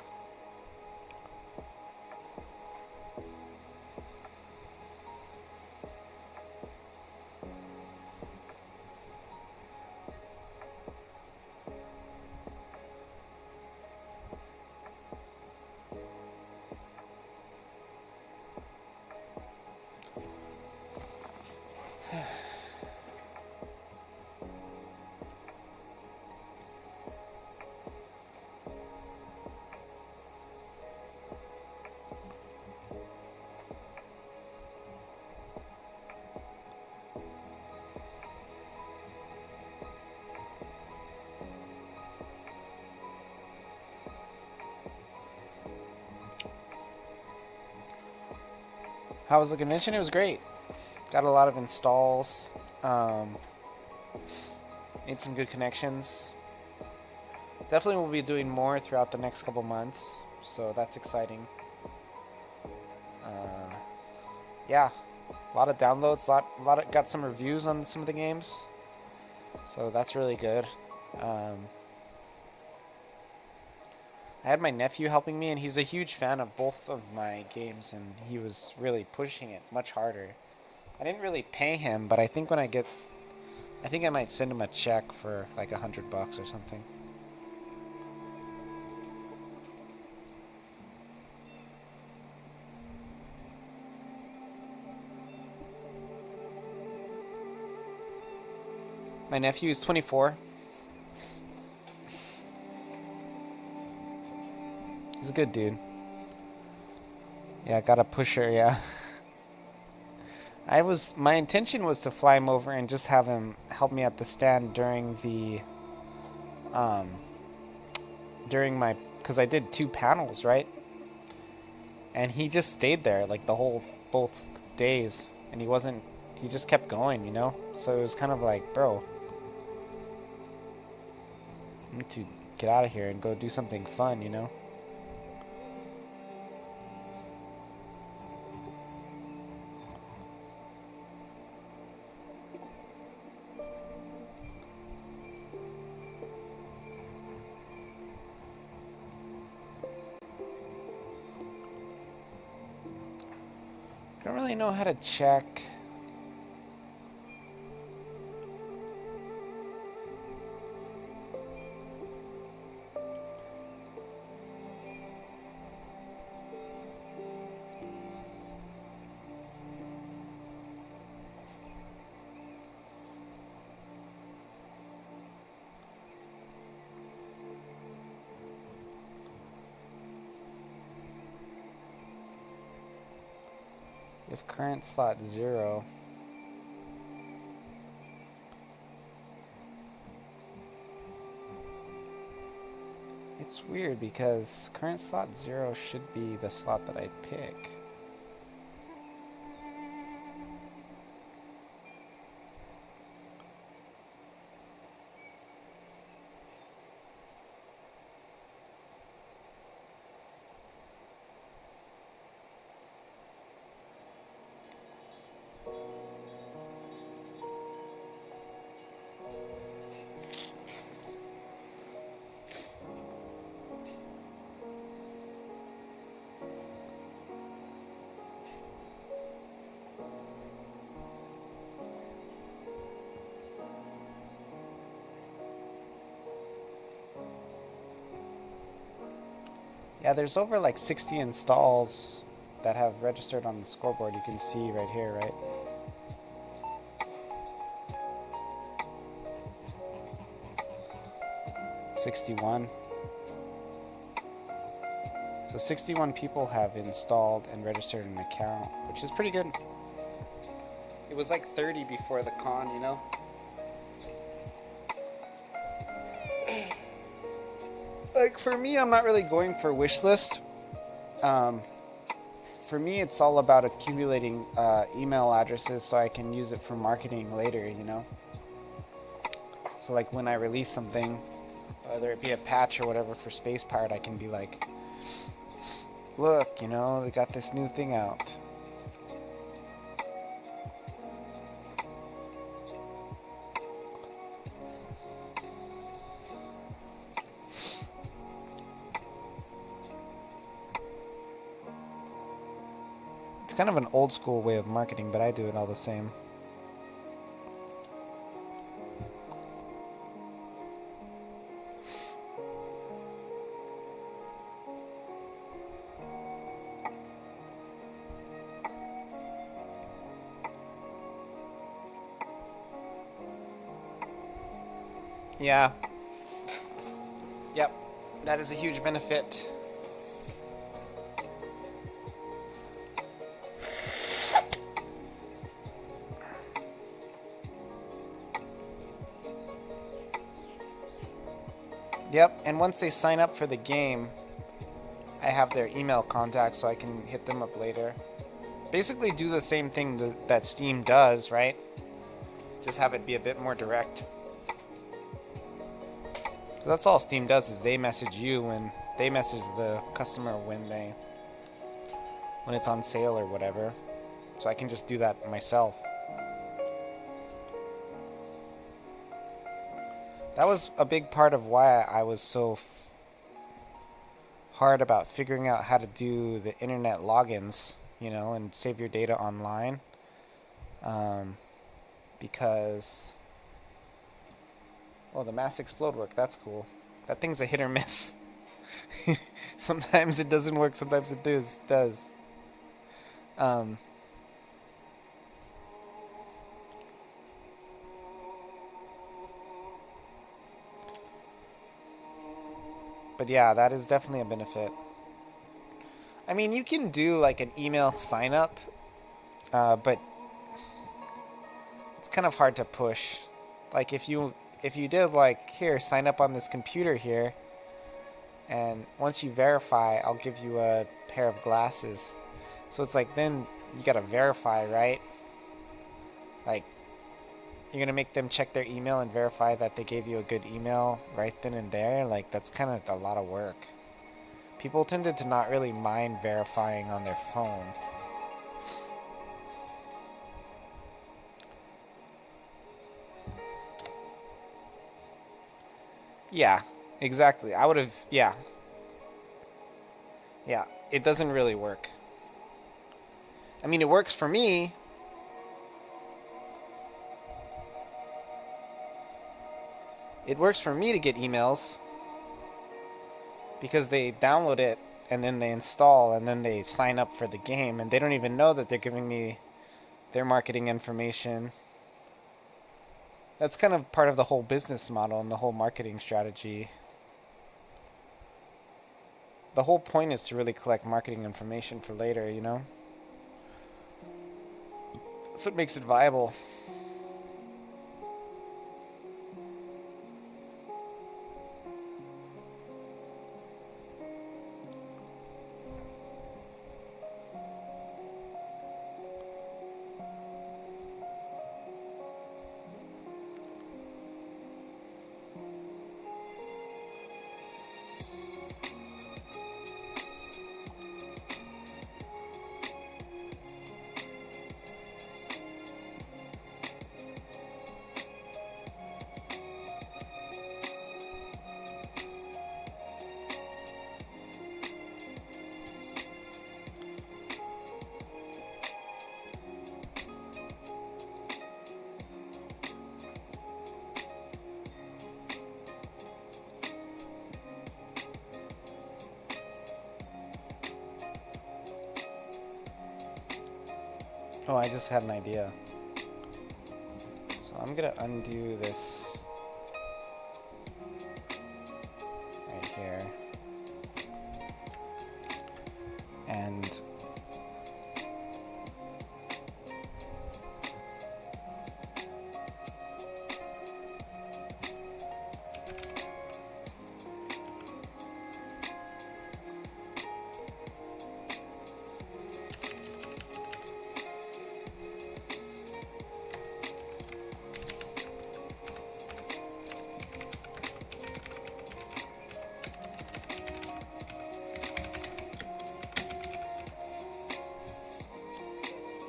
How was the convention? It was great. Got a lot of installs. Um, Made some good connections. Definitely will be doing more throughout the next couple months, so that's exciting. Uh, yeah, a lot of downloads, got some reviews on some of the games, so that's really good. Um, I had my nephew helping me, and he's a huge fan of both of my games, and he was really pushing it much harder. I didn't really pay him, but I think I think I might send him a check for like $100 or something. My nephew is 24. He's a good dude. Yeah, I got a pusher, yeah. My intention was to fly him over and just have him help me at the stand um, because I did 2 panels, right? And he just stayed there like both days, and he just kept going, you know? So it was kind of like, bro, I need to get out of here and go do something fun, you know? I don't really know how to check. If current slot 0. It's weird because current slot 0 should be the slot that I pick. Yeah, there's over like 60 installs that have registered on the scoreboard. You can see right here, right? $61. So 61 people have installed and registered an account, which is pretty good. It was like 30 before the con, you know? Like for me, I'm not really going for wish list. For me, it's all about accumulating email addresses so I can use it for marketing later, you know? So like when I release something, whether it be a patch or whatever for spacepirate, I can be like, look, you know, they got this new thing out. It's kind of an old school way of marketing, but I do it all the same. Yeah. Yep. That is a huge benefit. Yep, and once they sign up for the game, I have their email contact so I can hit them up later. Basically do the same thing that Steam does, right? Just have it be a bit more direct. That's all Steam does is they message you when they message the customer when it's on sale or whatever. So I can just do that myself. That was a big part of why I was so hard about figuring out how to do the internet logins, you know, and save your data online. Because, oh, the mass explode work, that's cool. That thing's a hit or miss. Sometimes it doesn't work, sometimes it does. But yeah, that is definitely a benefit. I mean, you can do like an email sign up, but it's kind of hard to push. Like if you did like, here, sign up on this computer here, and once you verify, I'll give you a pair of glasses. So it's like, then you gotta verify, right? Like, you're gonna make them check their email and verify that they gave you a good email right then and there. Like, that's kind of a lot of work. People tended to not really mind verifying on their phone. Yeah, exactly. I would have, yeah. Yeah, it doesn't really work. I mean, it works for me. It works for me to get emails because they download it and then they install and then they sign up for the game and they don't even know that they're giving me their marketing information. That's kind of part of the whole business model and the whole marketing strategy. The whole point is to really collect marketing information for later, you know? That's what makes it viable. Oh, I just had an idea. So I'm gonna undo this right here. And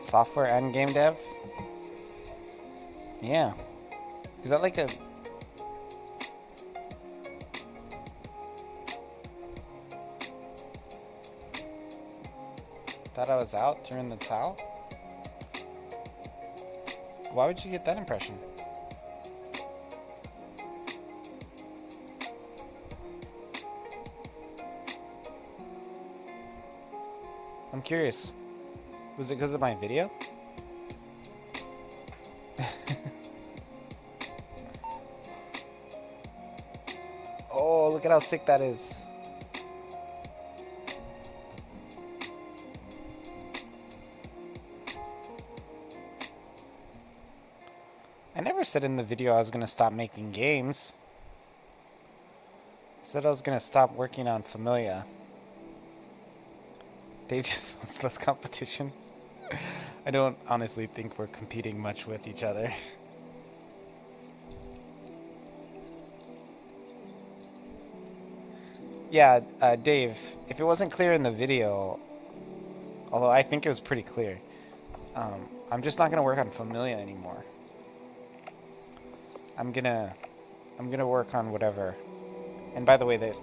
software and game dev? Yeah. Is that like a... Thought I was out, threw in the towel? Why would you get that impression? I'm curious. Was it because of my video? Oh, look at how sick that is. I never said in the video I was going to stop making games. I said I was going to stop working on Familia. Dave just wants less competition. I don't honestly think we're competing much with each other. Yeah, Dave, if it wasn't clear in the video, although I think it was pretty clear, I'm just not gonna work on Familia anymore. I'm gonna work on whatever. And by the way, that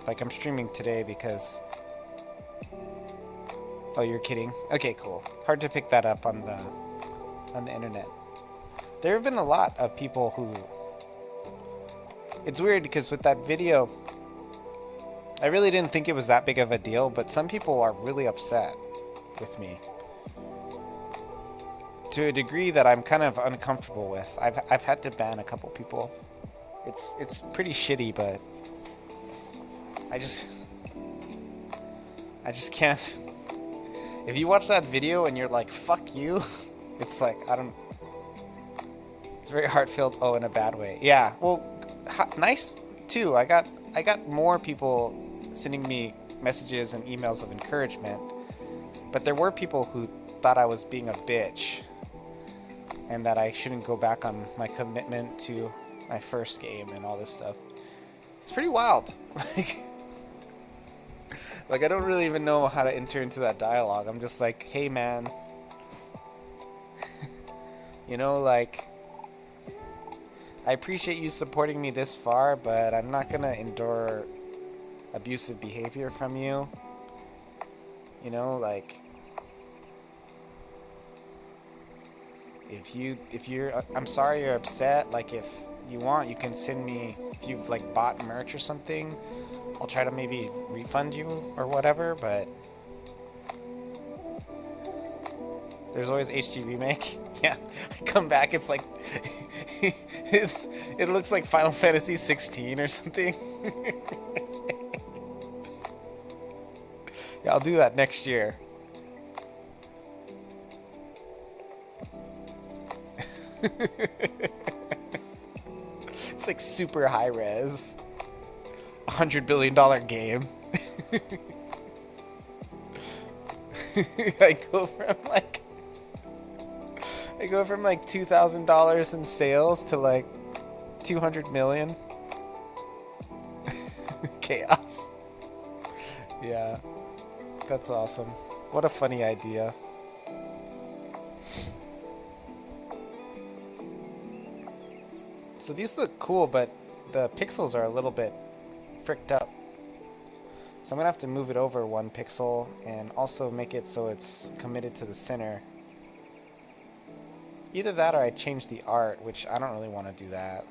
I'm streaming today because... Oh, you're kidding? Okay, cool. Hard to pick that up on the internet. There have been a lot of people who... It's weird because with that video, I really didn't think it was that big of a deal, but some people are really upset with me. To a degree that I'm kind of uncomfortable with. I've had to ban a couple people. It's pretty shitty, but I just can't. If you watch that video and you're like, fuck you, it's like, it's very heartfelt. Oh, in a bad way. Yeah, well, nice too. I got more people sending me messages and emails of encouragement, but there were people who thought I was being a bitch and that I shouldn't go back on my commitment to my first game and all this stuff. It's pretty wild. Like, I don't really even know how to enter into that dialogue. I'm just like, hey, man. You know, like, I appreciate you supporting me this far, but I'm not going to endure abusive behavior from you. You know, like, if you're, I'm sorry you're upset. Like, if you want, you can send me, if you've like bought merch or something, I'll try to maybe refund you or whatever, but there's always HD remake. Yeah, I come back, it's like it looks like Final Fantasy 16 or something. Yeah, I'll do that next year. It's like super high res. $100 billion game. I go from like $2,000 in sales to like 200 million. Chaos. Yeah. That's awesome. What a funny idea. So these look cool, but the pixels are a little bit fricked up. So I'm gonna have to move it over 1 pixel and also make it so it's committed to the center. Either that or I change the art, which I don't really want to do that.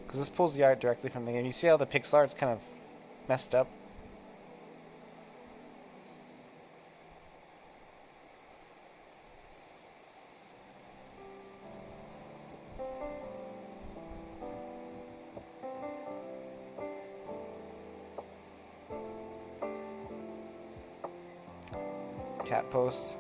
Because this pulls the art directly from the game. You see how the pixel art's kind of messed up? Cat posts.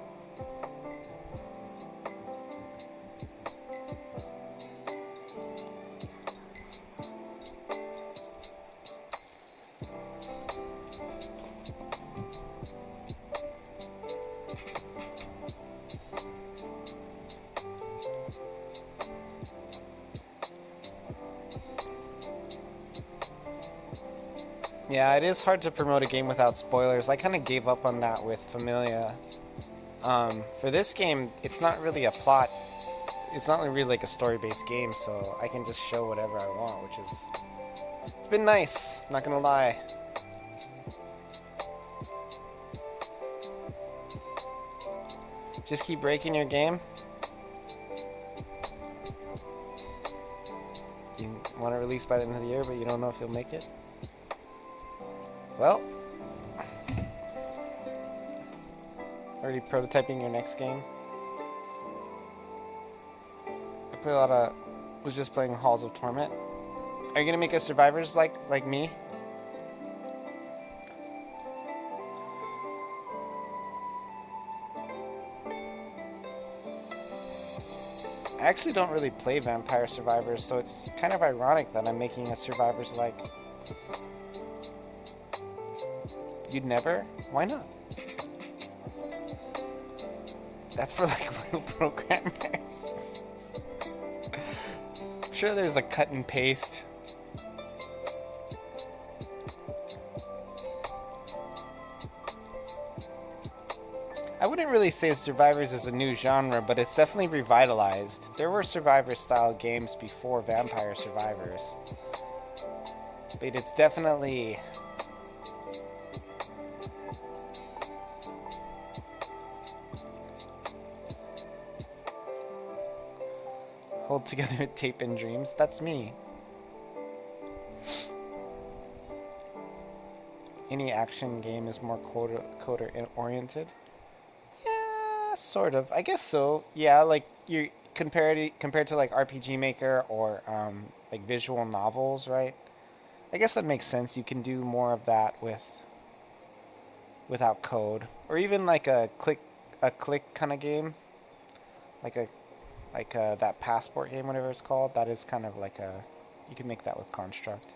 Yeah, it is hard to promote a game without spoilers. I kind of gave up on that with Familia. For this game, it's not really a plot. It's not really like a story-based game, so I can just show whatever I want, which is... It's been nice, not gonna lie. Just keep breaking your game. You want to release by the end of the year, but you don't know if you'll make it? Well, already prototyping your next game. I play a lot of, was just playing Halls of Torment. Are you gonna make us survivors like me? I actually don't really play Vampire Survivors, so it's kind of ironic that I'm making a Survivors like. You'd never? Why not? That's for like real programmers. I'm sure there's a cut and paste. I wouldn't really say Survivors is a new genre, but it's definitely revitalized. There were Survivor-style games before Vampire Survivors. But it's definitely... Hold together with tape and dreams. That's me. Any action game is more coder-oriented. Yeah, sort of. I guess so. Yeah, like you compared to like RPG Maker or like visual novels, right? I guess that makes sense. You can do more of that without code, or even like a click kind of game, like that passport game, whatever it's called. That is kind of like you can make that with Construct.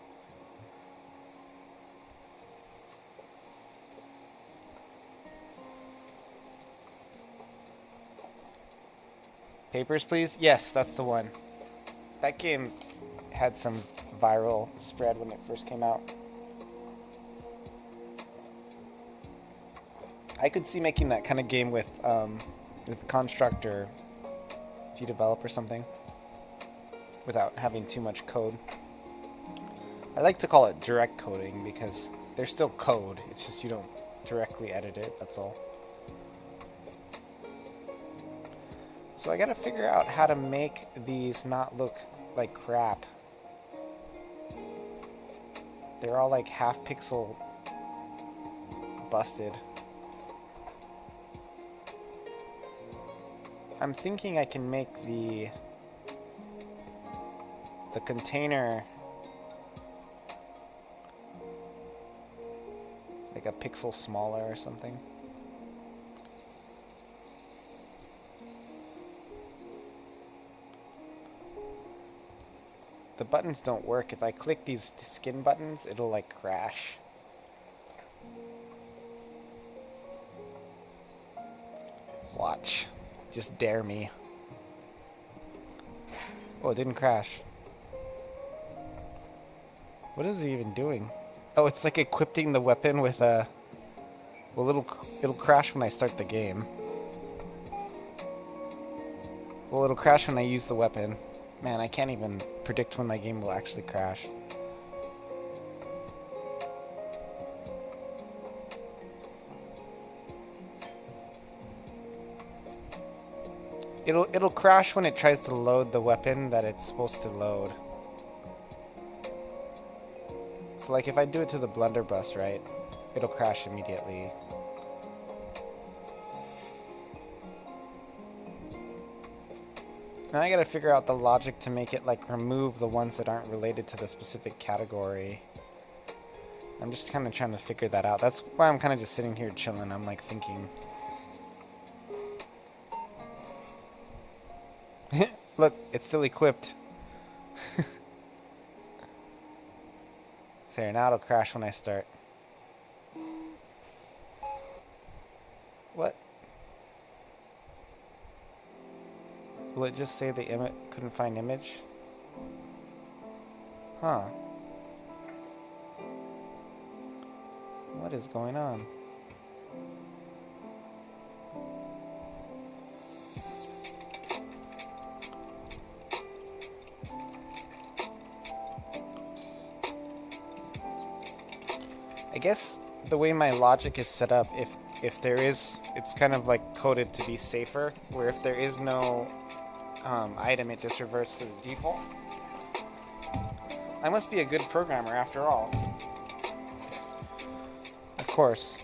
Papers, Please? Yes, that's the one. That game had some viral spread when it first came out. I could see making that kind of game with Construct or Develop or something without having too much code. I like to call it direct coding because there's still code. It's just you don't directly edit it, that's all. So I gotta figure out how to make these not look like crap. They're all like half pixel busted. I'm thinking I can make the container like a pixel smaller or something. The buttons don't work. If I click these skin buttons, it'll like crash. Watch. Just dare me. Oh, it didn't crash. What is it even doing? Oh, it's like equipping the weapon with a... Well, it'll crash when I start the game. Well, it'll crash when I use the weapon. Man, I can't even predict when my game will actually crash. It'll crash when it tries to load the weapon that it's supposed to load. So like if I do it to the blunderbuss, right? It'll crash immediately. Now I gotta figure out the logic to make it like remove the ones that aren't related to the specific category. I'm just kind of trying to figure that out. That's why I'm kind of just sitting here chilling. I'm like thinking. Look, it's still equipped. So now it'll crash when I start. What? Will it just say the image couldn't find image? Huh. What is going on? I guess the way my logic is set up, if there is, it's kind of like coded to be safer, where if there is no item, it just reverts to the default. I must be a good programmer after all. Of course.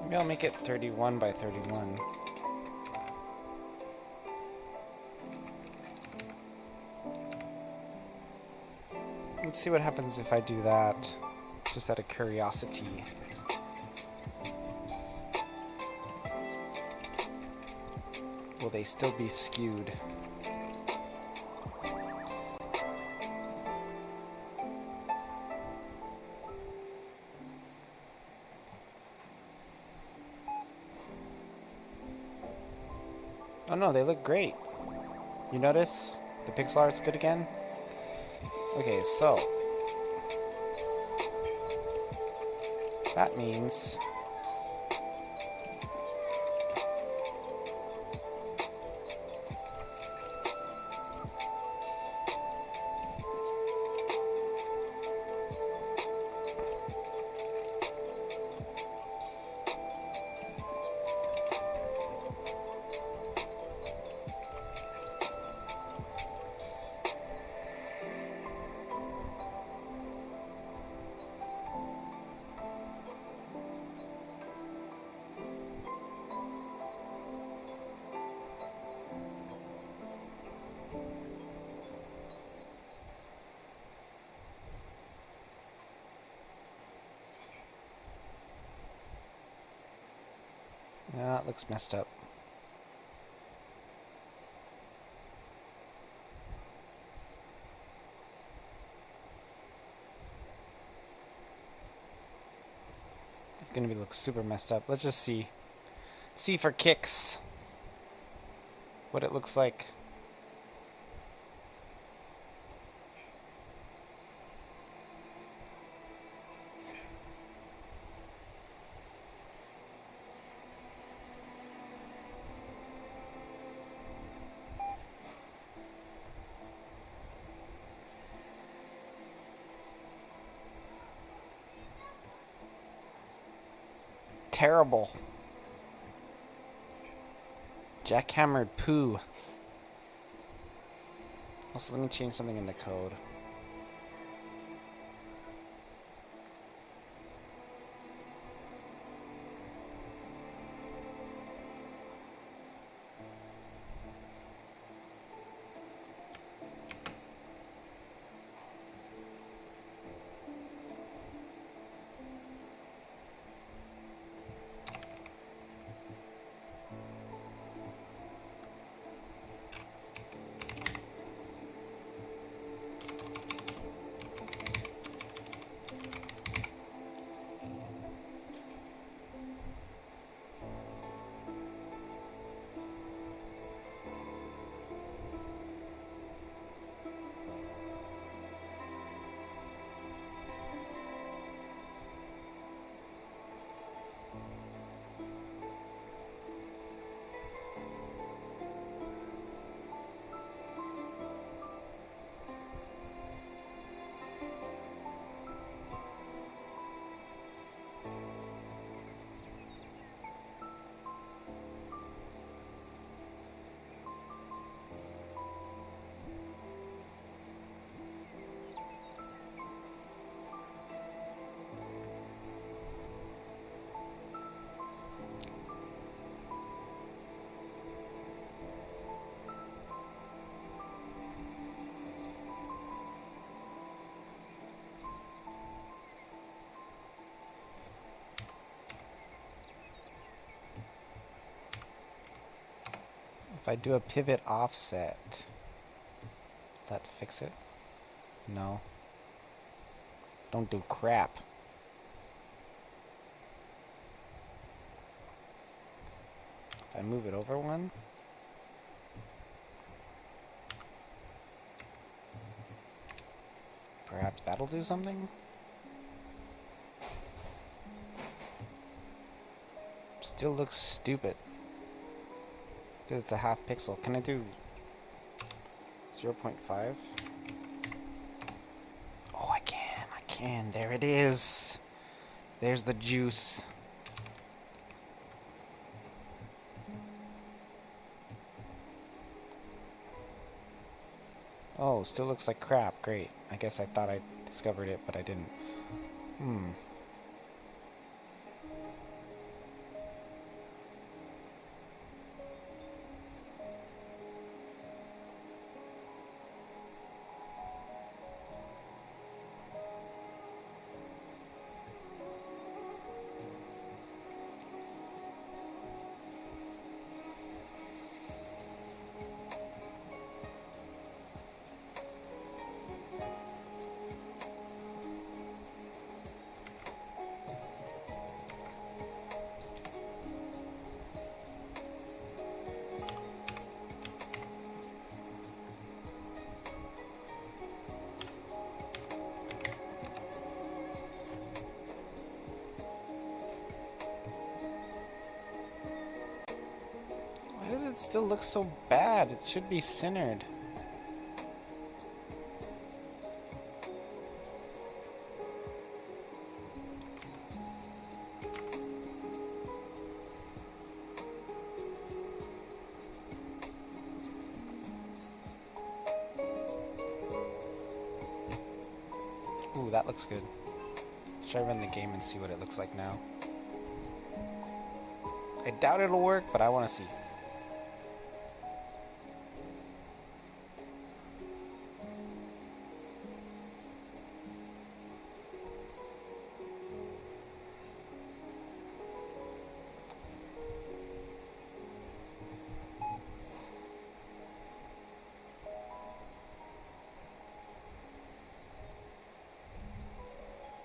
Maybe I'll make it 31 by 31. Let's see what happens if I do that, just out of curiosity. Will they still be skewed? Oh no, they look great. You notice the pixel art's good again? Okay, so that means yeah, it looks messed up. gonna be look super messed up. Let's just see. See for kicks what it looks like. Terrible. Jackhammered poo. Also, let me change something in the code. If I do a pivot offset, does that fix it? No. Don't do crap. If I move it over one, perhaps that'll do something? Still looks stupid. Because it's a half pixel. Can I do 0.5? Oh, I can. I can. There it is. There's the juice. Oh, still looks like crap. Great. I guess I thought I discovered it, but I didn't. Why does it still look so bad? It should be centered. Ooh, that looks good. Should I run the game and see what it looks like now? I doubt it'll work, but I want to see.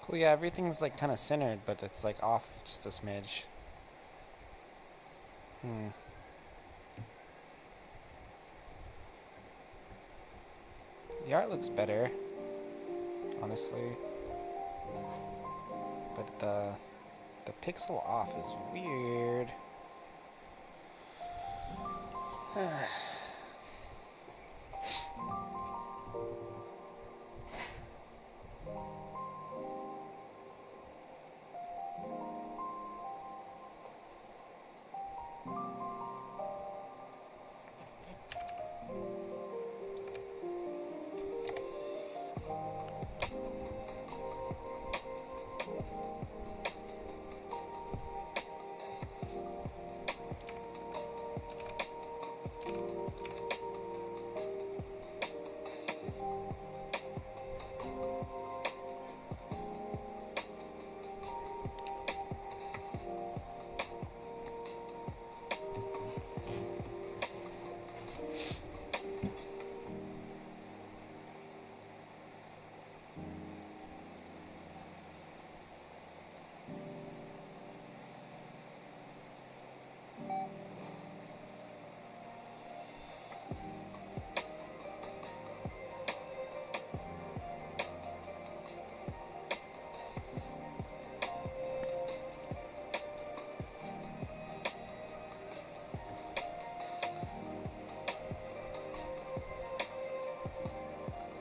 Cool, yeah, everything's like kind of centered, but it's like off just a smidge. Hmm. The art looks better, honestly. But the pixel off is weird.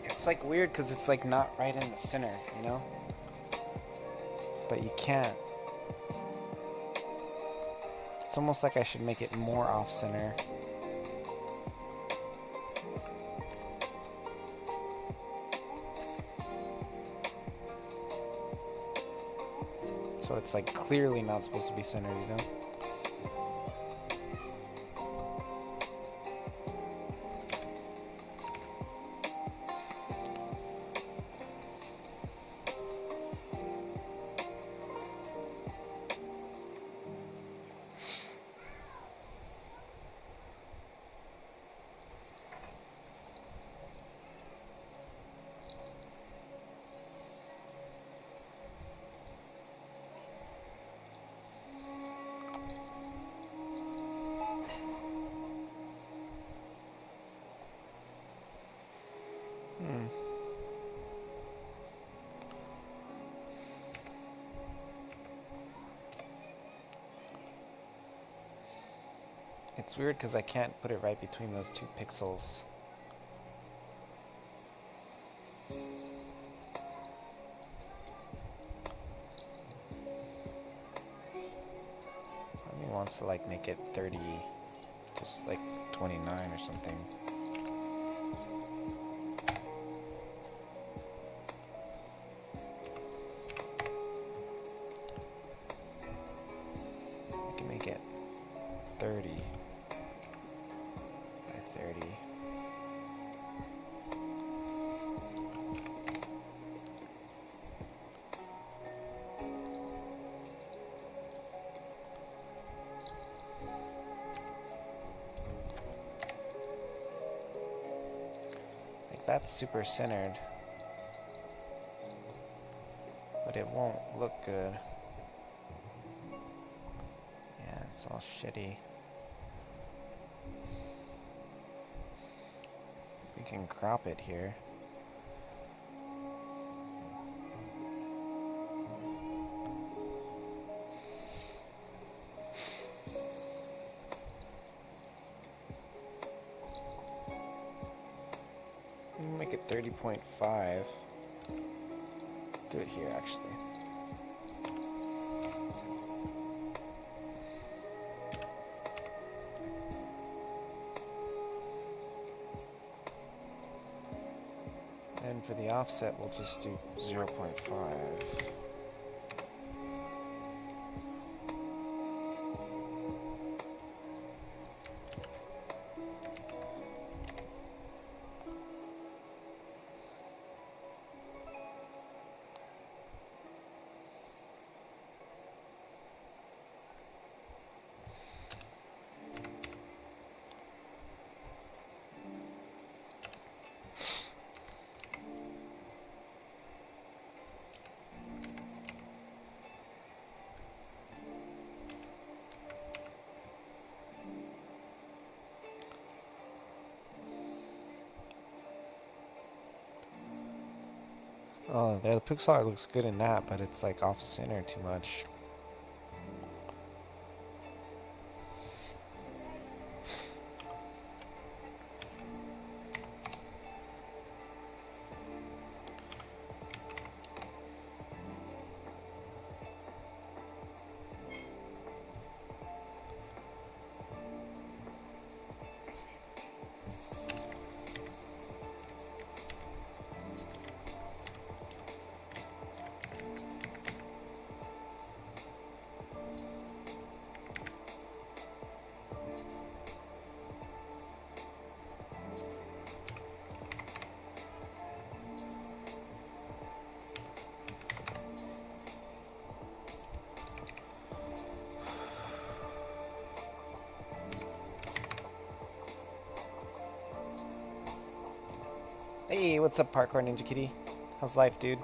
It's like weird because it's like not right in the center, you know? But you can't. It's almost like I should make it more off center. So it's like clearly not supposed to be centered, you know? It's weird because I can't put it right between those two pixels. Part of me wants to like make it 30, just like 29 or something. I can make it 30 by 30. That's super centered, but it won't look good. Yeah, it's all shitty. We can crop it here. Make it 30.5. Do it here, actually. And for the offset, we'll just do 0.5. Oh, the pixel art looks good in that, but it's like off center too much. Hey, what's up, Parkour Ninja Kitty? How's life, dude?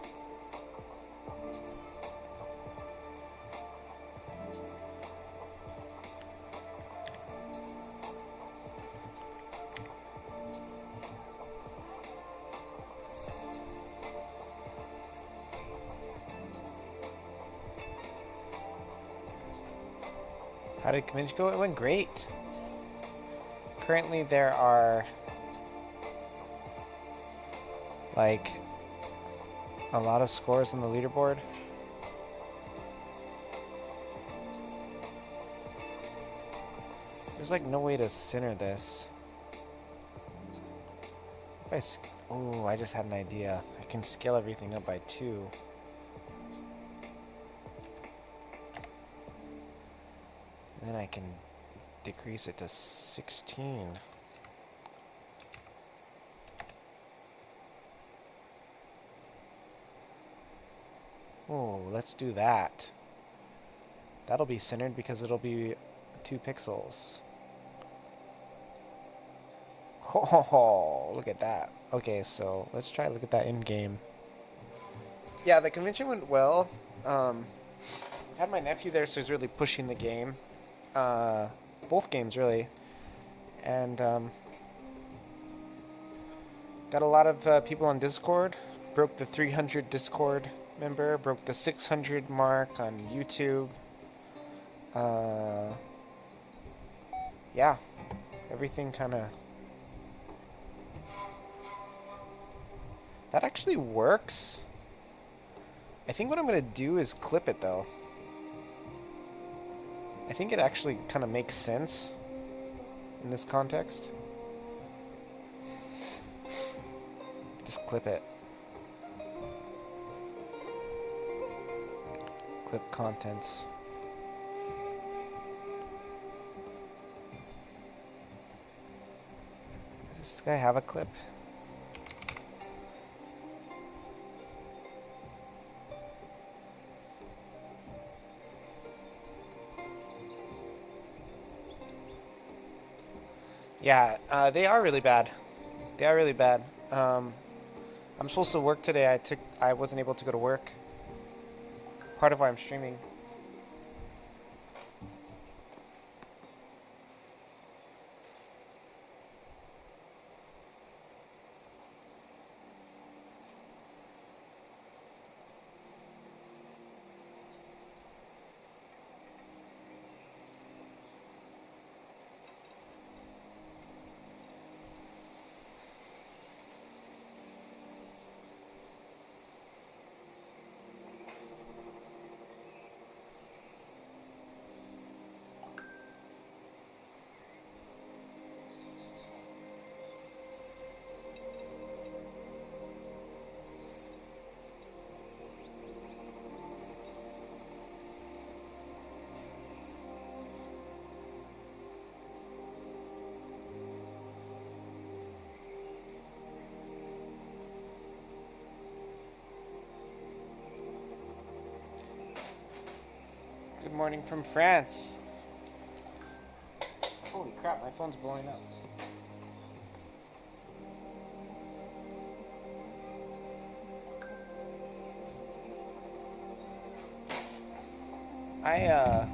How did convention go? It went great. Currently, there are like a lot of scores on the leaderboard. There's like no way to center this. If oh, I just had an idea. I can scale everything up by 2. And then I can decrease it to 16. Oh, let's do that. That'll be centered because it'll be 2 pixels. Oh, look at that. Okay, so let's try to look at that in game. Yeah, the convention went well. I had my nephew there, so he's really pushing the game. Both games, really. And got a lot of people on Discord. Broke the 300 Discord member. Broke the 600 mark on YouTube. Yeah, everything kind of... That actually works. I think what I'm going to do is clip it, though. I think it actually kind of makes sense in this context. Just clip it. Clip contents. Does this guy have a clip? Yeah, they are really bad. They are really bad. I'm supposed to work today. I wasn't able to go to work. Part of why I'm streaming. Good morning from France. Holy crap, my phone's blowing up. I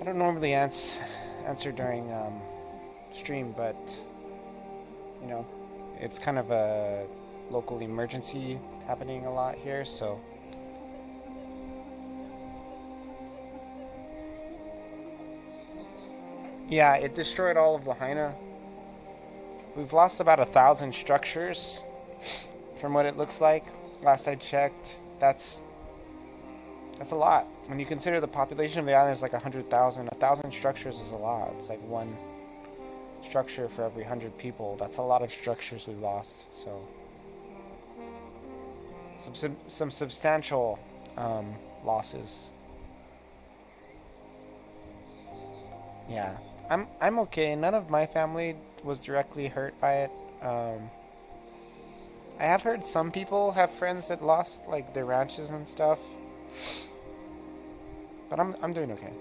don't normally answer during stream, but you know, it's kind of a local emergency happening a lot here, so. Yeah, it destroyed all of Lahaina. We've lost about 1,000 structures from what it looks like. Last I checked, that's a lot. When you consider the population of the island is like 100,000, 1,000 structures is a lot. It's like one structure for every 100 people. That's a lot of structures we lost. So some substantial losses. Yeah, I'm okay. None of my family was directly hurt by it. I have heard some people have friends that lost like their ranches and stuff, but I'm doing okay.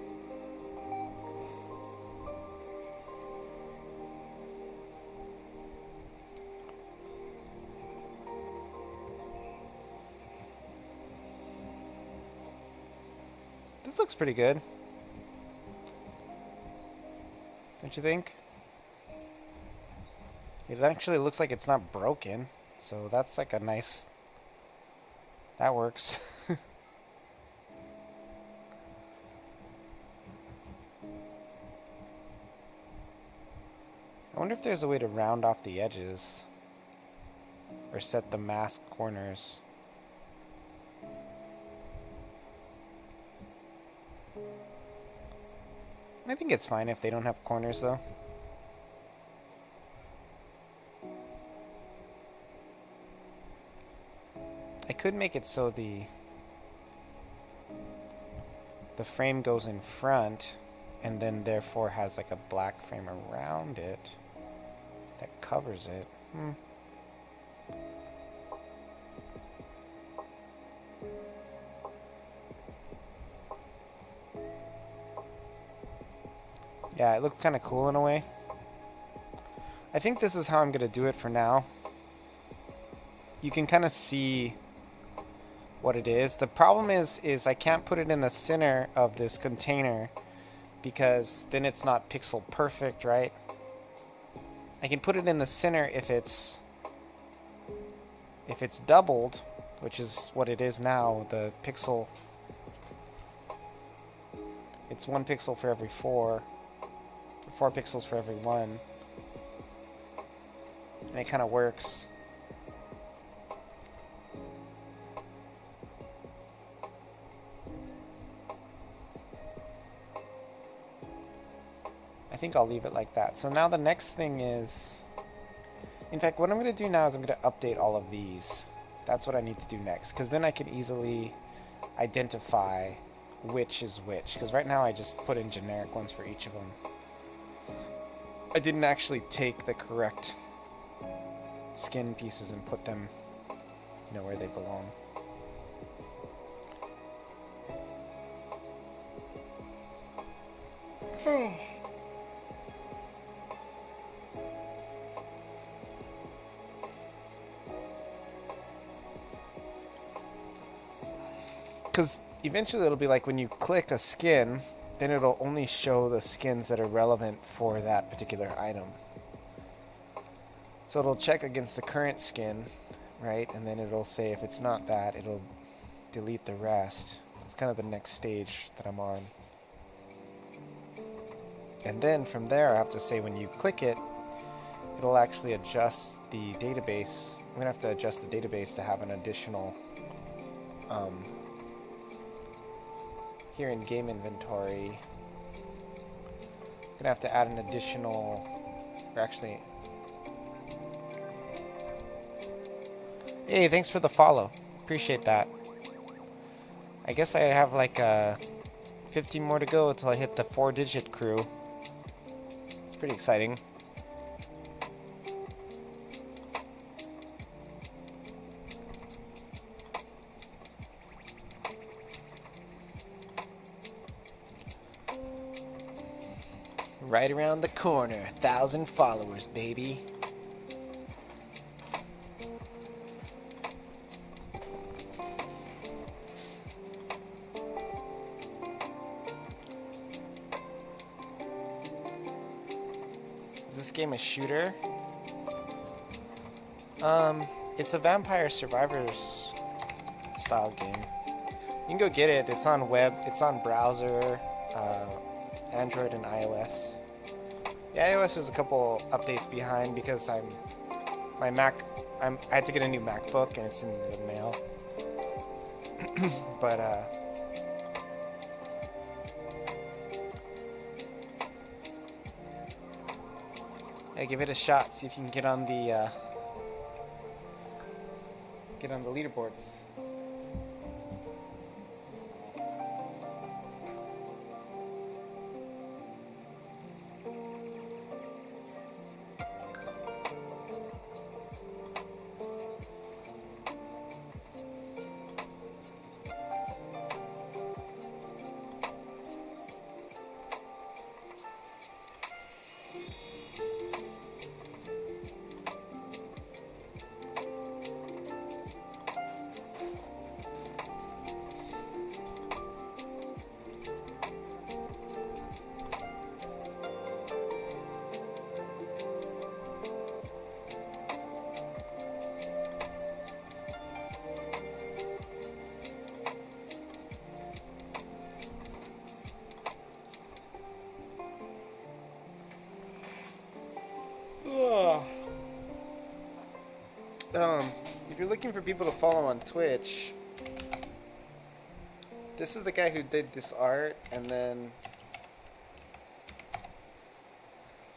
This looks pretty good, don't you think? It actually looks like it's not broken, so that's like a nice. That works. I wonder if there's a way to round off the edges or set the mask corners. I think it's fine if they don't have corners though. I could make it so the frame goes in front and then therefore has like a black frame around it that covers it. Yeah, it looks kind of cool in a way. I think this is how I'm going to do it for now. You can kind of see what it is. The problem is I can't put it in the center of this container because then it's not pixel perfect, right? I can put it in the center if it's doubled, which is what it is now. The pixel, it's 1 pixel for every 4 pixels for every 1, and it kind of works. I think I'll leave it like that. So now the next thing is, in fact, what I'm going to do now is I'm going to update all of these. That's what I need to do next, because then I can easily identify which is which, because right now I just put in generic ones for each of them. I didn't actually take the correct skin pieces and put them, where they belong. Because eventually it'll be like when you click a skin, then it'll only show the skins that are relevant for that particular item. So it'll check against the current skin, right? And then it'll say if it's not that, it'll delete the rest. That's kind of the next stage that I'm on. And then from there, I have to say when you click it, it'll actually adjust the database. I'm going to have to adjust the database to have an additional... here in game inventory, I'm gonna have to add an additional, or actually, hey, thanks for the follow, appreciate that. I guess I have like 15 more to go until I hit the 4-digit crew. It's pretty exciting. Right around the corner, 1,000 followers, baby. Is this game a shooter? It's a Vampire Survivors style game. You can go get it. It's on web. It's on browser, Android and iOS. The iOS is a couple updates behind because my Mac. I had to get a new MacBook and it's in the mail. But yeah, give it a shot. See if you can get on the leaderboards. If you're looking for people to follow on Twitch, this is the guy who did this art, and then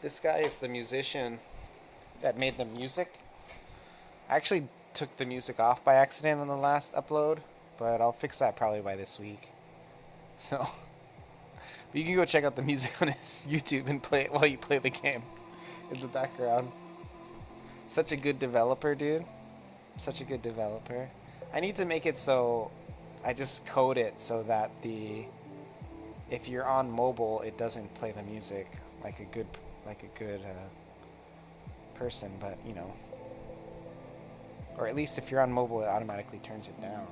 this guy is the musician that made the music. I actually took the music off by accident on the last upload, but I'll fix that probably by this week. So, but you can go check out the music on his YouTube and play it while you play the game in the background. Such a good developer, dude. Such a good developer. I need to make it so I just code it so that if you're on mobile, it doesn't play the music like a good person, but you know, or at least if you're on mobile, it automatically turns it down.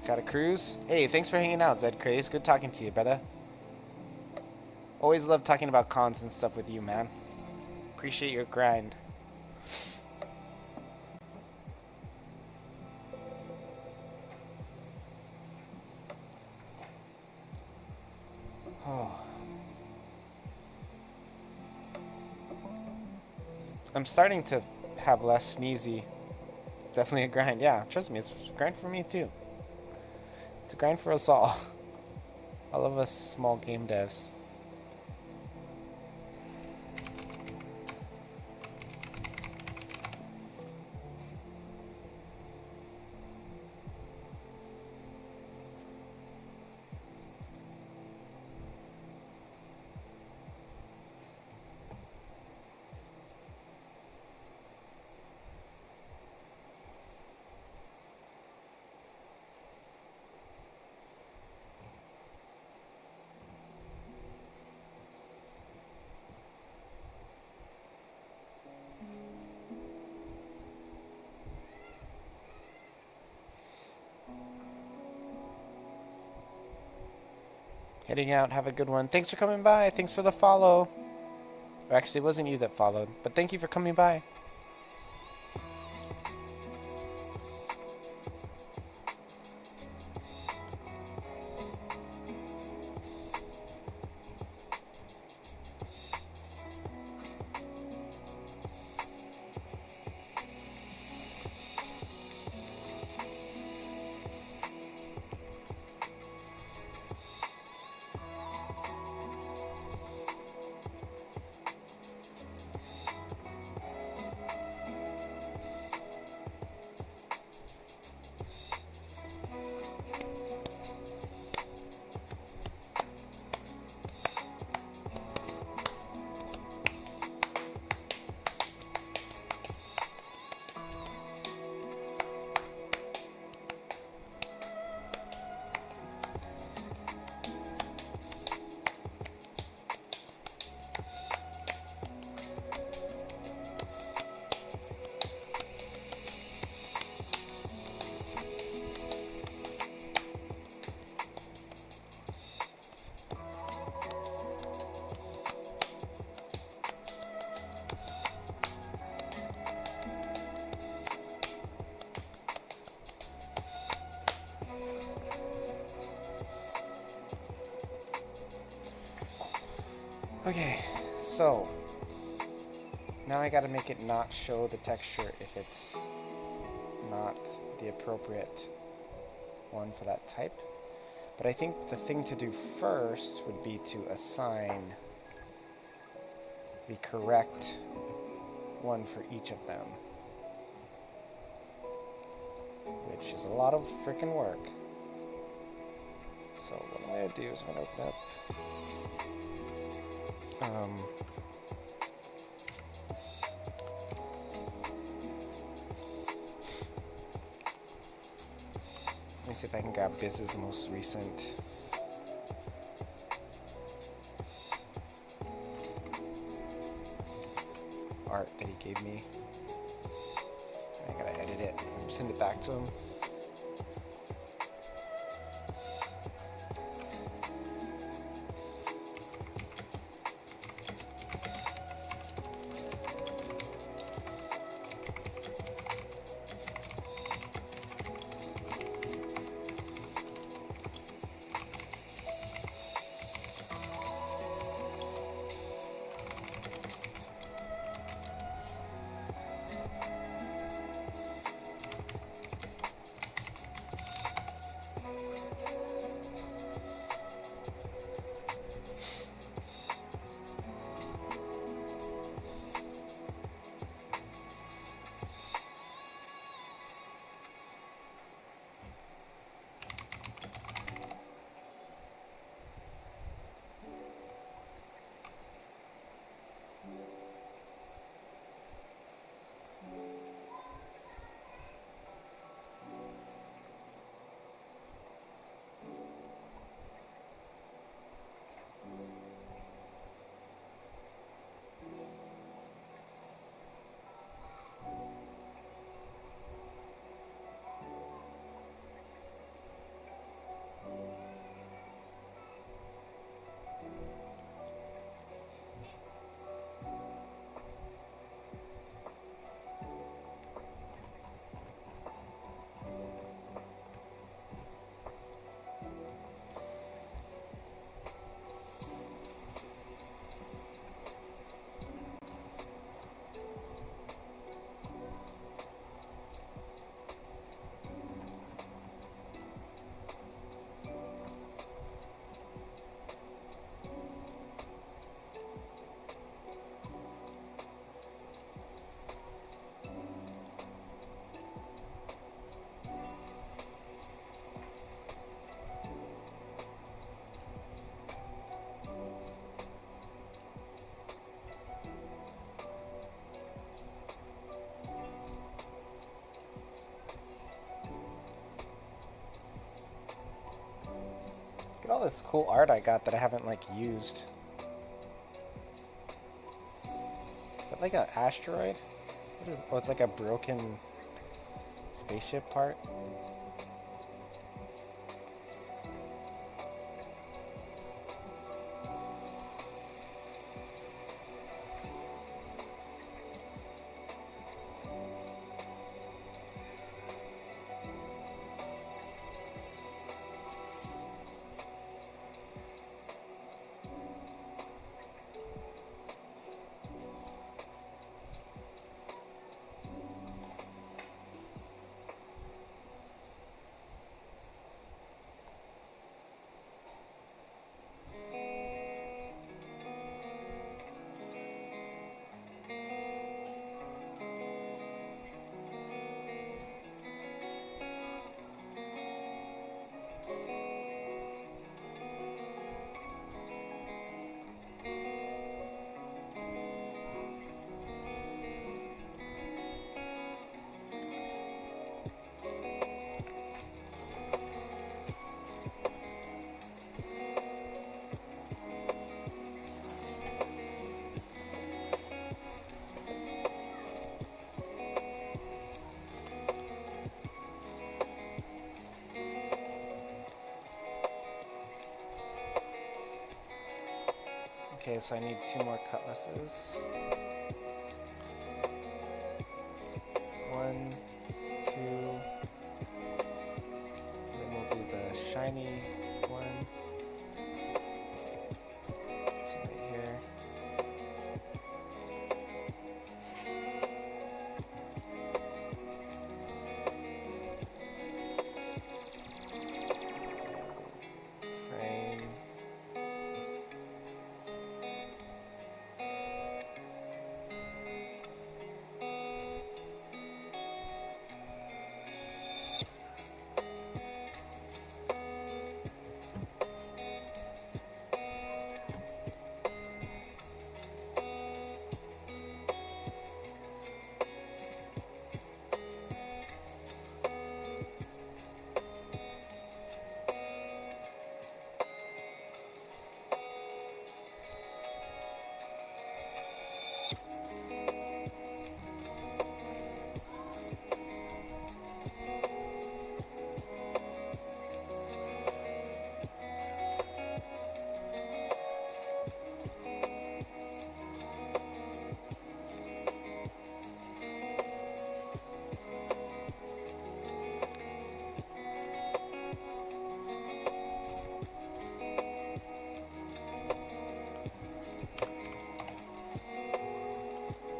Got a cruise? Hey, thanks for hanging out, Zed Craze. Good talking to you, brother. Always love talking about cons and stuff with you, man. Appreciate your grind. Oh. I'm starting to have less sneezy. It's definitely a grind. Yeah, trust me, it's a grind for me too. It's a grind for us all. All of us small game devs. Heading out. Have a good one. Thanks for coming by. Thanks for the follow. Or actually, it wasn't you that followed, but thank you for coming by. Okay, so now I gotta make it not show the texture if it's not the appropriate one for that type. But I think the thing to do first would be to assign the correct one for each of them, which is a lot of freaking work. So what I'm going to do is I'm going to open up let me see if I can grab Biz's most recent art that he gave me. I gotta edit it and send it back to him. Look at all this cool art I got that I haven't like used. Is that like an asteroid? What is? Oh, it's like a broken spaceship part. Okay, so I need 2 more cutlasses. 1, 2. Then we'll do the shiny one. So right here.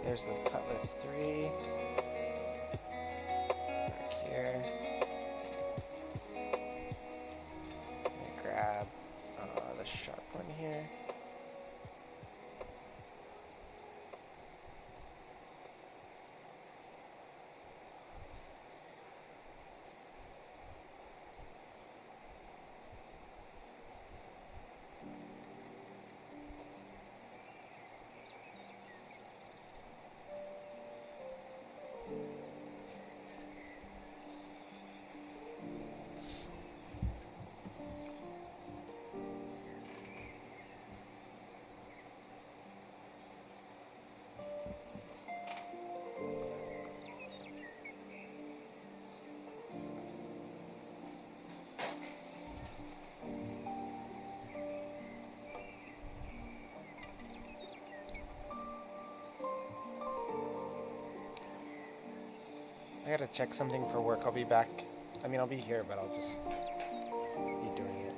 There's the Cutlass 3. Back here. Let me grab the sharp one here. I gotta check something for work. I'll be back. I mean, I'll be here, but I'll just be doing it.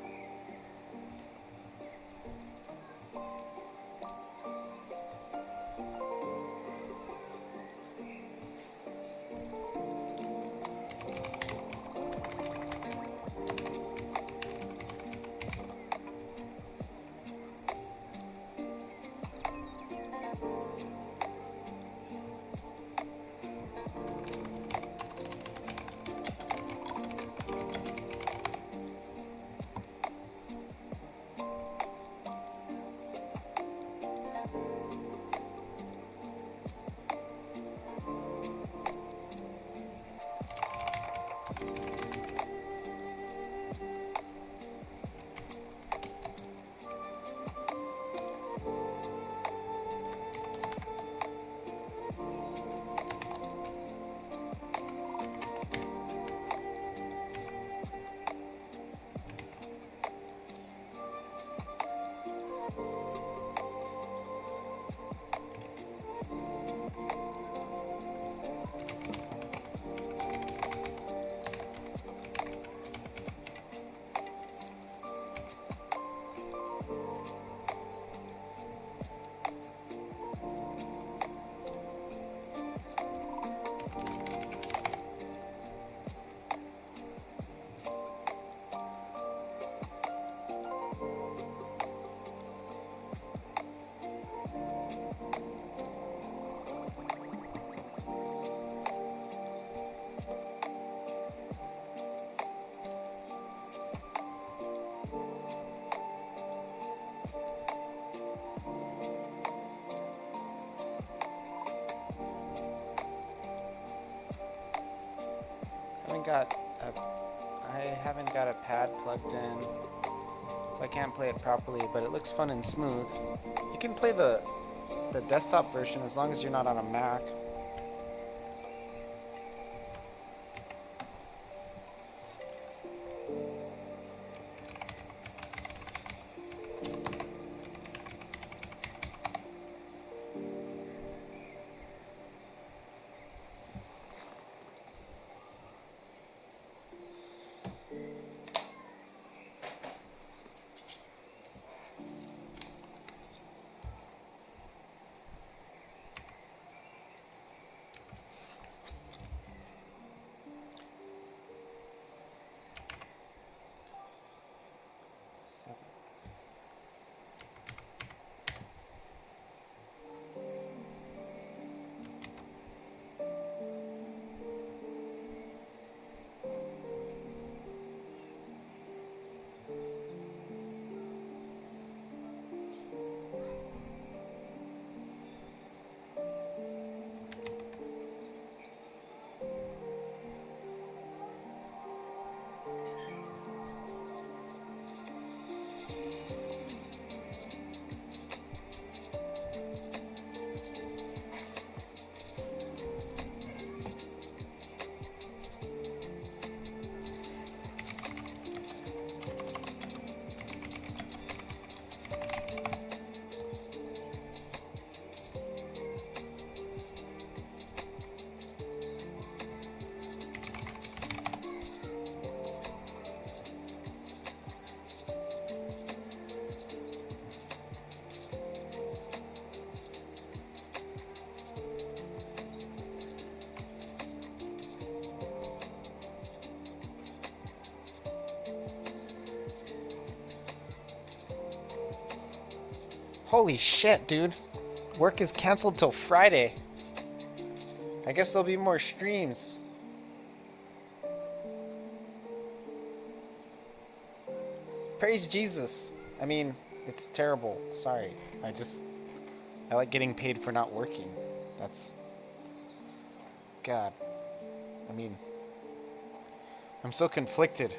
I haven't got a pad plugged in, so I can't play it properly, but it looks fun and smooth. You can play the desktop version as long as you're not on a Mac. Holy shit, dude. Work is canceled till Friday. I guess there'll be more streams. Praise Jesus. I mean, it's terrible. Sorry. I like getting paid for not working. That's... God. I mean, I'm so conflicted.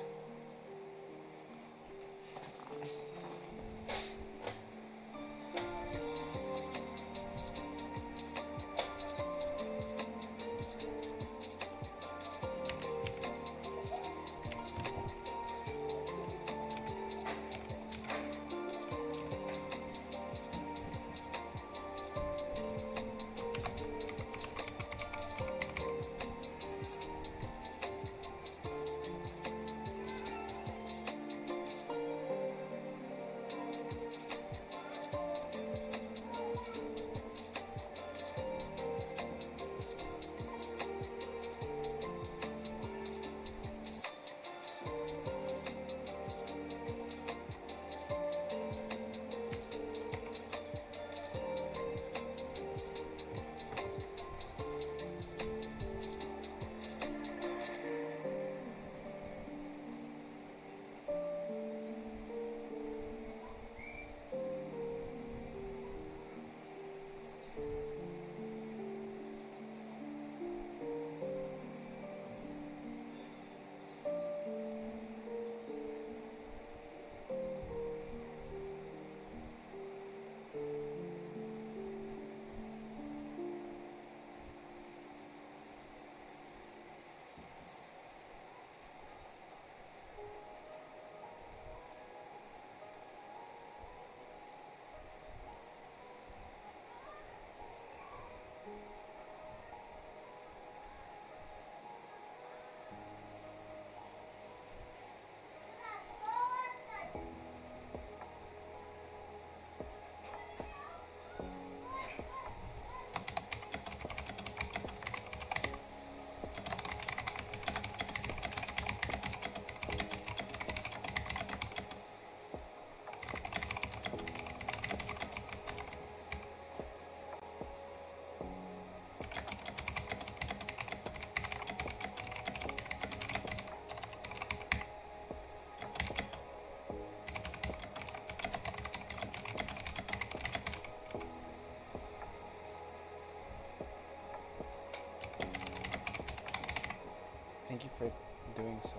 Thank you for doing so.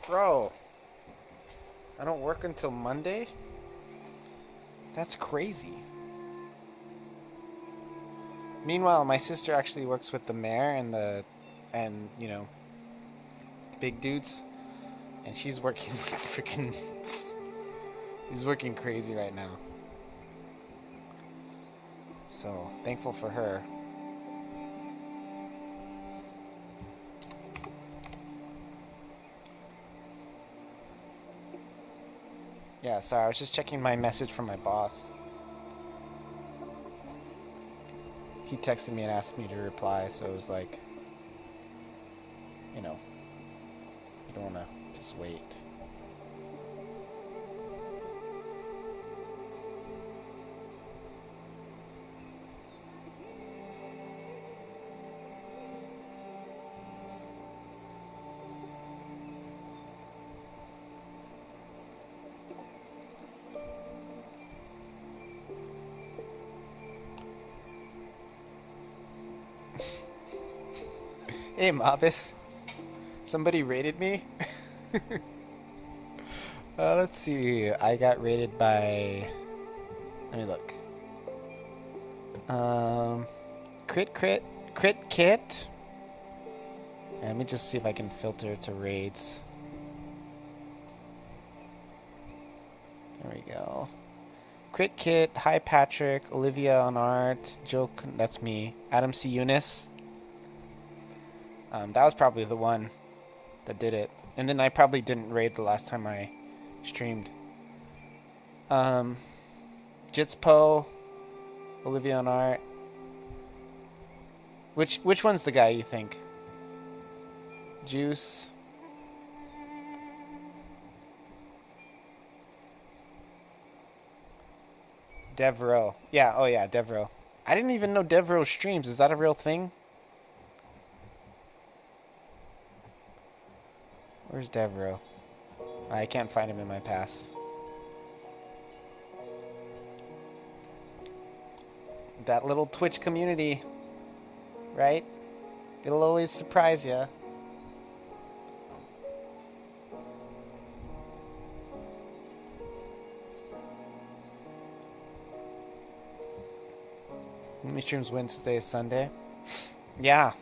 Bro, I don't work until Monday? That's crazy. Meanwhile, my sister actually works with the mayor and you know, big dudes, and she's working like freaking, she's working crazy right now. So, thankful for her. Yeah, sorry, I was just checking my message from my boss. he texted me and asked me to reply, so it was like, you know, you don't want to just wait. Hey, Mobus. Somebody rated me? Let's see. I got rated by... Let me look. Crit Kit. And let me just see if I can filter to raids. There we go. Crit Kit, Hi Patrick, Olivia on art, Joe, that's me. Adam C. Eunice. That was probably the one that did it. And then I probably didn't raid the last time I streamed. Jitspo, Olivia on art. Which one's the guy you think? Juice. Devro. Yeah, oh yeah, Devro. I didn't even know Devro streams. Is that a real thing? Where's Devro? I can't find him in my past. That little Twitch community, right? It'll always surprise you. How many streams Wednesday, Sunday? Yeah.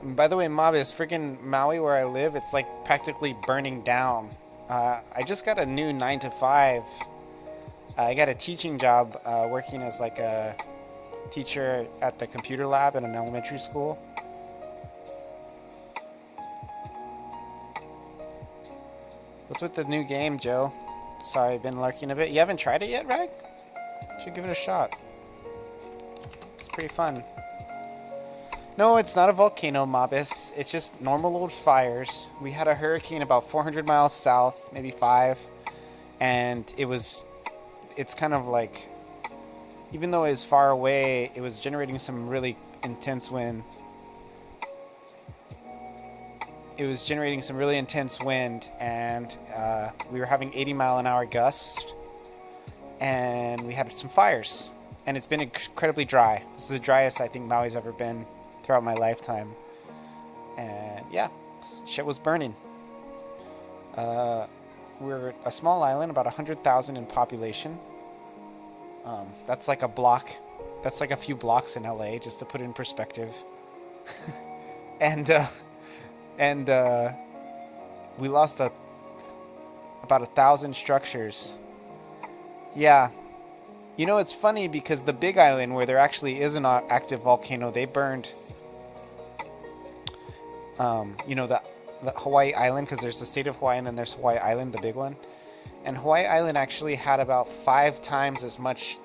By the way, Mobis, freaking Maui where I live, it's like practically burning down. I just got a new 9 to 5. I got a teaching job working as like a teacher at the computer lab in an elementary school. What's with the new game, Joe? Sorry, I've been lurking a bit. You haven't tried it yet, Rag? Should give it a shot. It's pretty fun. No, it's not a volcano, Mobis. It's just normal old fires. We had a hurricane about 400 miles south, maybe 5. And it's kind of like, even though it was far away, it was generating some really intense wind. It was generating some really intense wind, and we were having 80-mile-an-hour gusts, and we had some fires. And it's been incredibly dry. This is the driest I think Maui's ever been throughout my lifetime. And yeah, shit was burning. We're a small island, about 100,000 in population. That's like a block. That's like a few blocks in LA, just to put it in perspective. and we lost about 1,000 structures. Yeah. You know, it's funny because the Big Island, where there actually is an active volcano, they burned, you know, the Hawaii Island, because there's the state of Hawaii and then there's Hawaii Island, the big one. And Hawaii Island actually had about 5 times as much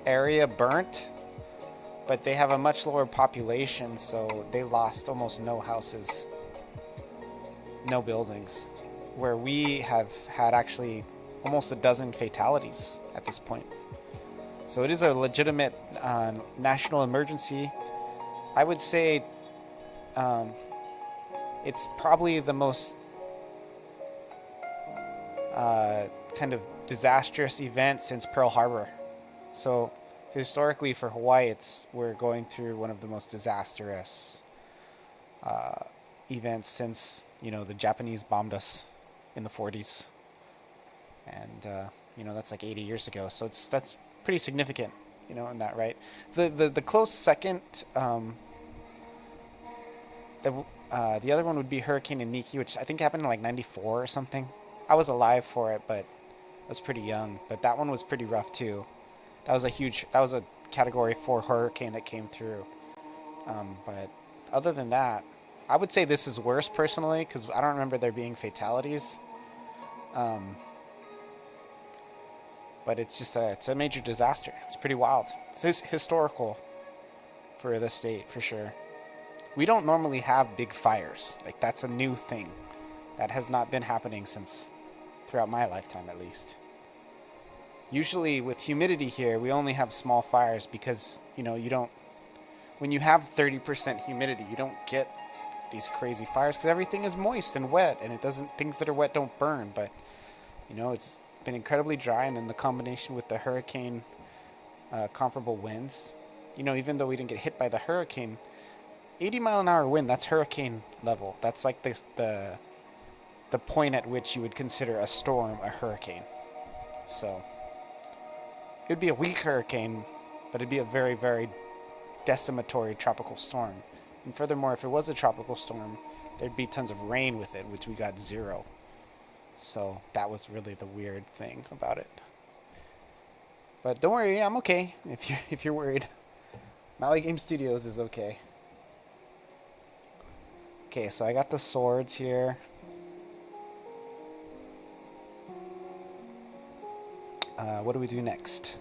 area burnt, but they have a much lower population, so they lost almost no houses, no buildings, where we have had actually almost a dozen fatalities at this point. So it is a legitimate national emergency. I would say it's probably the most kind of disastrous event since Pearl Harbor. So historically for Hawaii, we're going through one of the most disastrous events since, you know, the Japanese bombed us in the 40s. And, you know, that's like 80 years ago. So that's pretty significant, you know, in that, right? The close second, the other one would be Hurricane Iniki, which I think happened in like 94 or something. I was alive for it, but I was pretty young. But that one was pretty rough too. That was a Category 4 hurricane that came through. But other than that, I would say this is worse personally, because I don't remember there being fatalities. But it's just it's a major disaster. It's pretty wild. It's historical. for the state, for sure. We don't normally have big fires. Like, that's a new thing. That has not been happening since throughout my lifetime, at least. Usually with humidity here, we only have small fires because, you know, you don't, when you have 30% humidity, you don't get these crazy fires because everything is moist and wet, and it doesn't, things that are wet don't burn. But, you know, it's been incredibly dry, and then the combination with the hurricane comparable winds, you know, even though we didn't get hit by the hurricane, 80-mile-an-hour wind, that's hurricane level. That's like the point at which you would consider a storm a hurricane. So it'd be a weak hurricane, but it'd be a very, very decimatory tropical storm. And furthermore, if it was a tropical storm, there'd be tons of rain with it, which we got 0. So that was really the weird thing about it. But don't worry, I'm okay if you're worried. Maui Game Studios is okay. Okay, so I got the swords here. What do we do next?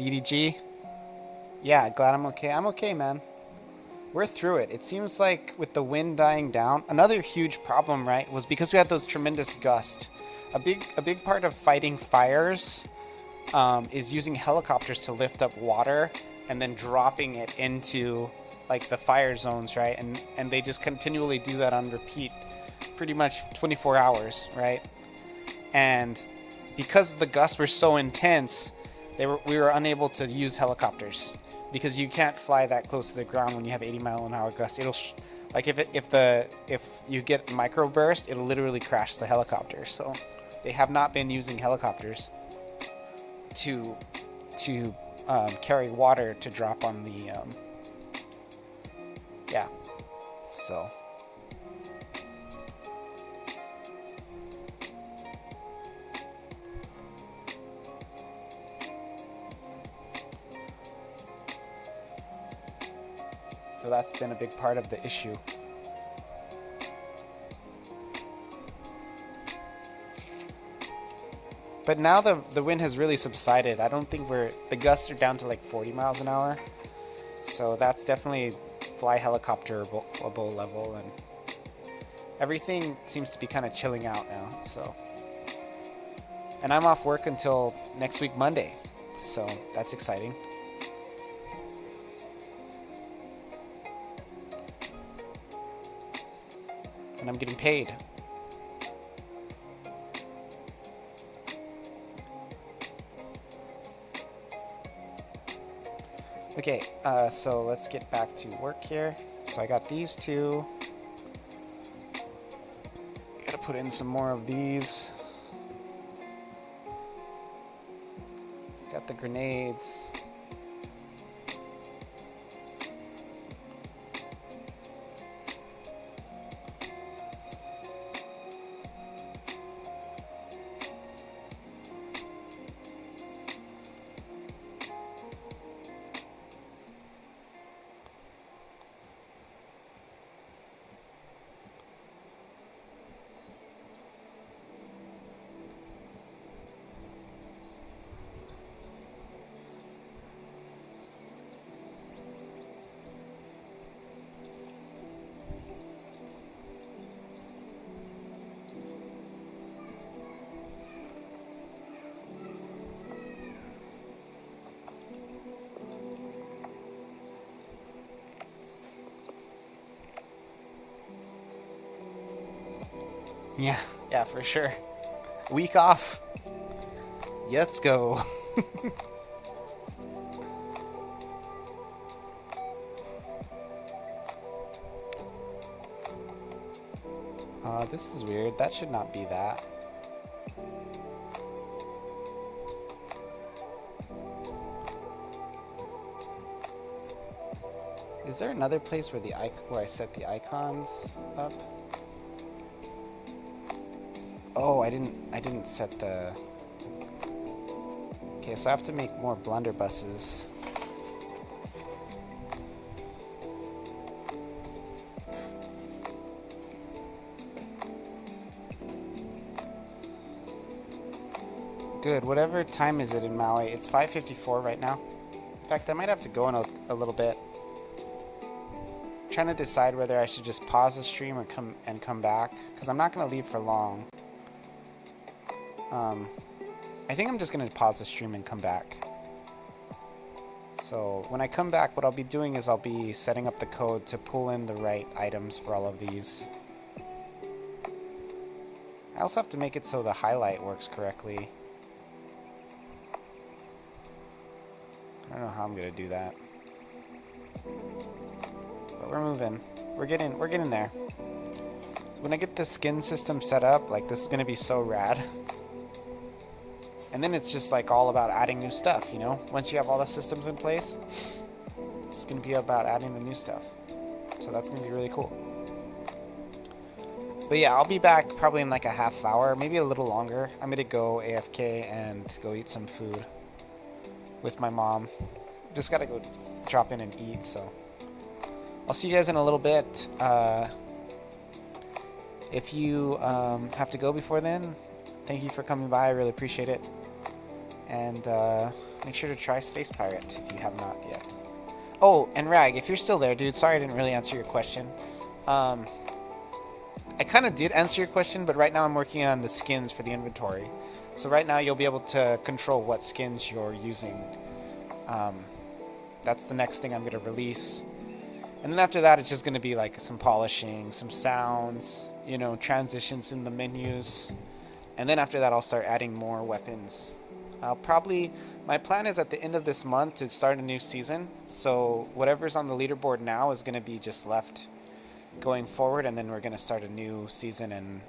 BDG? Yeah, glad I'm okay. I'm okay, man. We're through it. It seems like with the wind dying down, another huge problem, right, was because we had those tremendous gusts. A big part of fighting fires is using helicopters to lift up water and then dropping it into like the fire zones, right? And they just continually do that on repeat pretty much 24 hours, right? And because the gusts were so intense, we were unable to use helicopters because you can't fly that close to the ground when you have 80-mile-an-hour gusts. It'll like if you get microburst, it'll literally crash the helicopter. So they have not been using helicopters to carry water to drop on the yeah. So that's been a big part of the issue. But now the wind has really subsided. I don't think the gusts are down to like 40 miles an hour. So that's definitely fly helicopterable level, and everything seems to be kind of chilling out now. So, and I'm off work until next week Monday. So that's exciting. And I'm getting paid. Okay, so let's get back to work here. So I got these two. Gotta put in some more of these. Got the grenades. Yeah, for sure. Week off. Let's go. This is weird. That should not be that. Is there another place where where I set the icons up? Oh, I didn't set the... Okay, so I have to make more blunderbusses. good. Whatever time is it in Maui? It's 5:54 right now. In fact, I might have to go in a little bit. I'm trying to decide whether I should just pause the stream or come back, because I'm not going to leave for long. I think I'm just going to pause the stream and come back. So when I come back, what I'll be doing is I'll be setting up the code to pull in the right items for all of these. I also have to make it so the highlight works correctly. I don't know how I'm going to do that. But we're moving. We're getting there. So when I get the skin system set up, like, this is going to be so rad. And then it's just like all about adding new stuff, you know? Once you have all the systems in place, it's going to be about adding the new stuff. So that's going to be really cool. But yeah, I'll be back probably in like a half hour, maybe a little longer. I'm going to go AFK and go eat some food with my mom. Just got to go drop in and eat, so I'll see you guys in a little bit. If you have to go before then, thank you for coming by. I really appreciate it. And make sure to try Space Pirate if you have not yet. Oh, and Rag, if you're still there, dude, sorry I didn't really answer your question. I kind of did answer your question, but right now I'm working on the skins for the inventory. So right now you'll be able to control what skins you're using. That's the next thing I'm going to release. And then after that, it's just going to be like some polishing, some sounds, you know, transitions in the menus. And then after that, I'll start adding more weapons. My plan is at the end of this month to start a new season. So whatever's on the leaderboard now is going to be just left going forward, and then we're going to start a new season and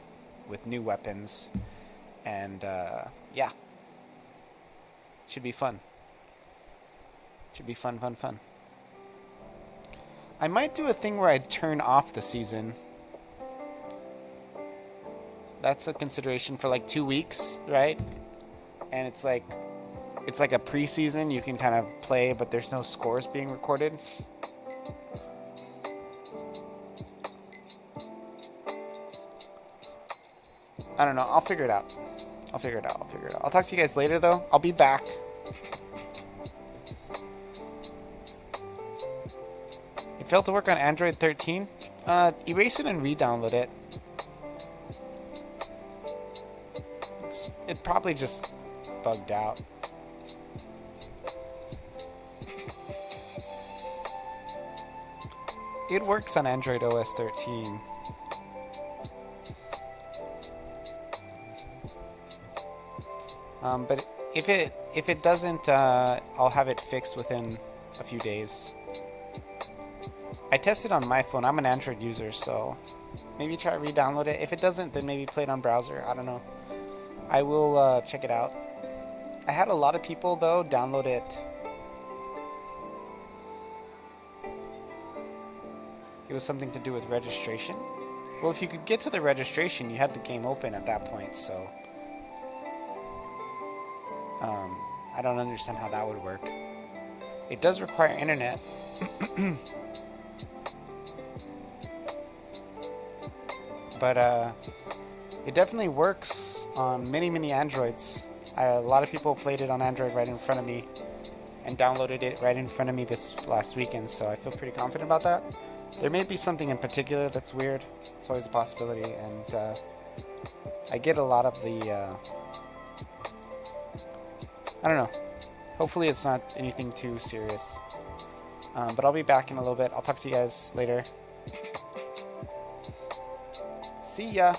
with new weapons. And yeah, should be fun. Should be fun. I might do a thing where I turn off the season. That's a consideration for like 2 weeks, right? And it's like a preseason. You can kind of play, but there's no scores being recorded. I don't know. I'll figure it out. I'll talk to you guys later, though. I'll be back. It failed to work on Android 13. Erase it and re-download it. It probably just bugged out. It works on Android OS 13. But if it doesn't, I'll have it fixed within a few days. I tested on my phone. I'm an Android user, so maybe try re-download it. If it doesn't, then maybe play it on browser. I don't know. I will check it out. I had a lot of people, though, download it. It was something to do with registration. Well, if you could get to the registration, you had the game open at that point, so I don't understand how that would work. It does require internet. But it definitely works on many Androids. A lot of people played it on Android right in front of me and downloaded it right in front of me this last weekend, so I feel pretty confident about that. There may be something in particular that's weird. It's always a possibility, and I get a lot of the I don't know. Hopefully it's not anything too serious. But I'll be back in a little bit. I'll talk to you guys later. See ya!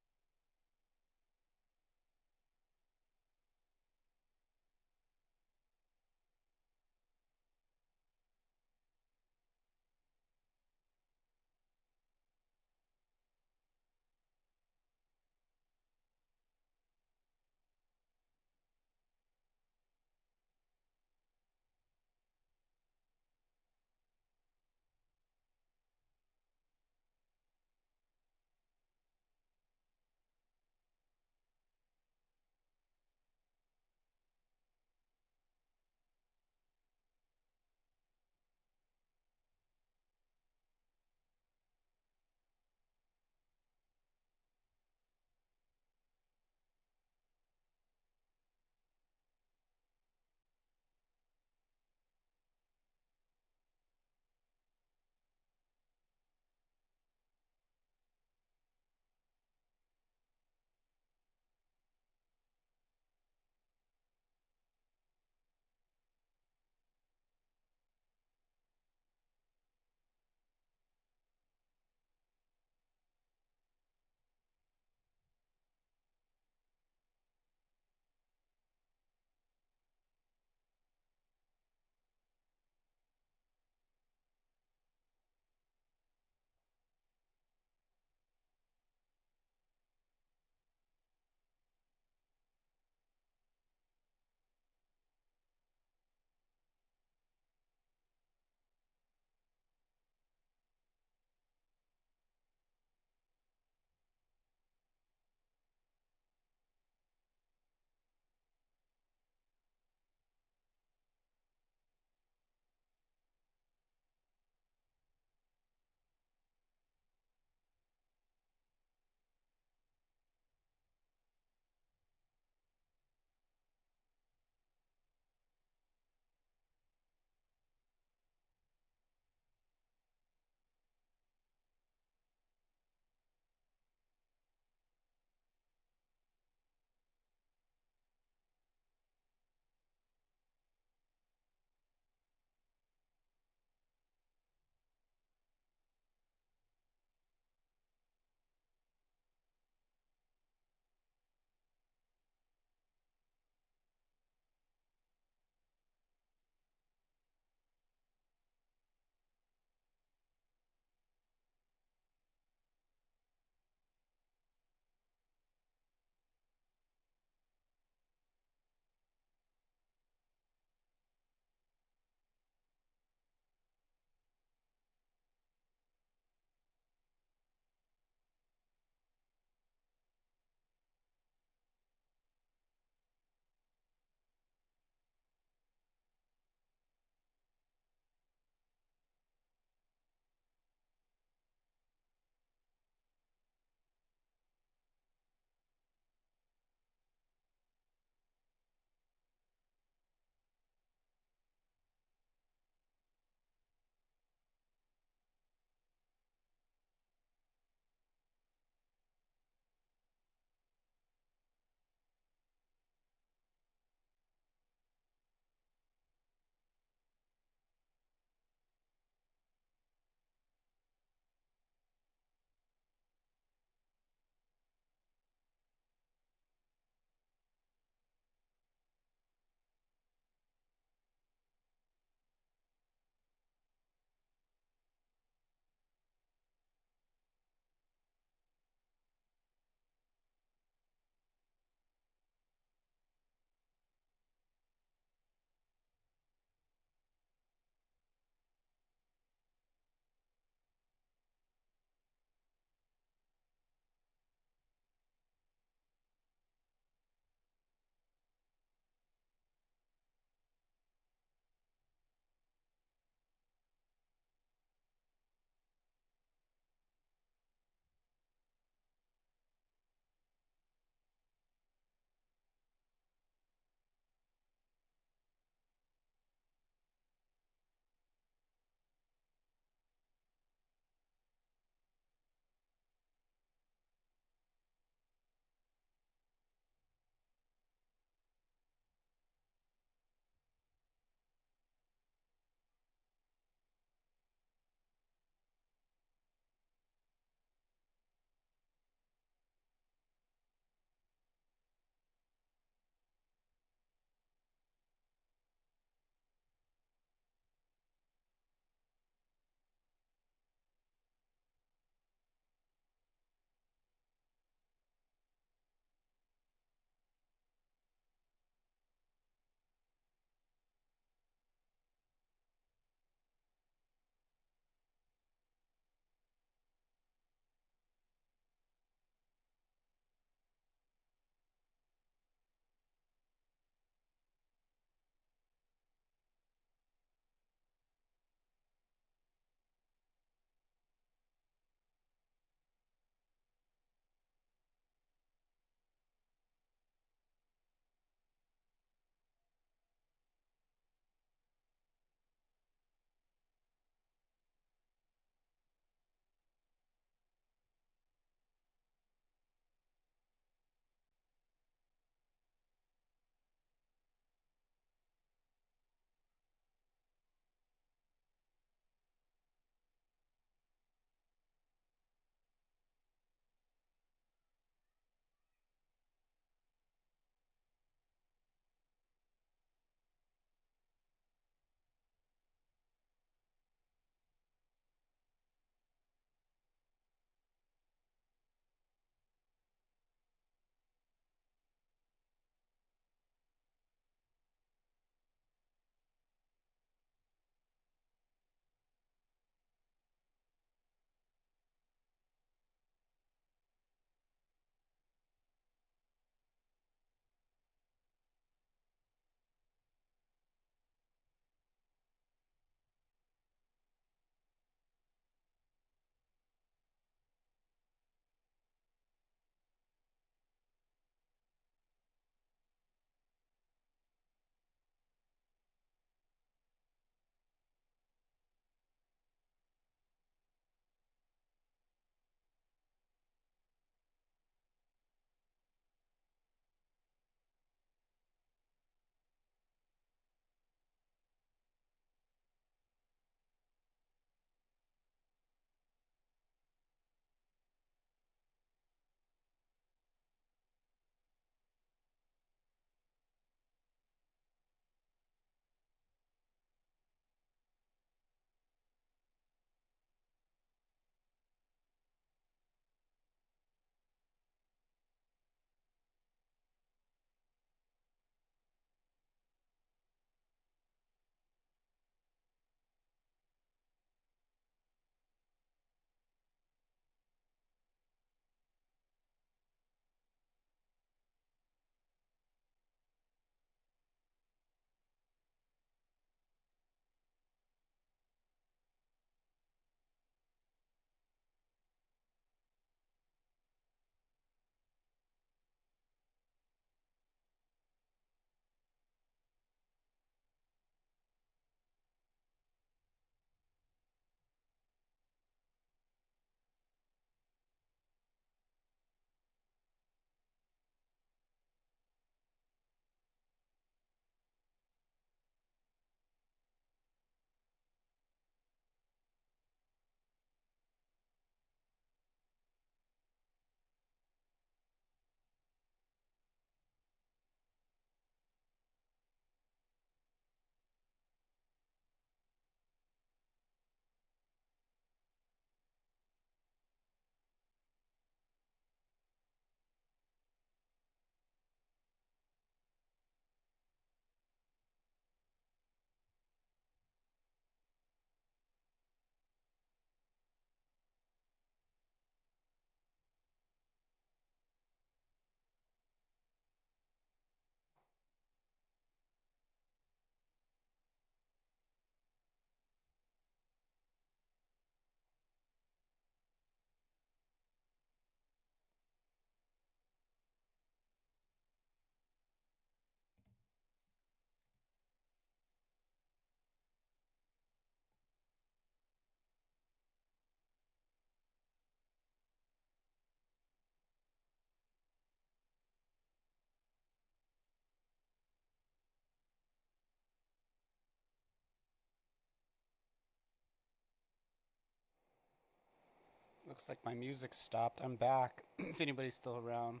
Looks like my music stopped. I'm back. If anybody's still around.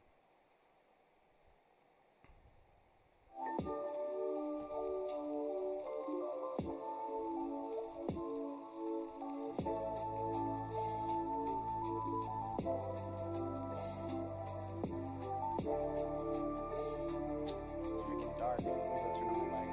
It's freaking dark. I'm gonna turn on my light.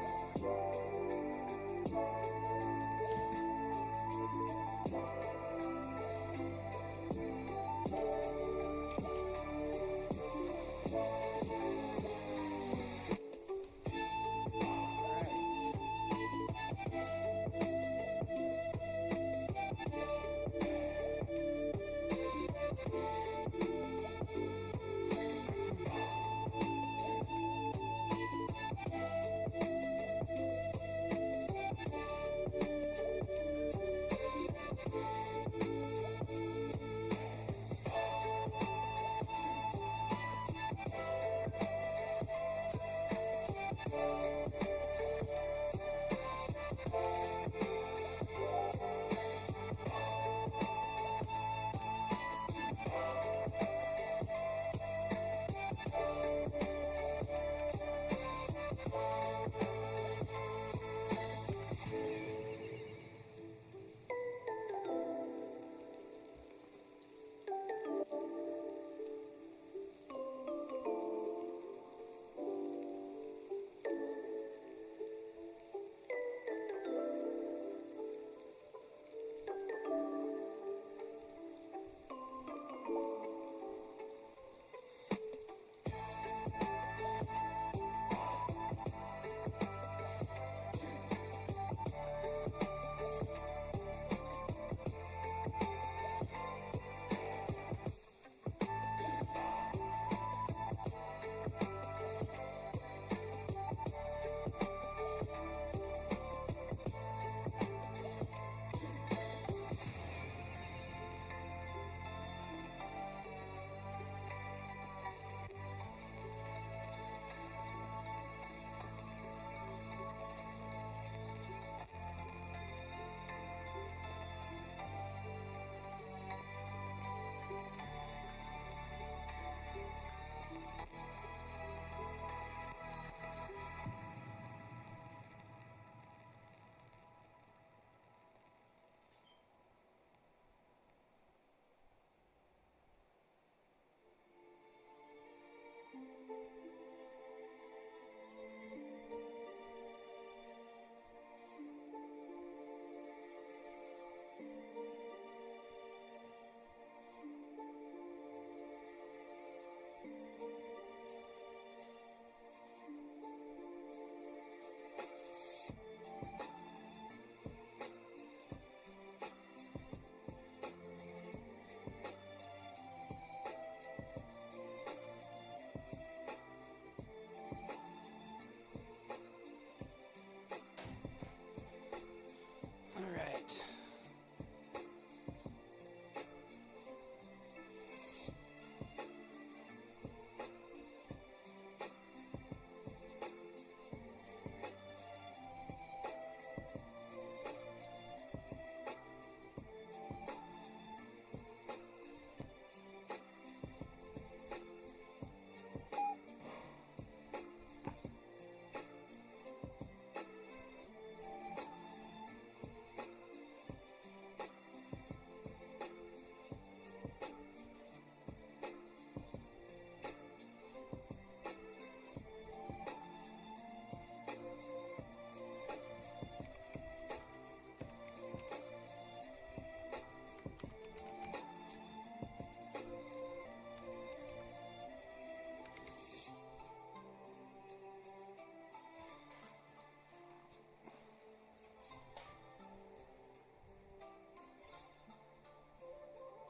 All right.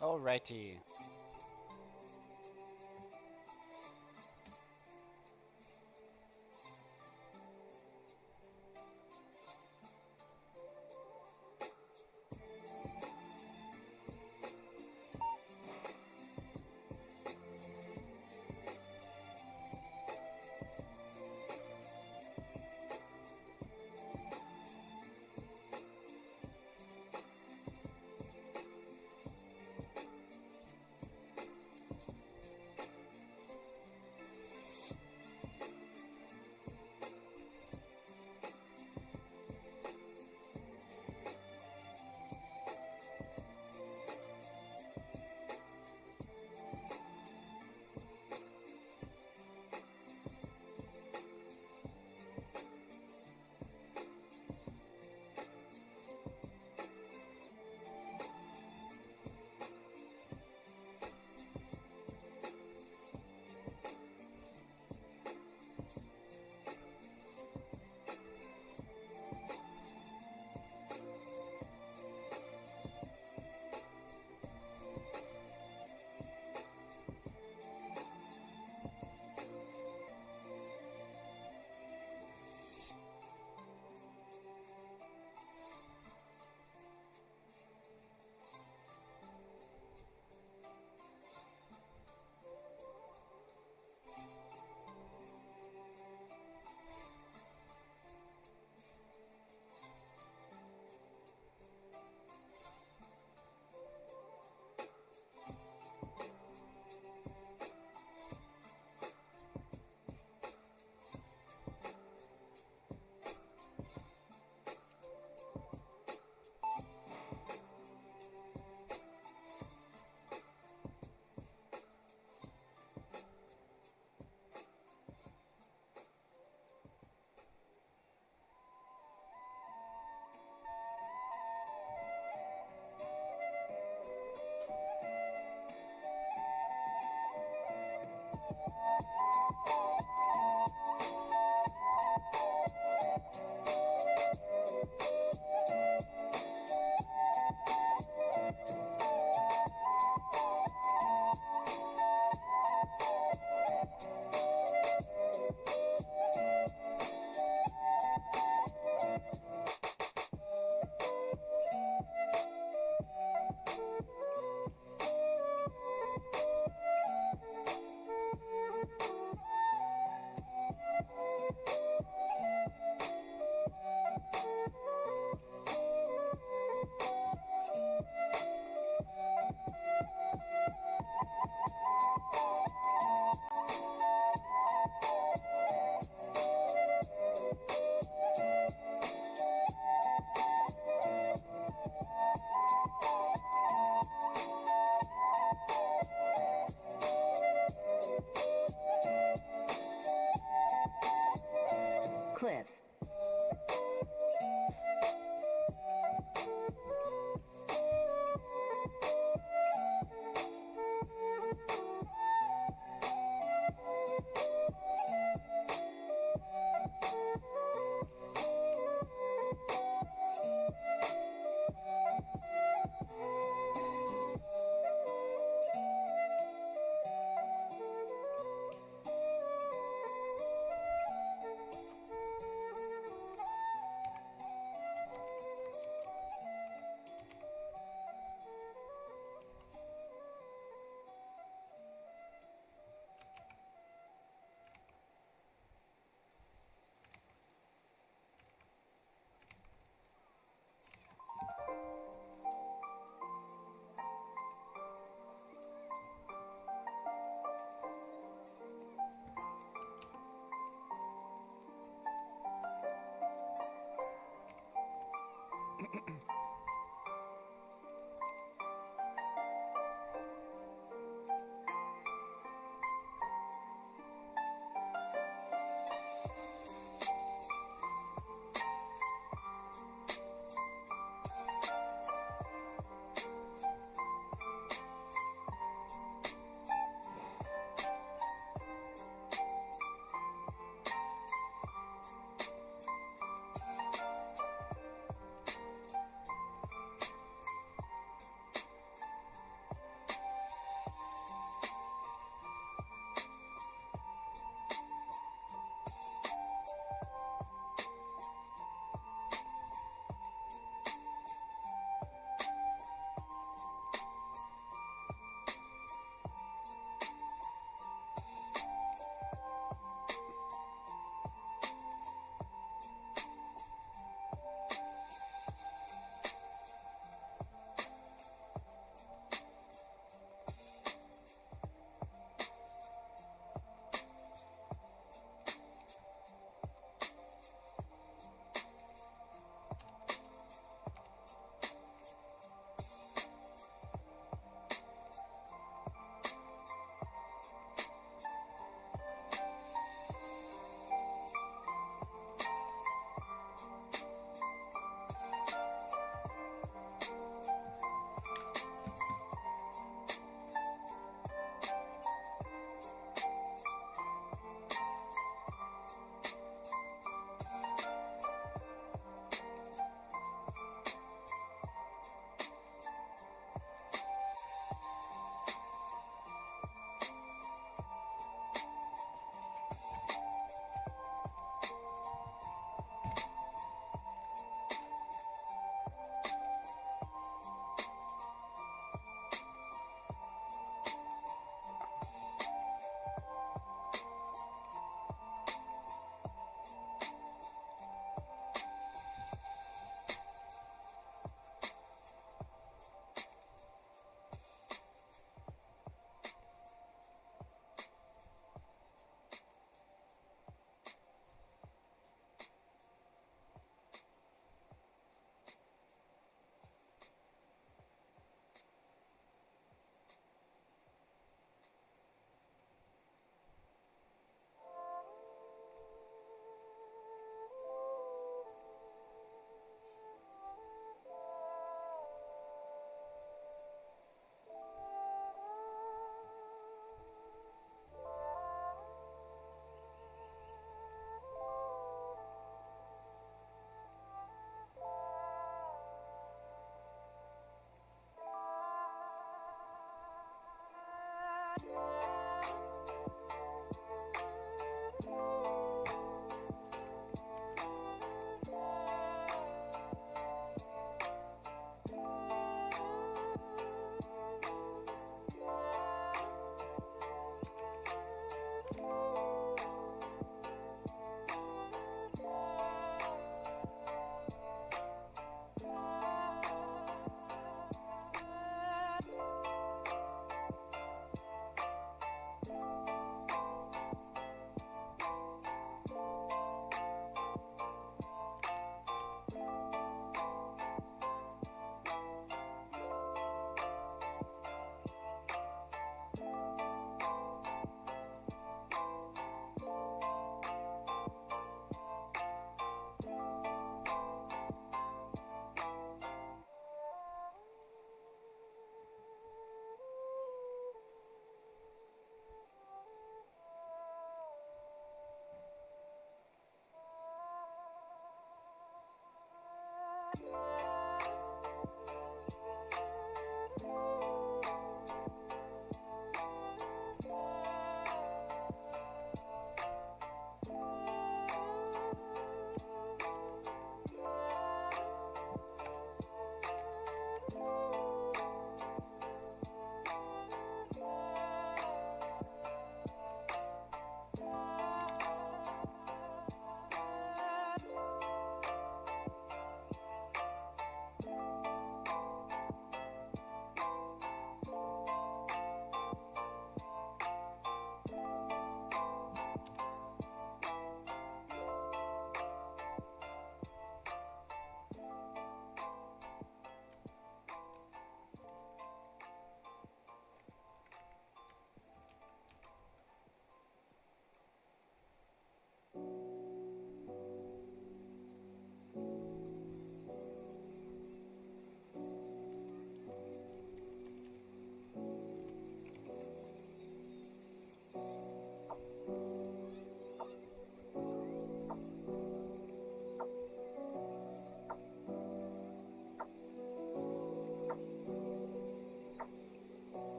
Alrighty.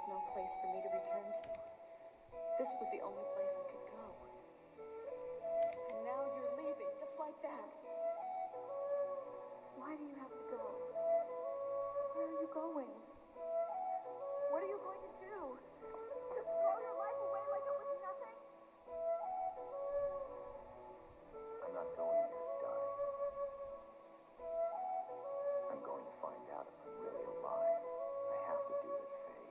no place for me to return to. This was the only place I could go. And now you're leaving, just like that. Why do you have to go? Where are you going? What are you going to do? Just throw your life away like it was nothing? I'm not going here to die. I'm going to find out if I'm really alive. I have to do it, Faye.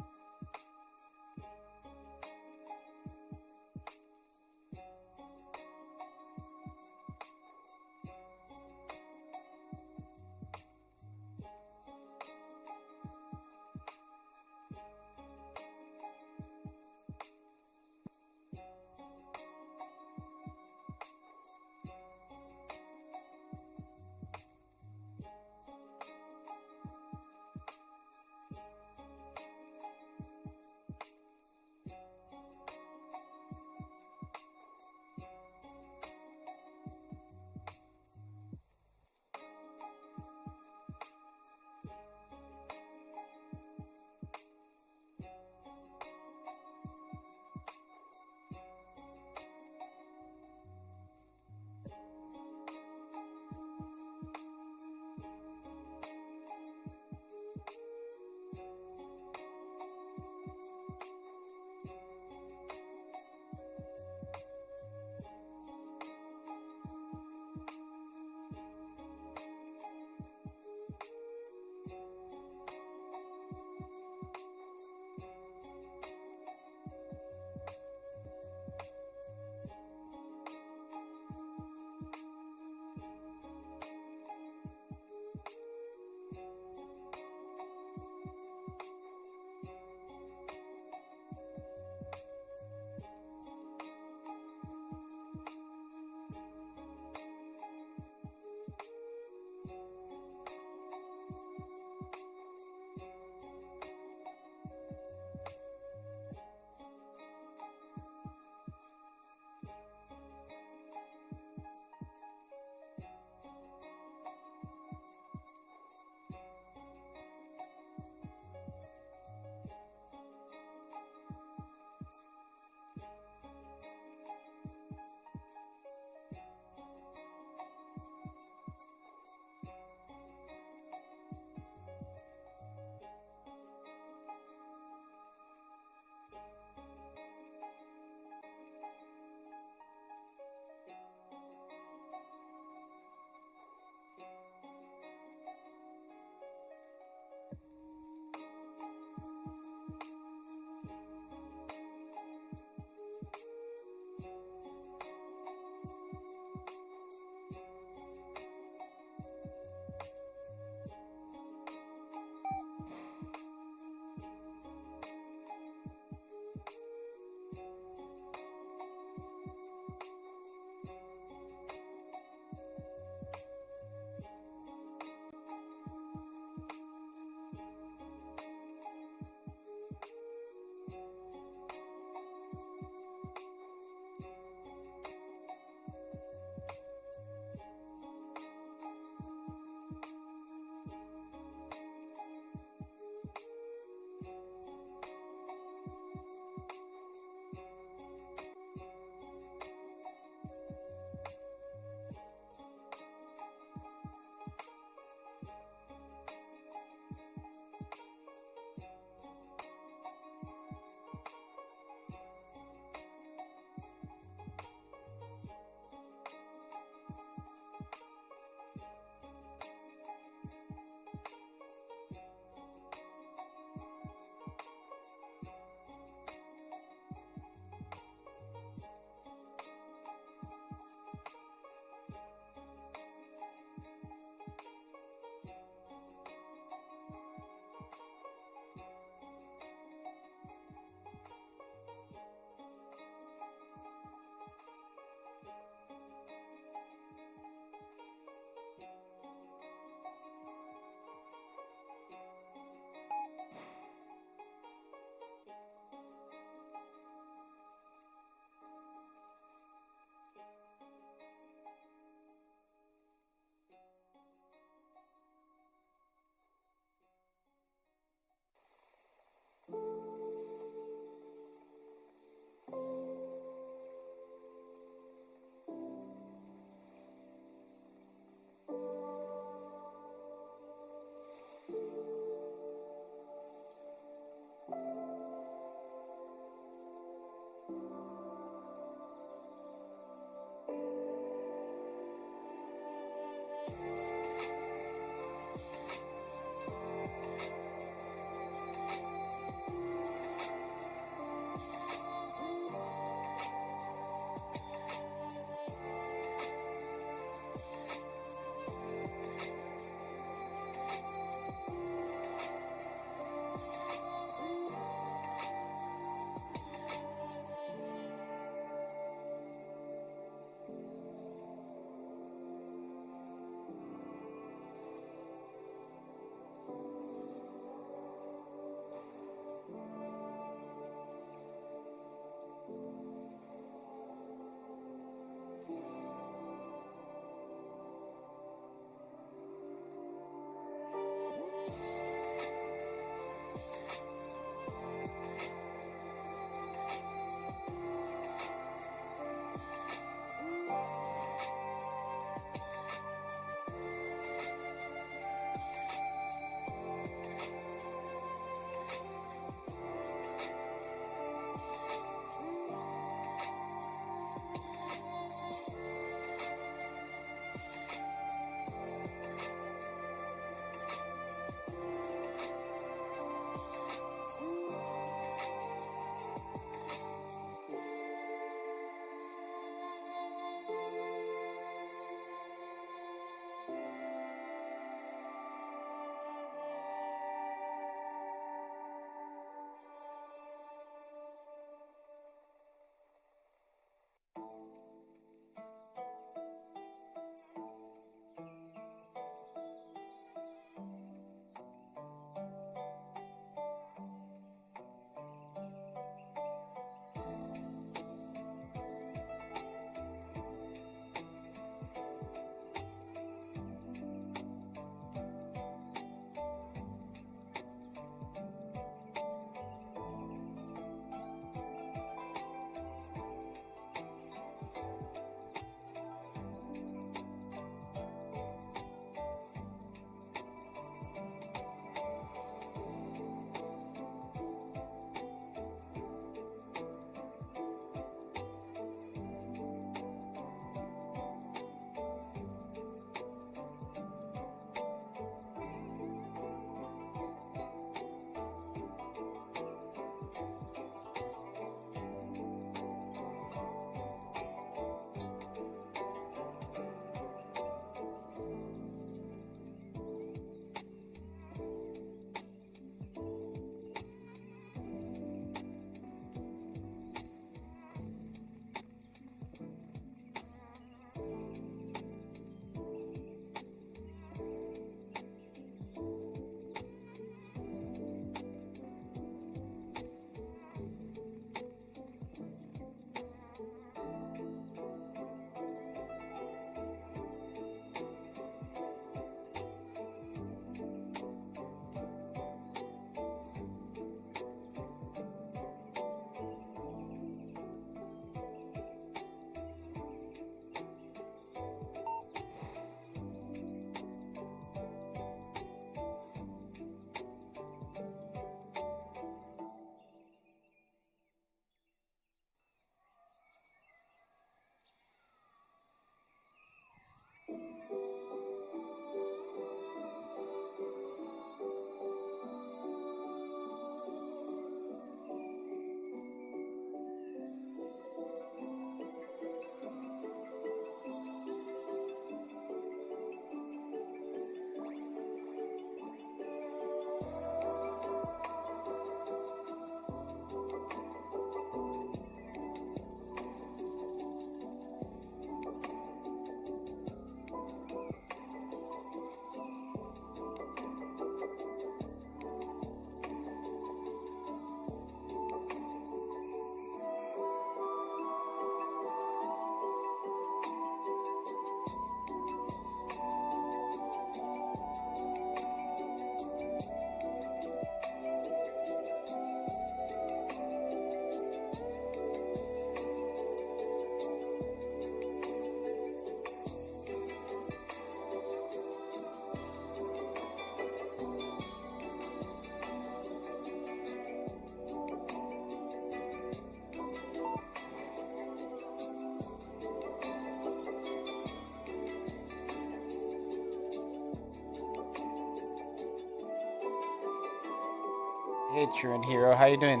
Hey, Truant Hero, how you doing?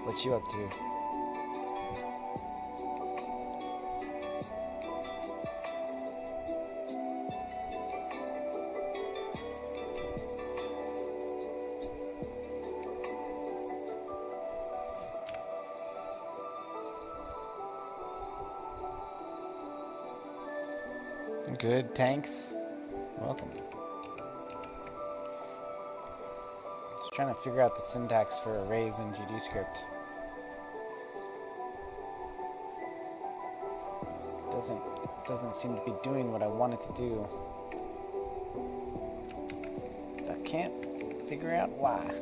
What you up to? Good, thanks. Welcome. Just trying to figure out the syntax for arrays in GD script. It doesn't seem to be doing what I want it to do. I can't figure out why.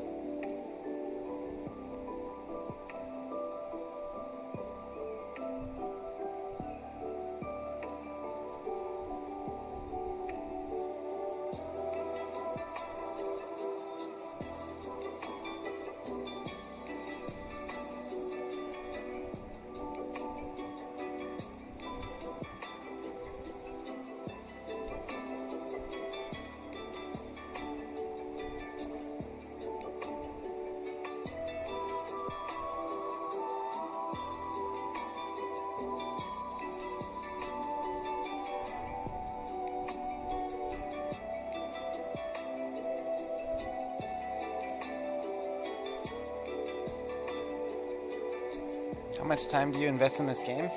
How much time do you invest in this game?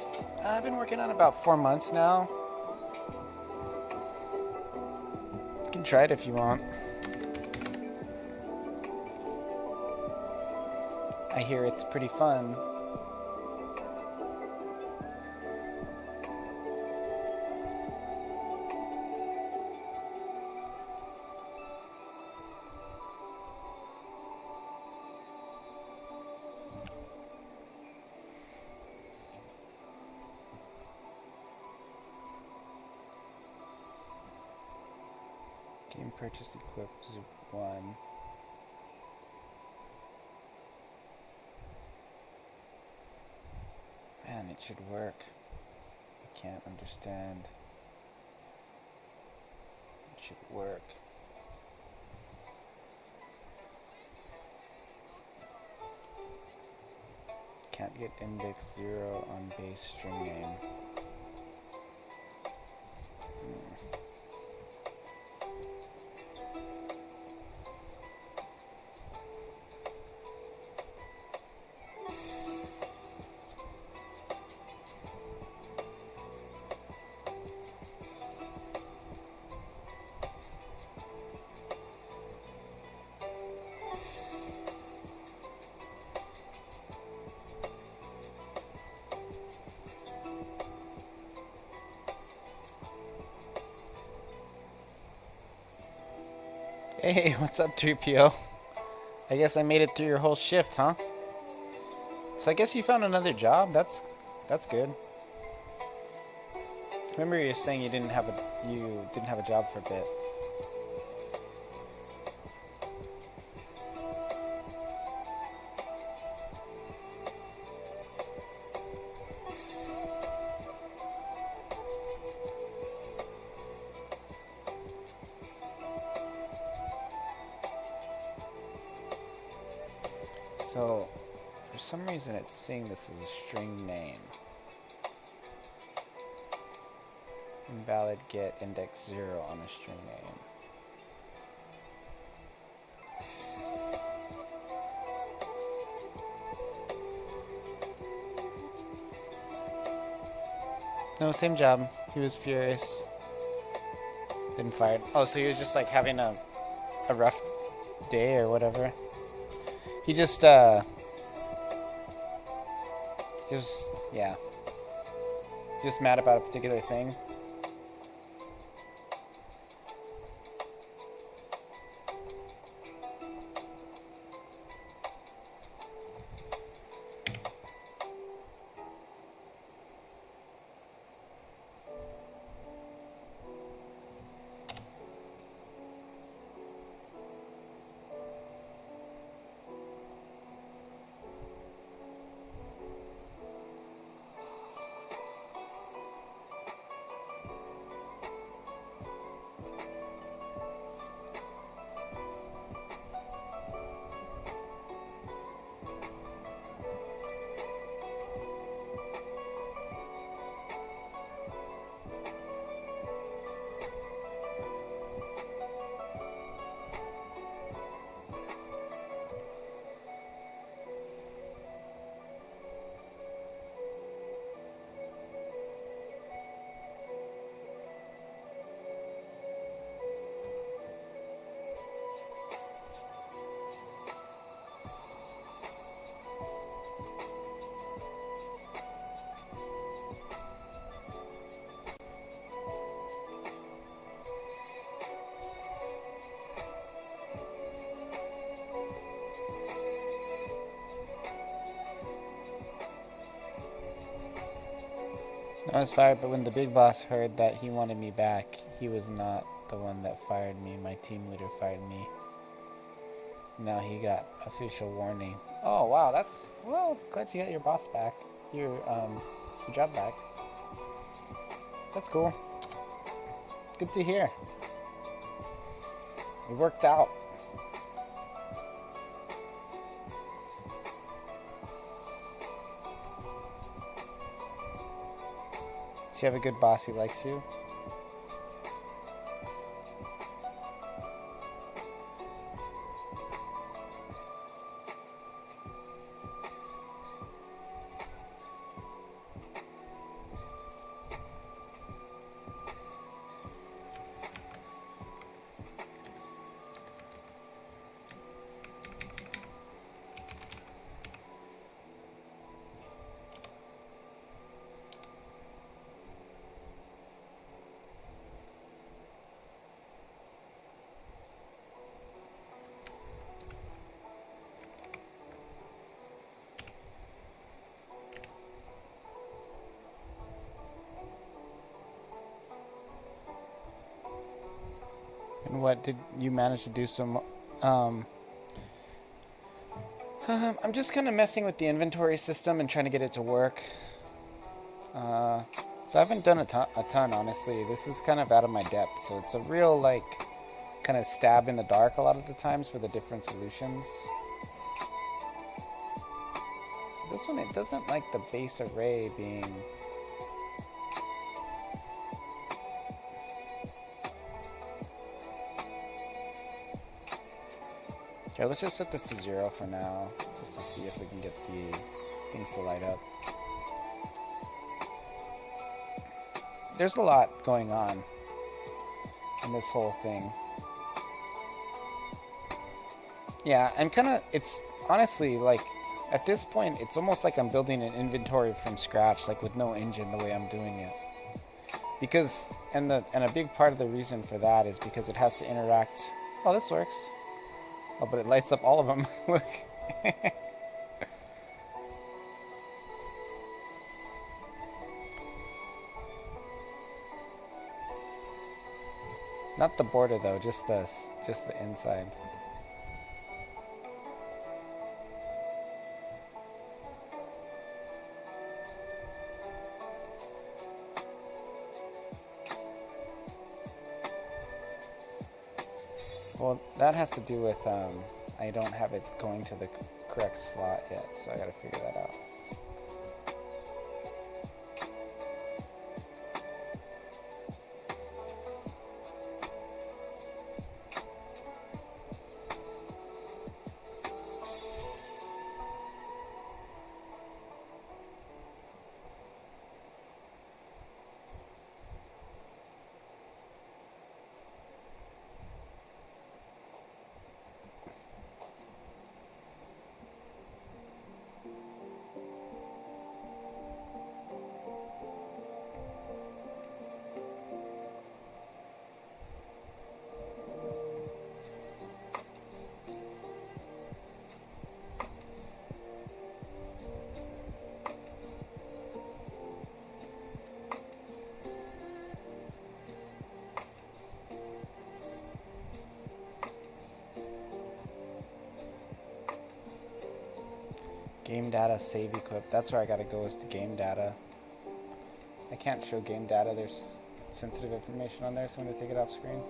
I've been working on it about 4 months now. You can try it if you want. I hear it's pretty fun. Game purchase equips 1. Man, it should work. I can't understand. It should work. Can't get index 0 on base string name. Hey, what's up, 3PO? I guess I made it through your whole shift, huh? So I guess you found another job. That's good. Remember you were saying you didn't have a job for a bit. So, for some reason it's saying this is a string name. Invalid get index 0 on a string name. No, same job. He was furious. Been fired. Oh, so he was just like having a rough day or whatever. He just yeah. Just mad about a particular thing. I was fired, but when the big boss heard that he wanted me back, he was not the one that fired me. My team leader fired me. Now he got official warning. Oh wow, that's well. Glad you got your boss back. Your job back. That's cool. Good to hear. It worked out. Do you have a good boss who likes you? And what did you manage to do some I'm just kind of messing with the inventory system and trying to get it to work. So I haven't done a ton, honestly. This is kind of out of my depth, so it's a real, like, kind of stab in the dark a lot of the times for the different solutions. So this one, it doesn't like the base array being... Okay, let's just set this to 0 for now, just to see if we can get the things to light up. There's a lot going on in this whole thing. Yeah, I'm kind of, it's honestly like, at this point, it's almost like I'm building an inventory from scratch, like with no engine, the way I'm doing it. Because, and a big part of the reason for that is because it has to interact. Oh, this works. Oh, but it lights up all of them. Look. Not the border though, just the inside. Well, that has to do with I don't have it going to the correct slot yet, so I gotta figure that out. Game data, save equip. That's where I gotta go, is to game data. I can't show game data. There's sensitive information on there, so I'm gonna take it off screen.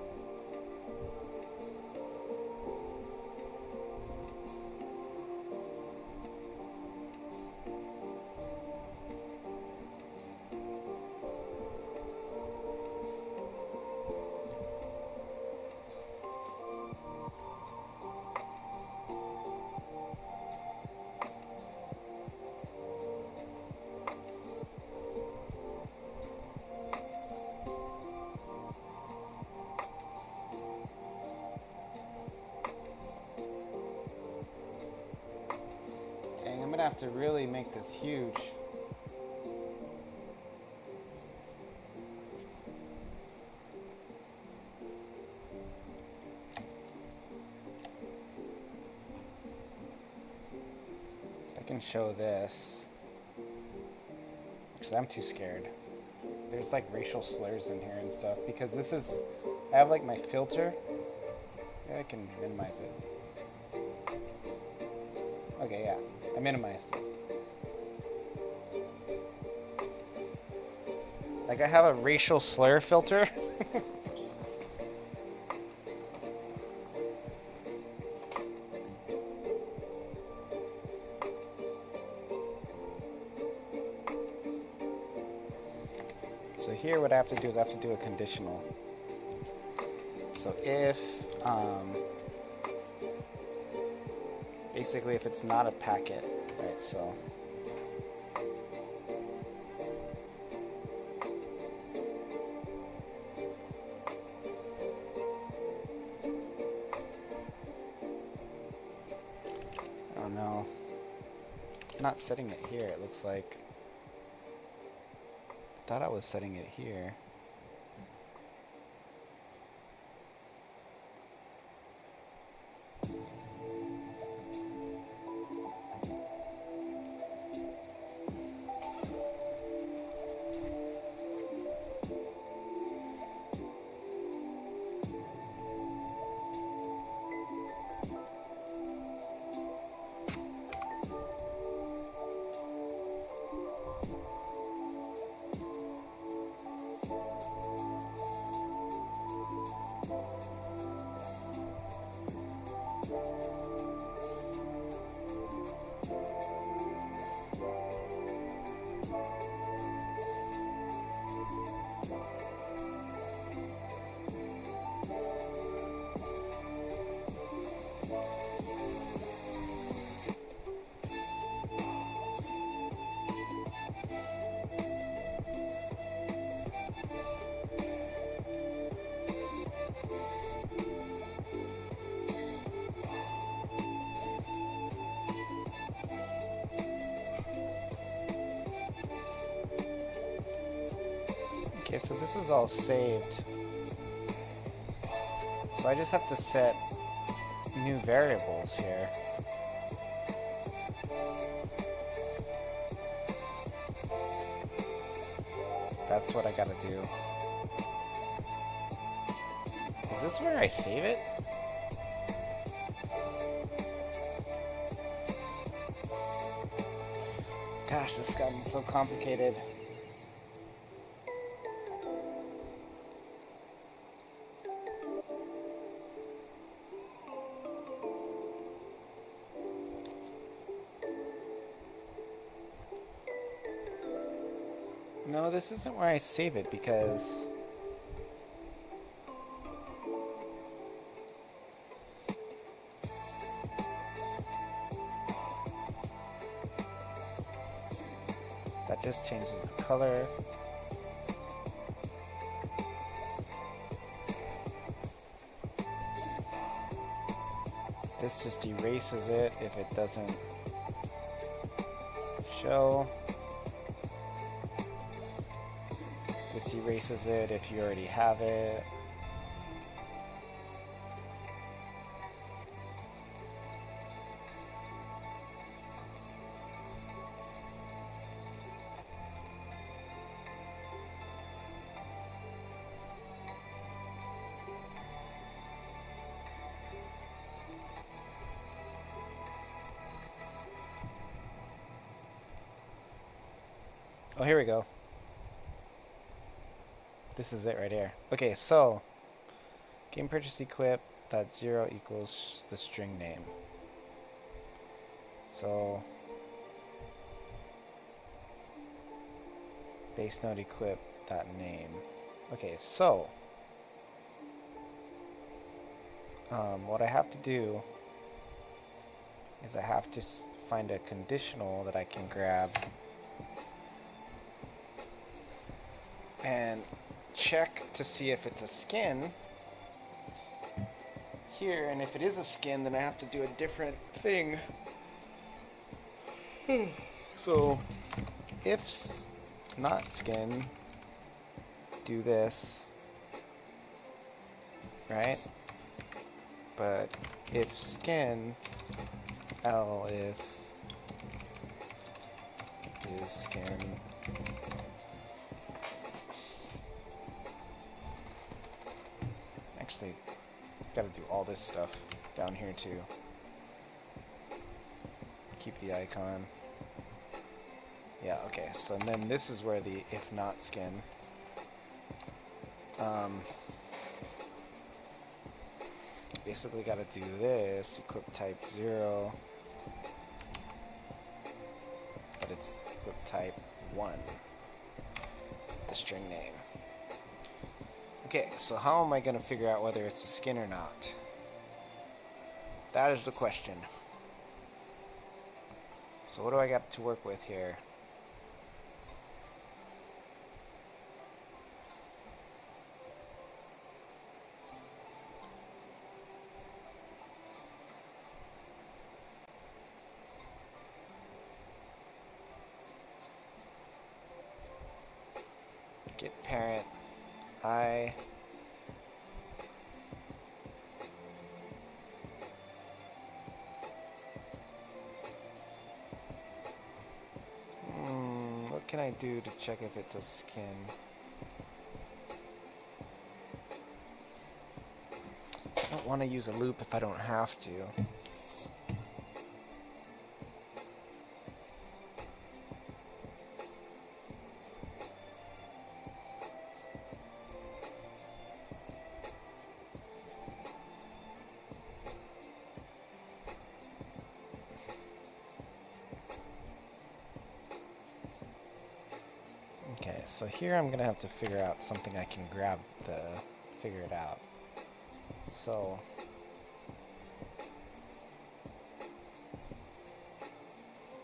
I'm gonna have to really make this huge. So I can show this, because I'm too scared. there's like racial slurs in here and stuff because this is, I have like my filter. Yeah, I can minimize it. Okay, yeah, I minimized it. Like I have a racial slur filter. So here what I have to do is I have to do a conditional. So if, basically if it's not a packet, right, so. I don't know. I'm not setting it here, it looks like. I thought I was setting it here. Okay, so this is all saved. So I just have to set new variables here. That's what I gotta do. Is this where I save it? Gosh, this has gotten so complicated. No, this isn't where I save it because that just changes the color. This just erases it if it doesn't show. This erases it if you already have it. Oh, here we go. This is it right here. Okay, so game purchase equip that 0 equals the string name. So base node equip that name. Okay, so what I have to do is I have to find a conditional that I can grab and check to see if it's a skin here, and if it is a skin, then I have to do a different thing. So if not skin, do this, right? But if skin, if is skin. actually got to do all this stuff down here too. Keep the icon. Yeah, okay, so and then this is where the if not skin. Basically got to do this, equip type 0, but it's equip type 1, the string name. Okay, so how am I going to figure out whether it's a skin or not? That is the question. So what do I got to work with here? Get parent, I, what can I do to check if it's a skin? I don't want to use a loop if I don't have to. Okay, so here I'm gonna have to figure out something I can grab the figure it out. So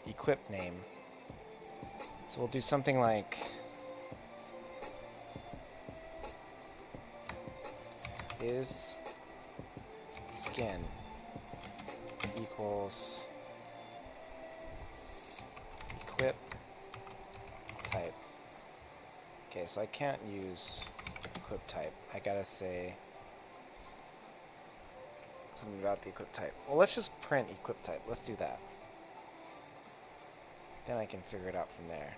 equip name. So we'll do something like is skin equals equip type. Okay, so I can't use equip type. I gotta say something about the equip type. Well, let's just print equip type. Let's do that. Then I can figure it out from there.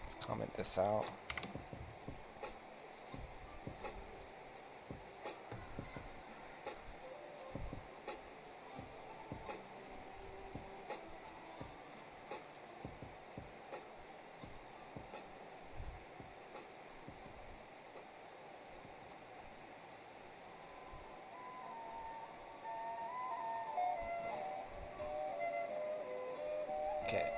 Let's comment this out. Okay.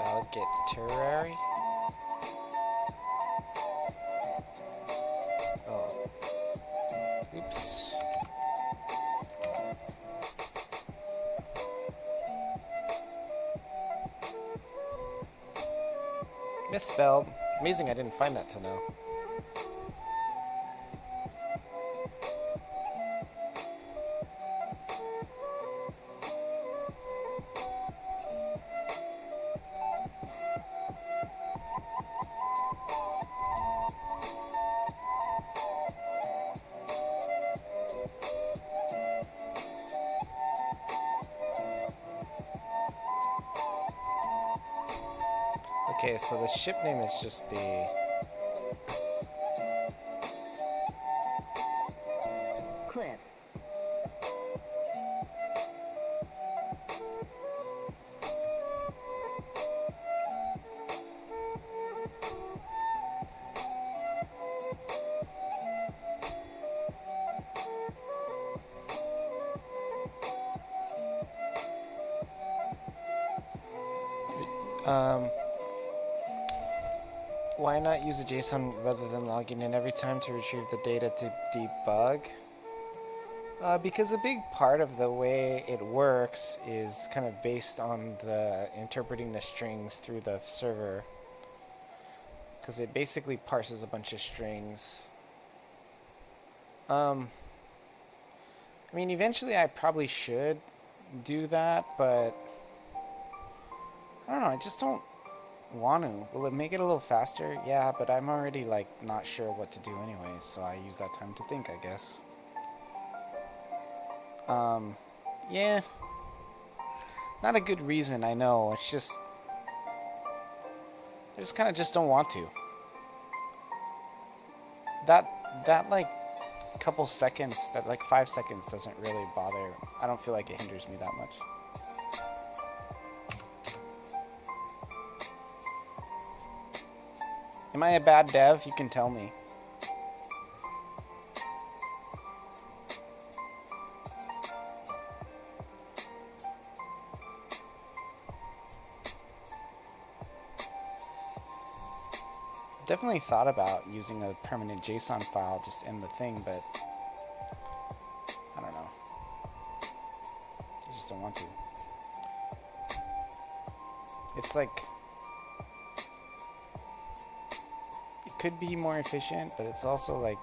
I'll get terrary. Oh. Oops. Misspelled. Amazing I didn't find that till now. Okay, so the ship name is just the... Cliff. Why not use a JSON rather than logging in every time to retrieve the data to debug? Because a big part of the way it works is kind of based on the interpreting the strings through the server. Because it basically parses a bunch of strings. I mean, eventually I probably should do that, but I don't know, I just don't want to. Will it make it a little faster? Yeah, but I'm already like not sure what to do anyways, so I use that time to think, I guess. Yeah. Not a good reason, I know. It's just I just kind of just don't want to. That like couple seconds, that like 5 seconds doesn't really bother. I don't feel like it hinders me that much. Am I a bad dev? You can tell me. Definitely thought about using a permanent JSON file just in the thing, but I don't know. I just don't want to. It's like it could be more efficient, but it's also like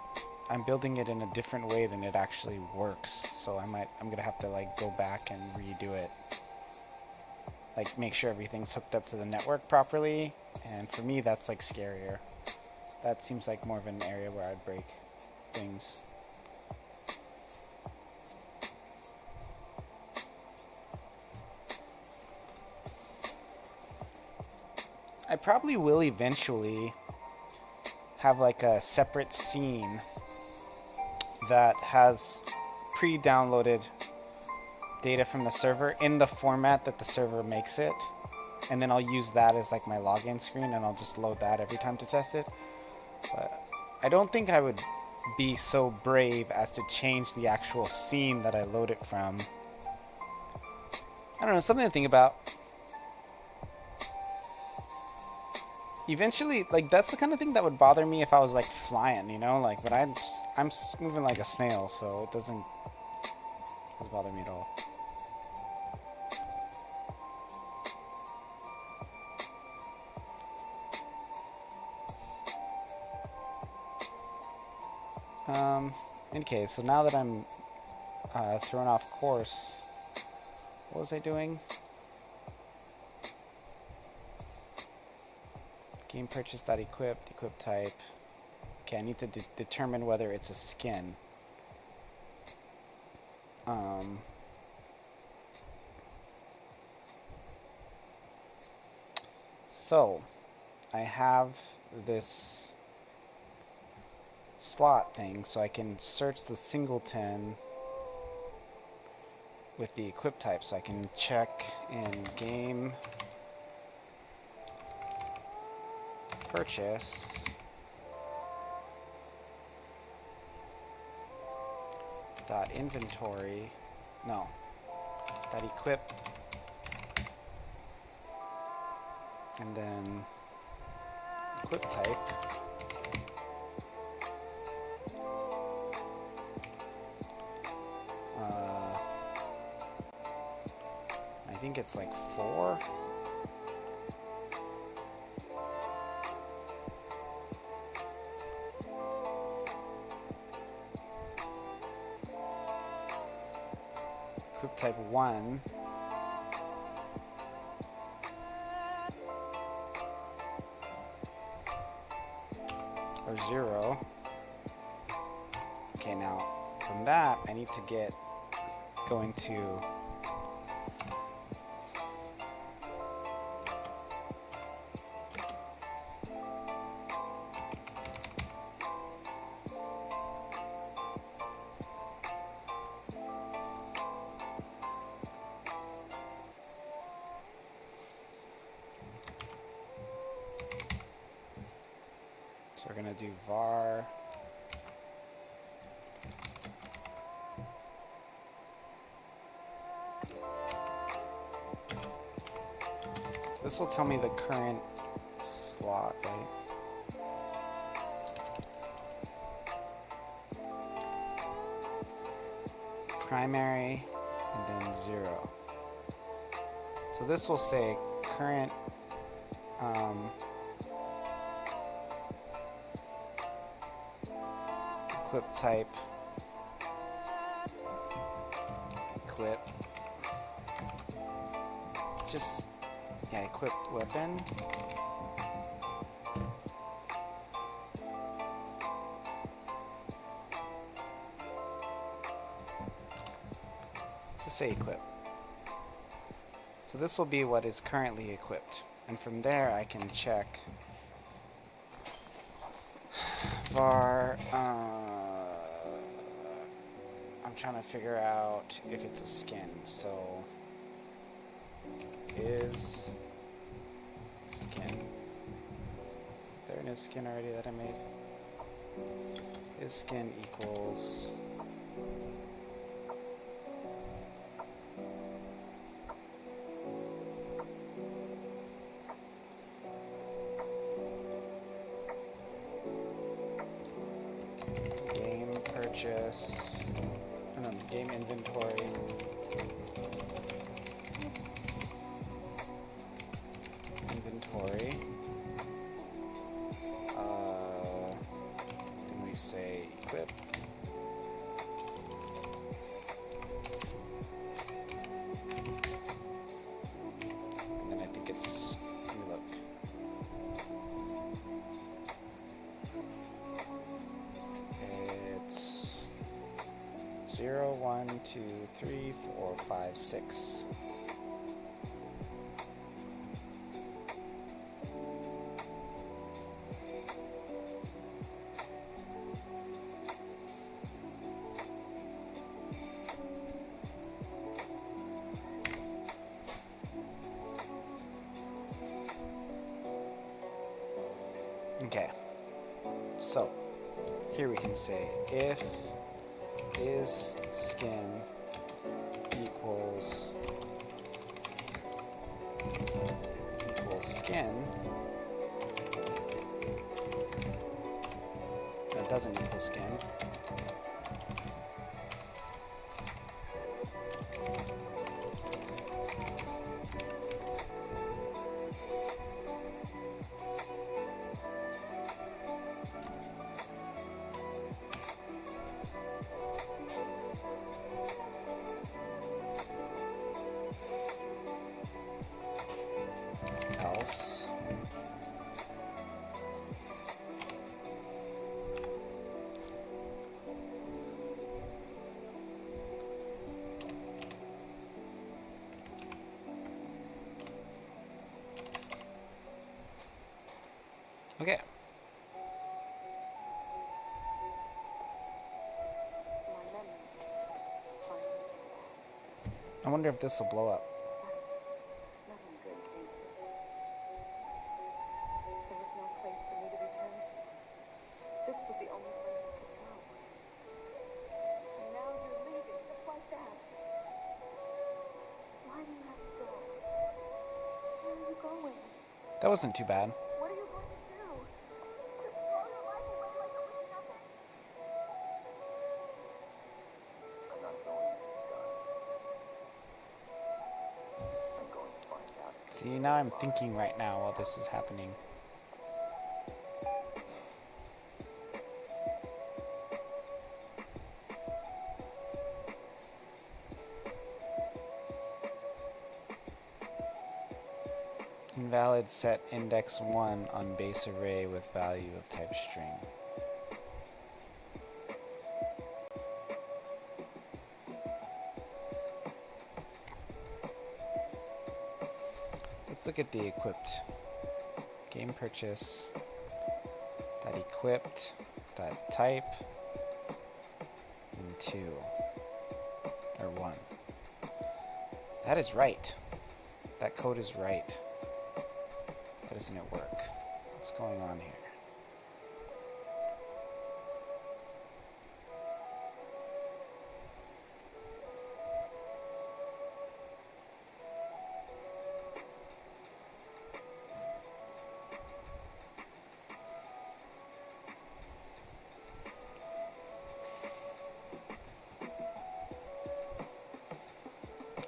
I'm building it in a different way than it actually works. So I'm gonna have to like go back and redo it. Like make sure everything's hooked up to the network properly, and for me that's like scarier. That seems like more of an area where I'd break things. I probably will eventually have like a separate scene that has pre-downloaded data from the server in the format that the server makes it, and then I'll use that as like my login screen, and I'll just load that every time to test it. But I don't think I would be so brave as to change the actual scene that I load it from. I don't know, something to think about. Eventually, like, that's the kind of thing that would bother me if I was like flying, you know, like, but I'm moving like a snail, so it doesn't bother me at all. Okay, so now that I'm thrown off course, what was I doing? Game purchase.equipped, equip type. Okay, I need to determine whether it's a skin. So, I have this slot thing, so I can search the singleton with the equip type, so I can check in game purchase dot inventory, no, dot equip, and then equip type. I think it's like 4. Equip type 1. Or 0. Okay, now from that I need to get going to we're going to do var so this will tell me the current slot, right? Primary and then 0. So this will say current equip type, equip, just, yeah, equipped weapon, say equip. So this will be what is currently equipped. And from there I can check var, I'm trying to figure out if it's a skin. So is skin, is there an is skin already that I made? Is skin equals game purchase, no, game inventory, then we say equip, and then I think it's, let me look. It's 0, 1, 2, 3, 4, 5, 6. Okay, so here we can say if is skin equals skin, no, it doesn't equal skin. Else okay. I wonder if this will blow up. Nothing good came of it. There was no place for me to return to. This was the only place I could go. And now you're leaving just like that. Why do you have to go? Where are you going? That wasn't too bad. What are you going to do? Just throw your life away like it was nothing? I'm not going to be done. I'm going to find out. See, now I'm thinking right now while this is happening. Invalid set index 1 on base array with value of type string. Let's look at the equipped. Game purchase dot equipped dot type and 2 or 1. That is right. That code is right. Why doesn't it work? What's going on here?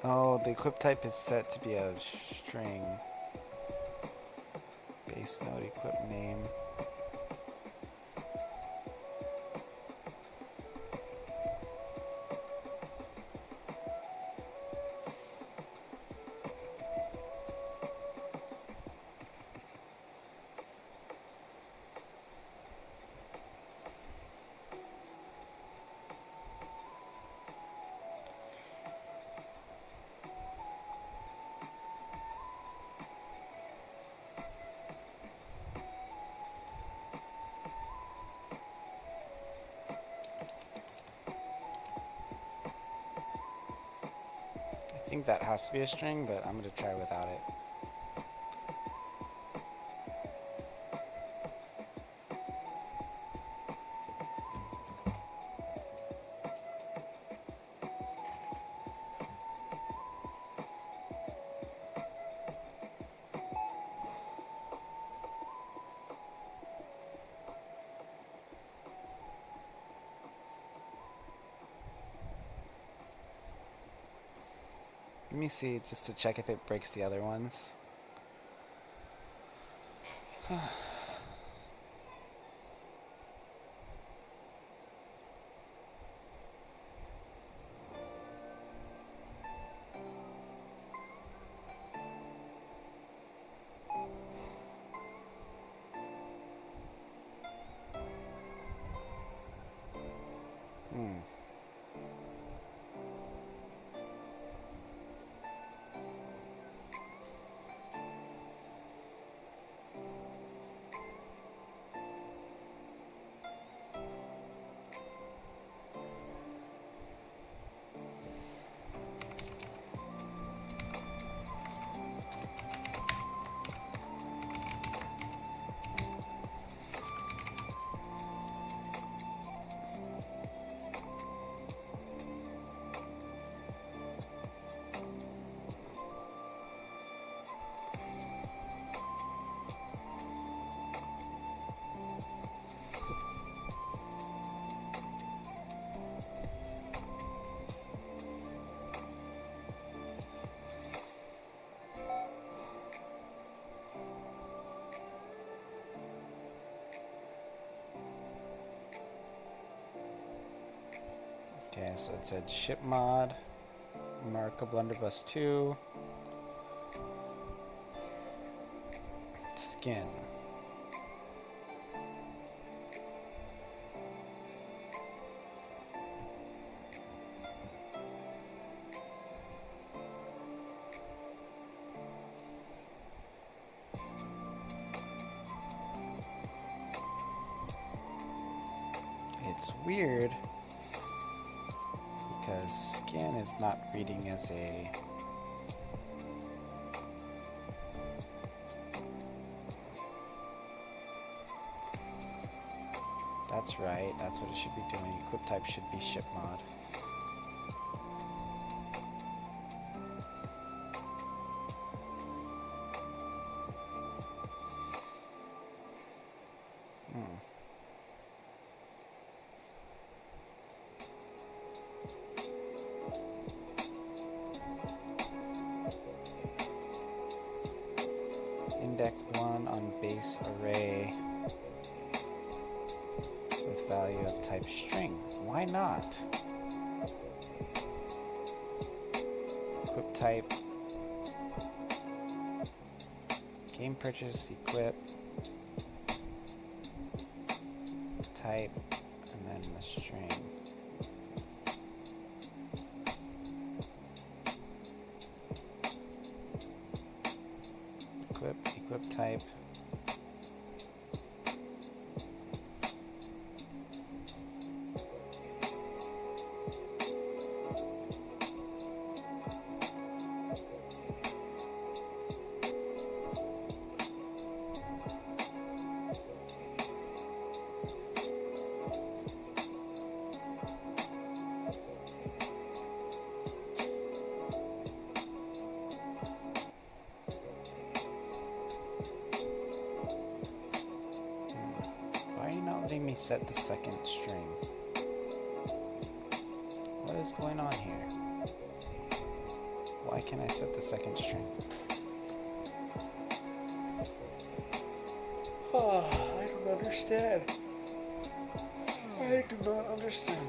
Oh, the equip type is set to be a string. Base node equip name. think that has to be a string, but I'm gonna try without it. Let me see, just to check if it breaks the other ones. Okay, so it said ship mod, Marka Blunderbuss 2, skin. It's weird because scan is not reading as a that's right, that's what it should be doing. Equip type should be ship mod. Index 1 on base array with value of type string. Why not? Equip type, game purchase, equip, type, and then the string. Equip type. Letting me set the second string. What is going on here? Why can't I set the second string? Oh, I don't understand. I do not understand.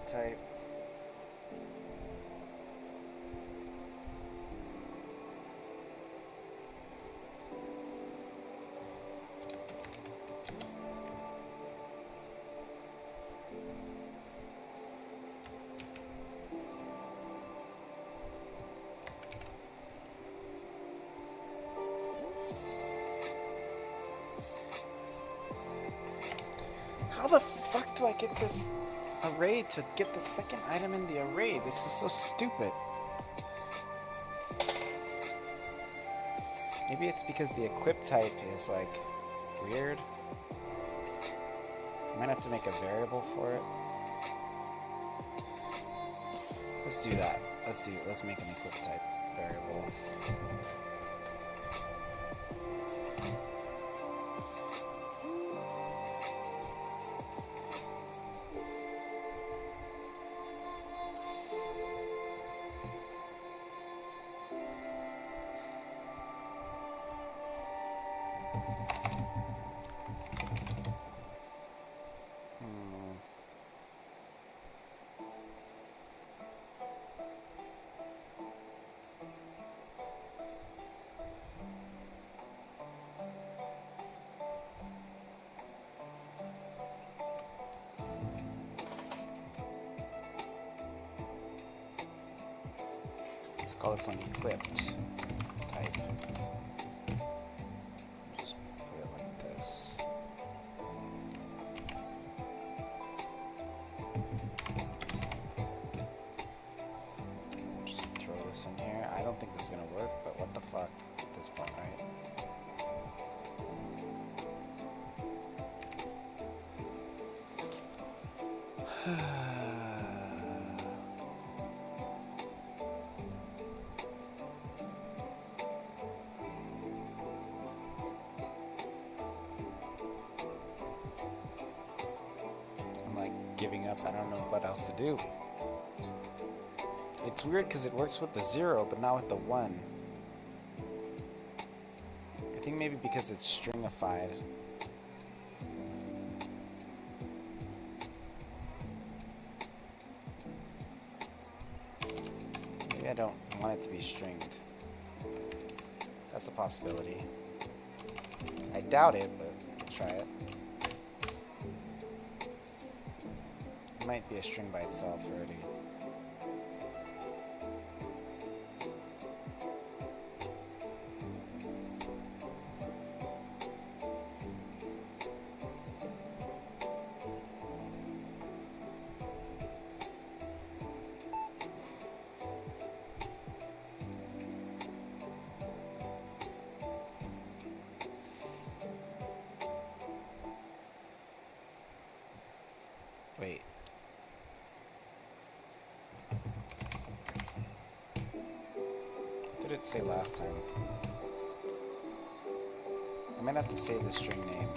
type. How the fuck do I get this array to get the second item in the array? This is so stupid. Maybe it's because the equip type is like weird. I might have to make a variable for it. Let's do that. Let's make an equip type variable. Let's call this one equipped type. Just put it like this. Just throw this in here. I don't think this is gonna work, but what the fuck at this point, right? Giving up. I don't know what else to do. It's weird because it works with the 0, but not with the 1. I think maybe because it's stringified. Maybe I don't want it to be stringed. That's a possibility. I doubt it, but we'll try it. Might be a string by itself already. Wait. What did it say last time? I might have to save the string name.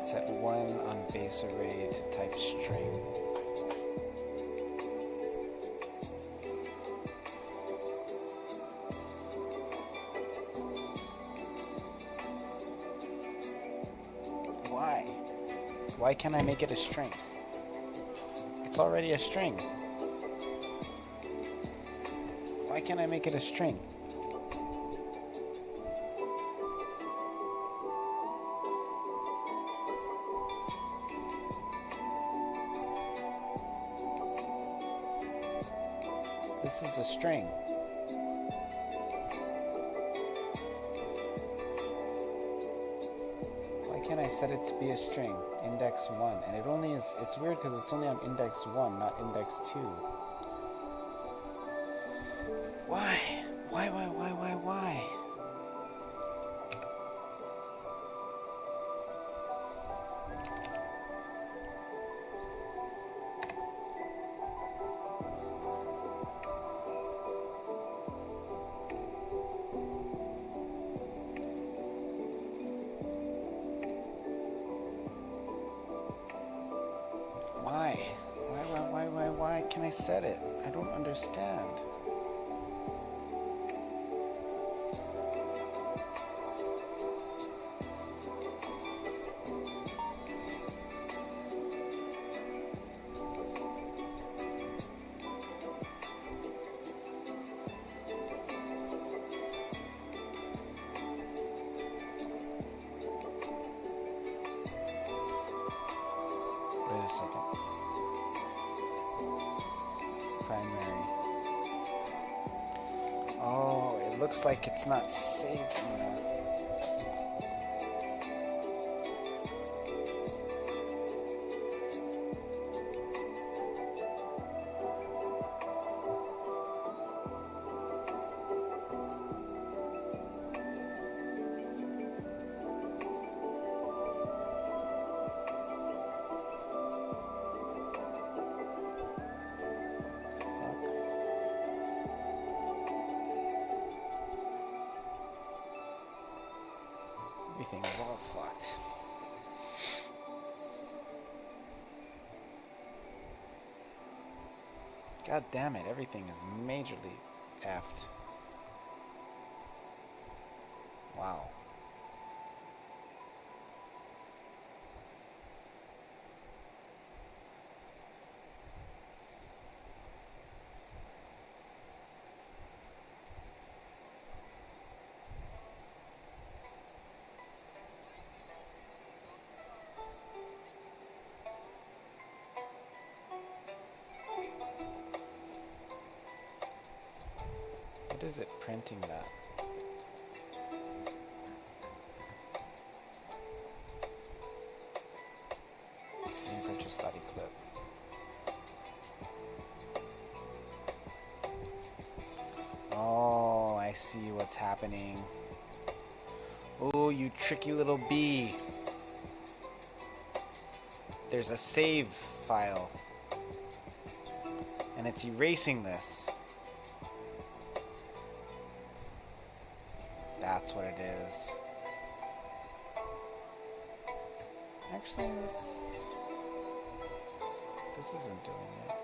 Set 1 on base array to type string. Why? Why can't I make it a string? It's already a string. Why can't I make it a string? This is a string. Why can't I set it to be a string, index 1, and it only is, it's weird because it's only on index 1, not index 2. Why? Why? Why can I set it? I don't understand. Wait a second. Primary. Oh, it looks like it's not saving that. Everything is all fucked. God damn it, everything is majorly effed. Wow. What is it printing that? And purchase that equip. Oh, I see what's happening. Oh, you tricky little bee. There's a save file. And it's erasing this. That's what it is. Actually, this isn't doing it.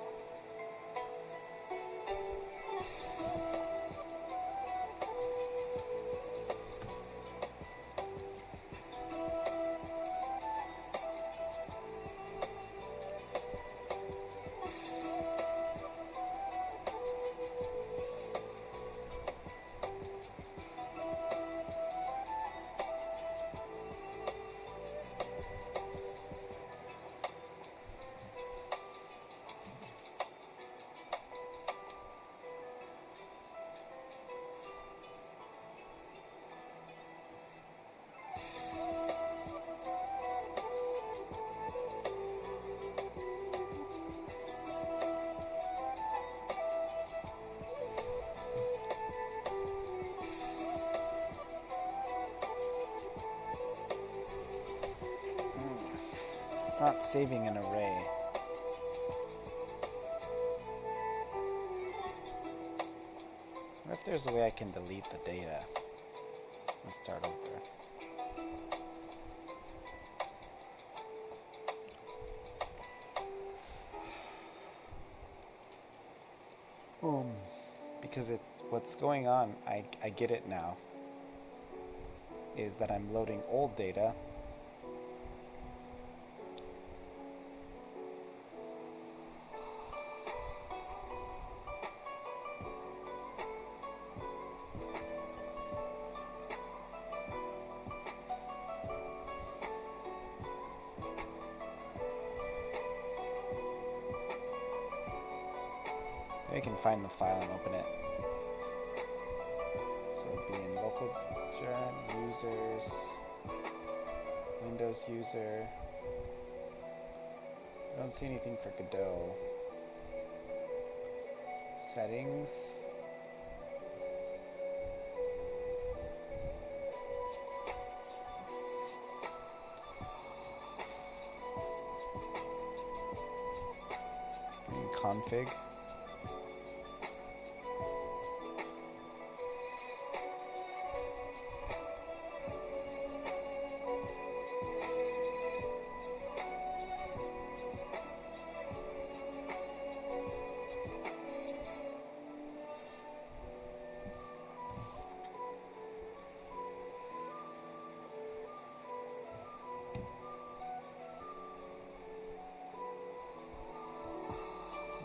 Not saving an array. What if there's a way I can delete the data? Let's start over. Because what's going on, I get it now, is that I'm loading old data. I can find the file and open it. So it'd be in local gen users Windows user. I don't see anything for Godot. Settings. And config.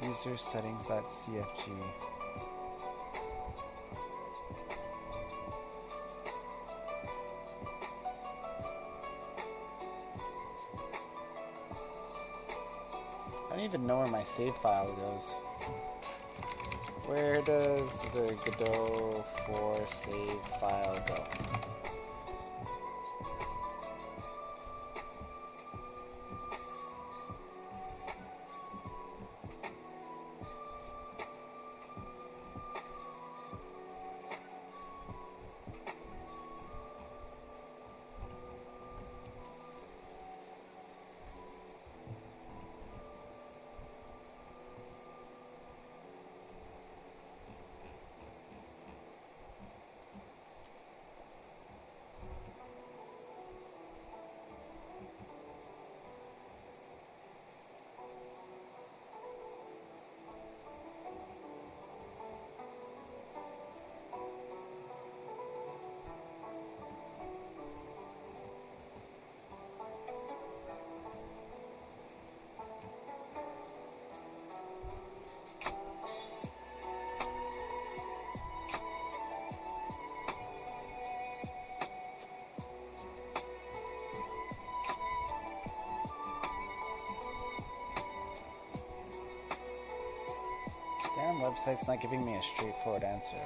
User settings.cfg. I don't even know where my save file goes. Where does the Godot 4 save file go? Damn, website's not giving me a straightforward answer.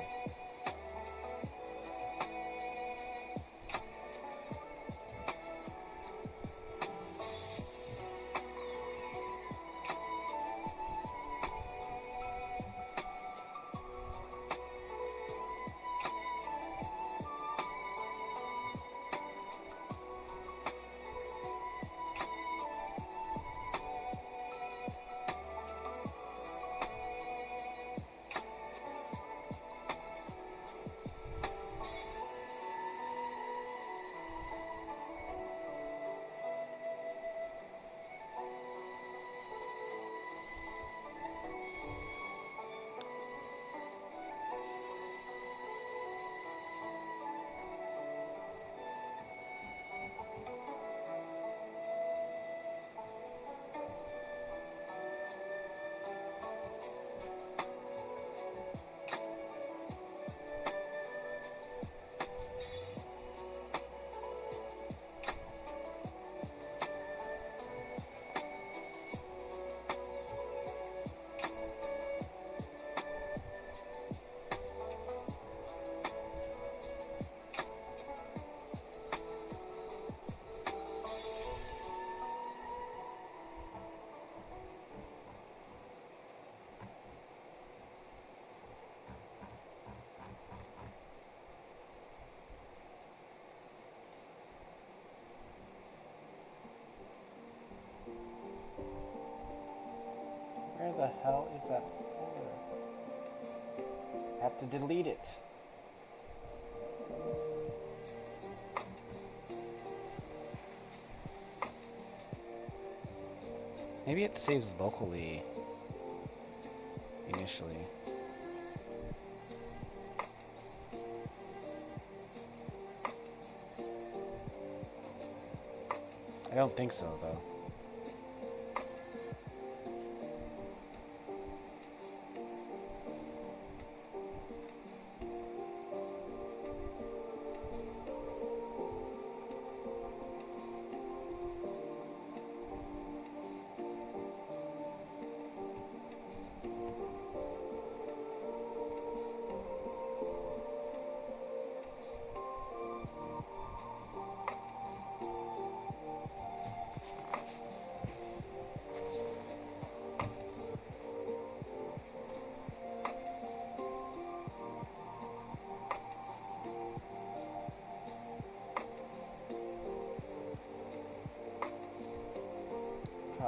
Where the hell is that folder? I have to delete it. Maybe it saves locally initially. I don't think so, though.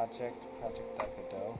Project.Godot.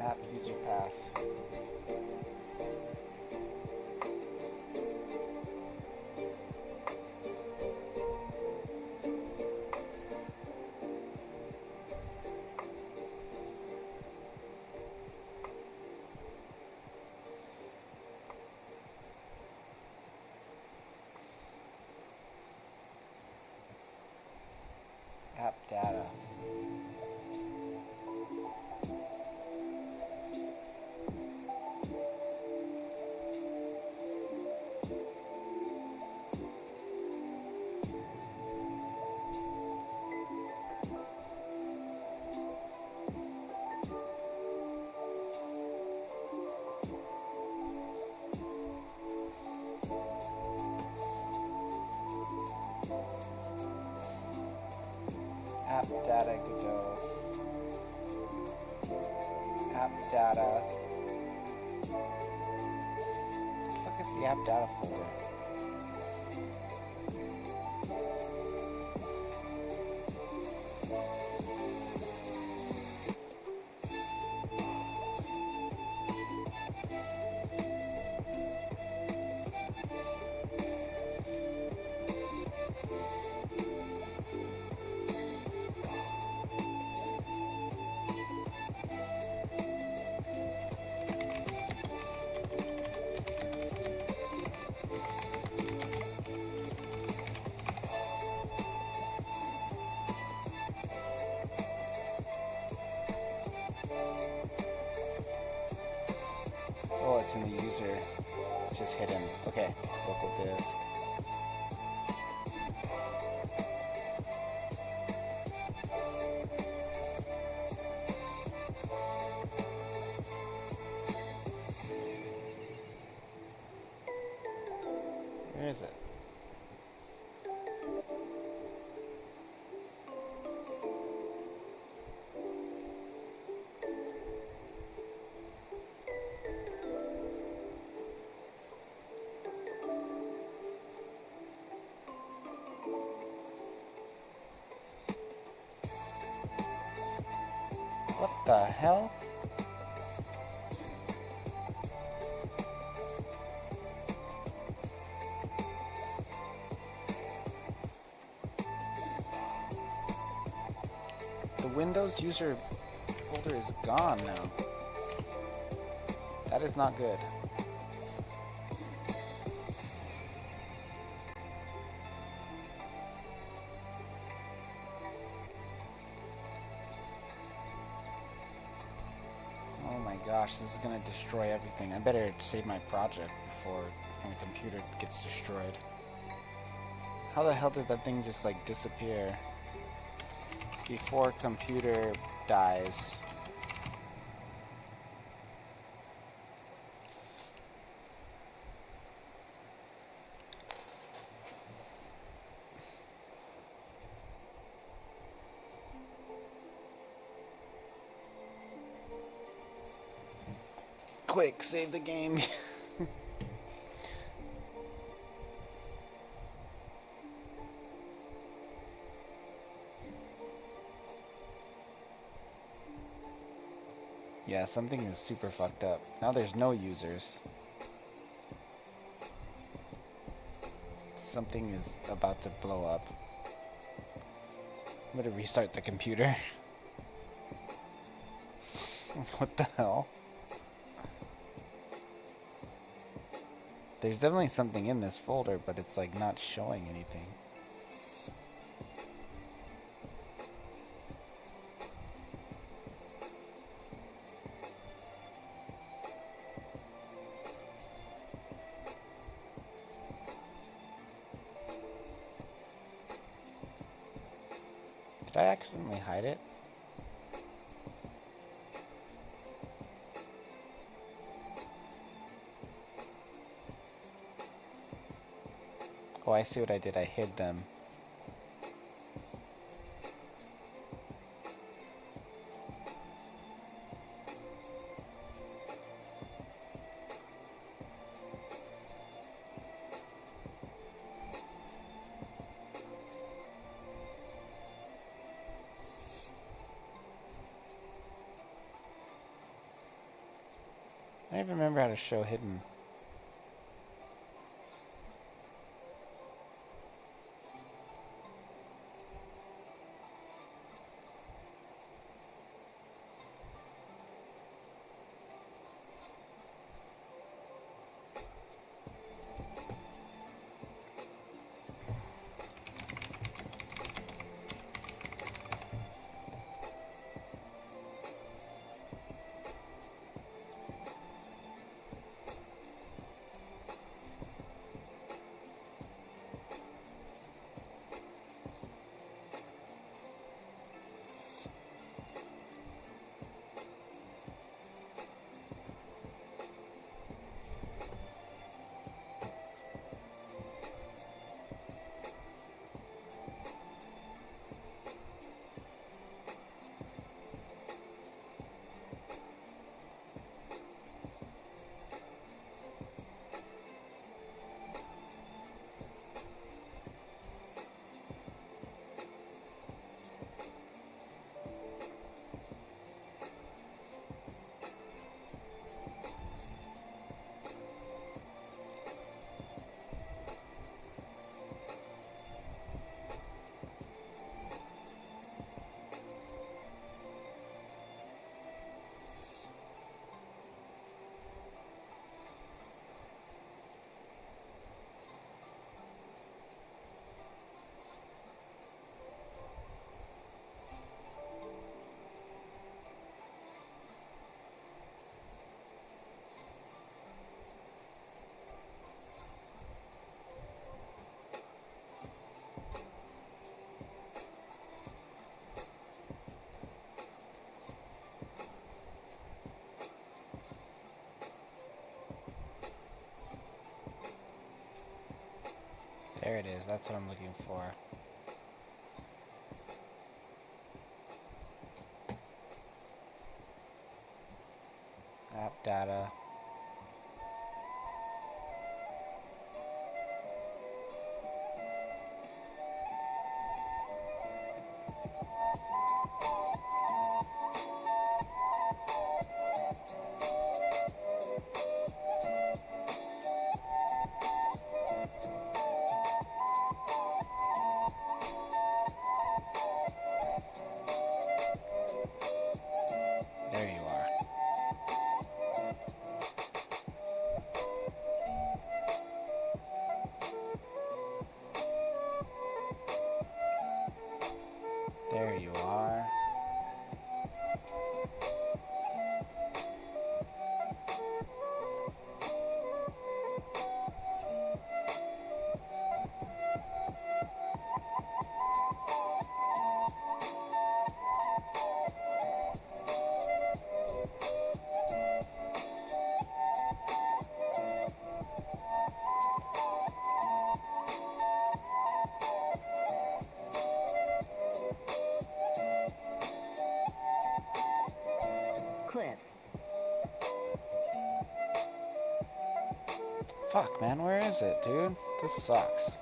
App user path. App data. App data Godot. App data. The fuck is the app data folder? Oh, it's in the user. It's just hidden. Okay, local disk. Where is it? What the hell? The Windows user folder is gone now. That is not good. Oh my gosh, this is gonna destroy everything. I better save my project before my computer gets destroyed. How the hell did that thing just like disappear? Before computer dies. Quick, save the game. Yeah, something is super fucked up. Now there's no users. Something is about to blow up. I'm gonna restart the computer. What the hell? There's definitely something in this folder, but it's like not showing anything. Did I accidentally hide it? Oh, I see what I did. I hid them. I don't even remember how to show hidden. There it is. That's what I'm looking for. App data. There you are. There you are. Cliff. Fuck, man, where is it, dude? This sucks.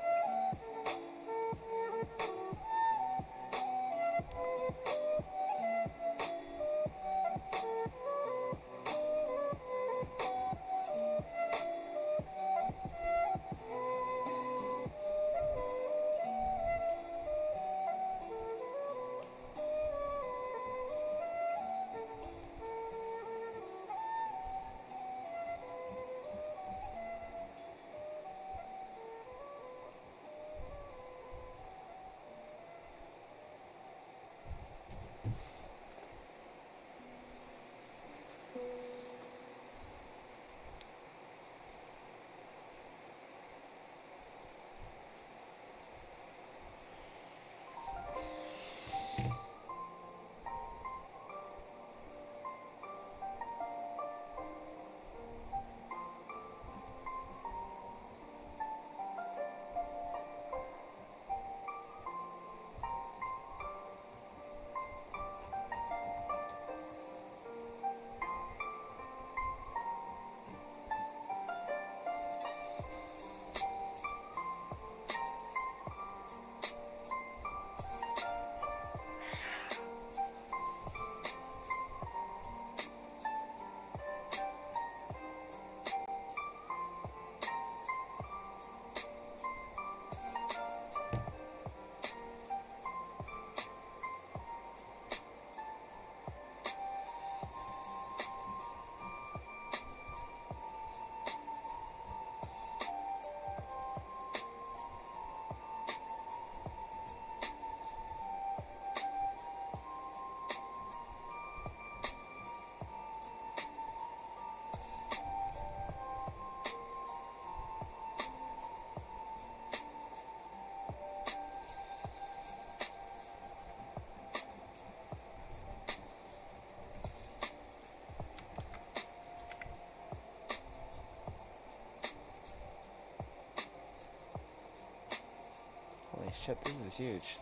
Shit, this is huge.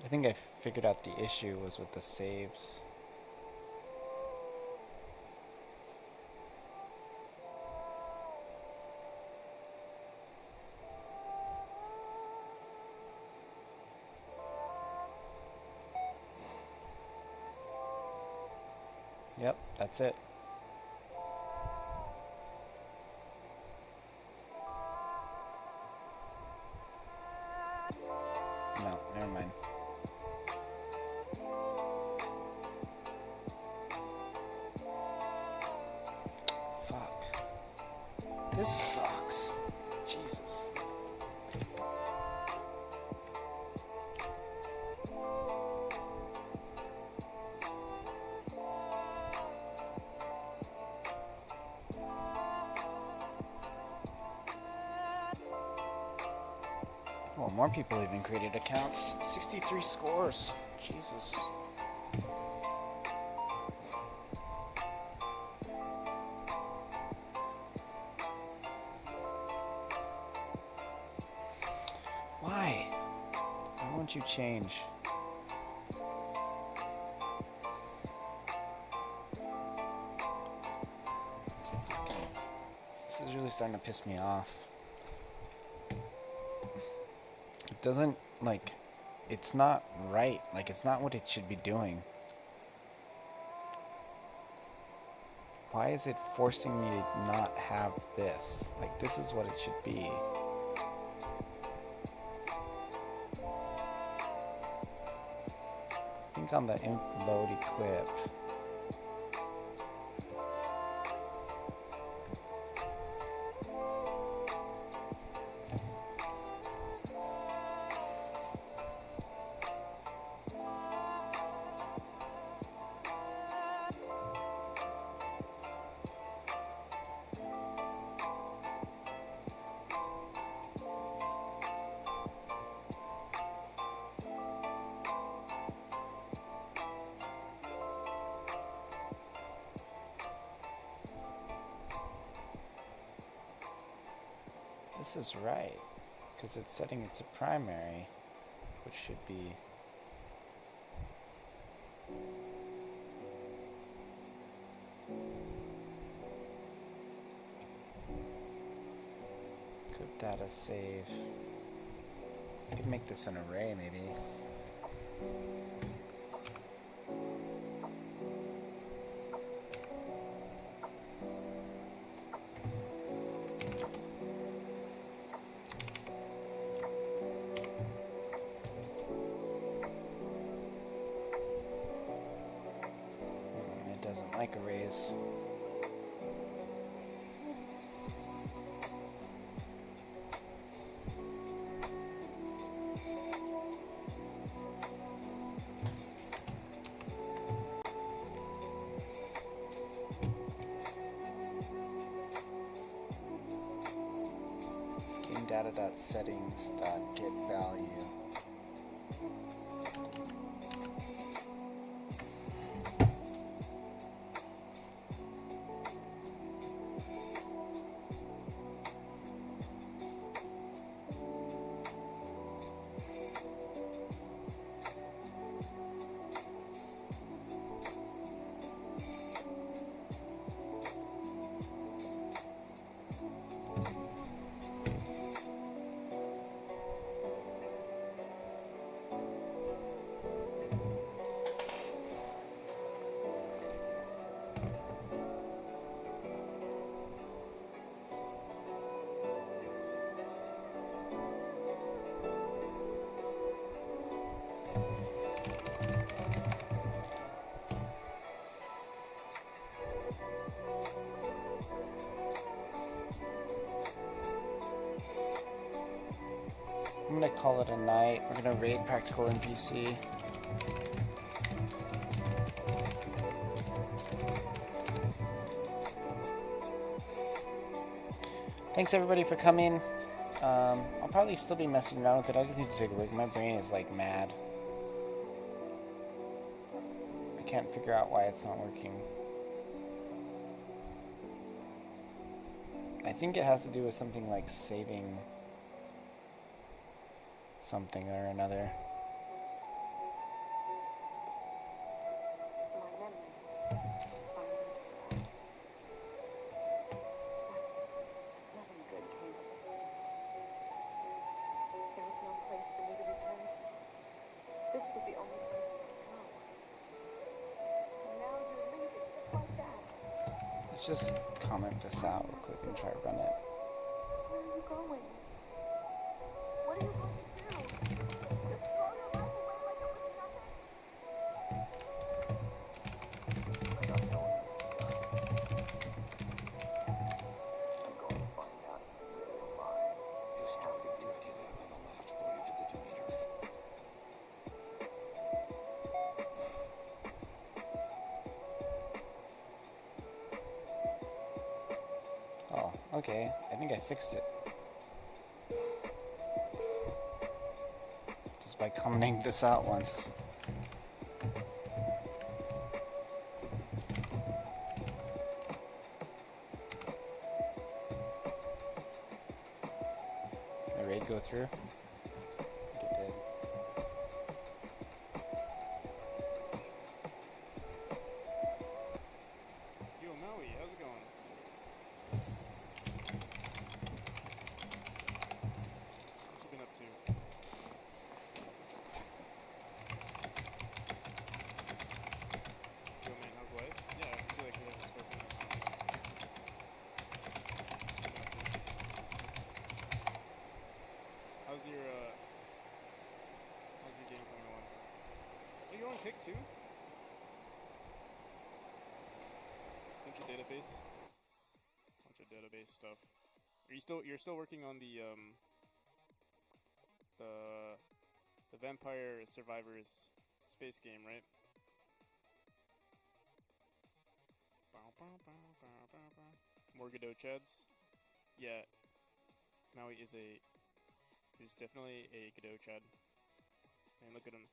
I think I figured out the issue was with the saves. Yep, that's it. No, never mind. Fuck. This sucks. Jesus. Well, more people even created accounts. 63 scores. Jesus. Why? Why won't you change? This is really starting to piss me off. It doesn't, like, it's not right. Like, it's not what it should be doing. Why is it forcing me to not have this? Like, this is what it should be. I think on the imp load equip. This is right, because it's setting it to primary, which should be equip data save. I could make this an array maybe. Like arrays. Game data.settings.getValue. call it a night. We're gonna raid Practical NPC. Thanks everybody for coming. I'll probably still be messing around with it. I just need to take a break. My brain is like mad. I can't figure out why it's not working. I think it has to do with something like saving something or another. My memory finally came back. Nothing good came of it. There was no place for me to return to. This was the only place I could go. And now you're leaving just like that. Let's just comment this out real quick and try to run it. Where are you going? What are you going to do? Just throw your life away like it was nothing? I'm not telling you. I'm going to find out if I'm really alive. Disturbing Dracula on the last voyage of the Demeter. Oh, okay. I think I fixed it. Just by commenting this out once. Did the raid go through? I think it did. Yo, Maui, how's it going? What you been up to? Yo, man, how's life? Yeah, I feel like we haven't spoken in a while. How's your game coming along? Hey, you're on Kick too? Bunch of database stuff. You're still working on the Vampire Survivors space game, right? More Godot Chads? Yeah, Maui is definitely a Godot Chad. I mean, look at him.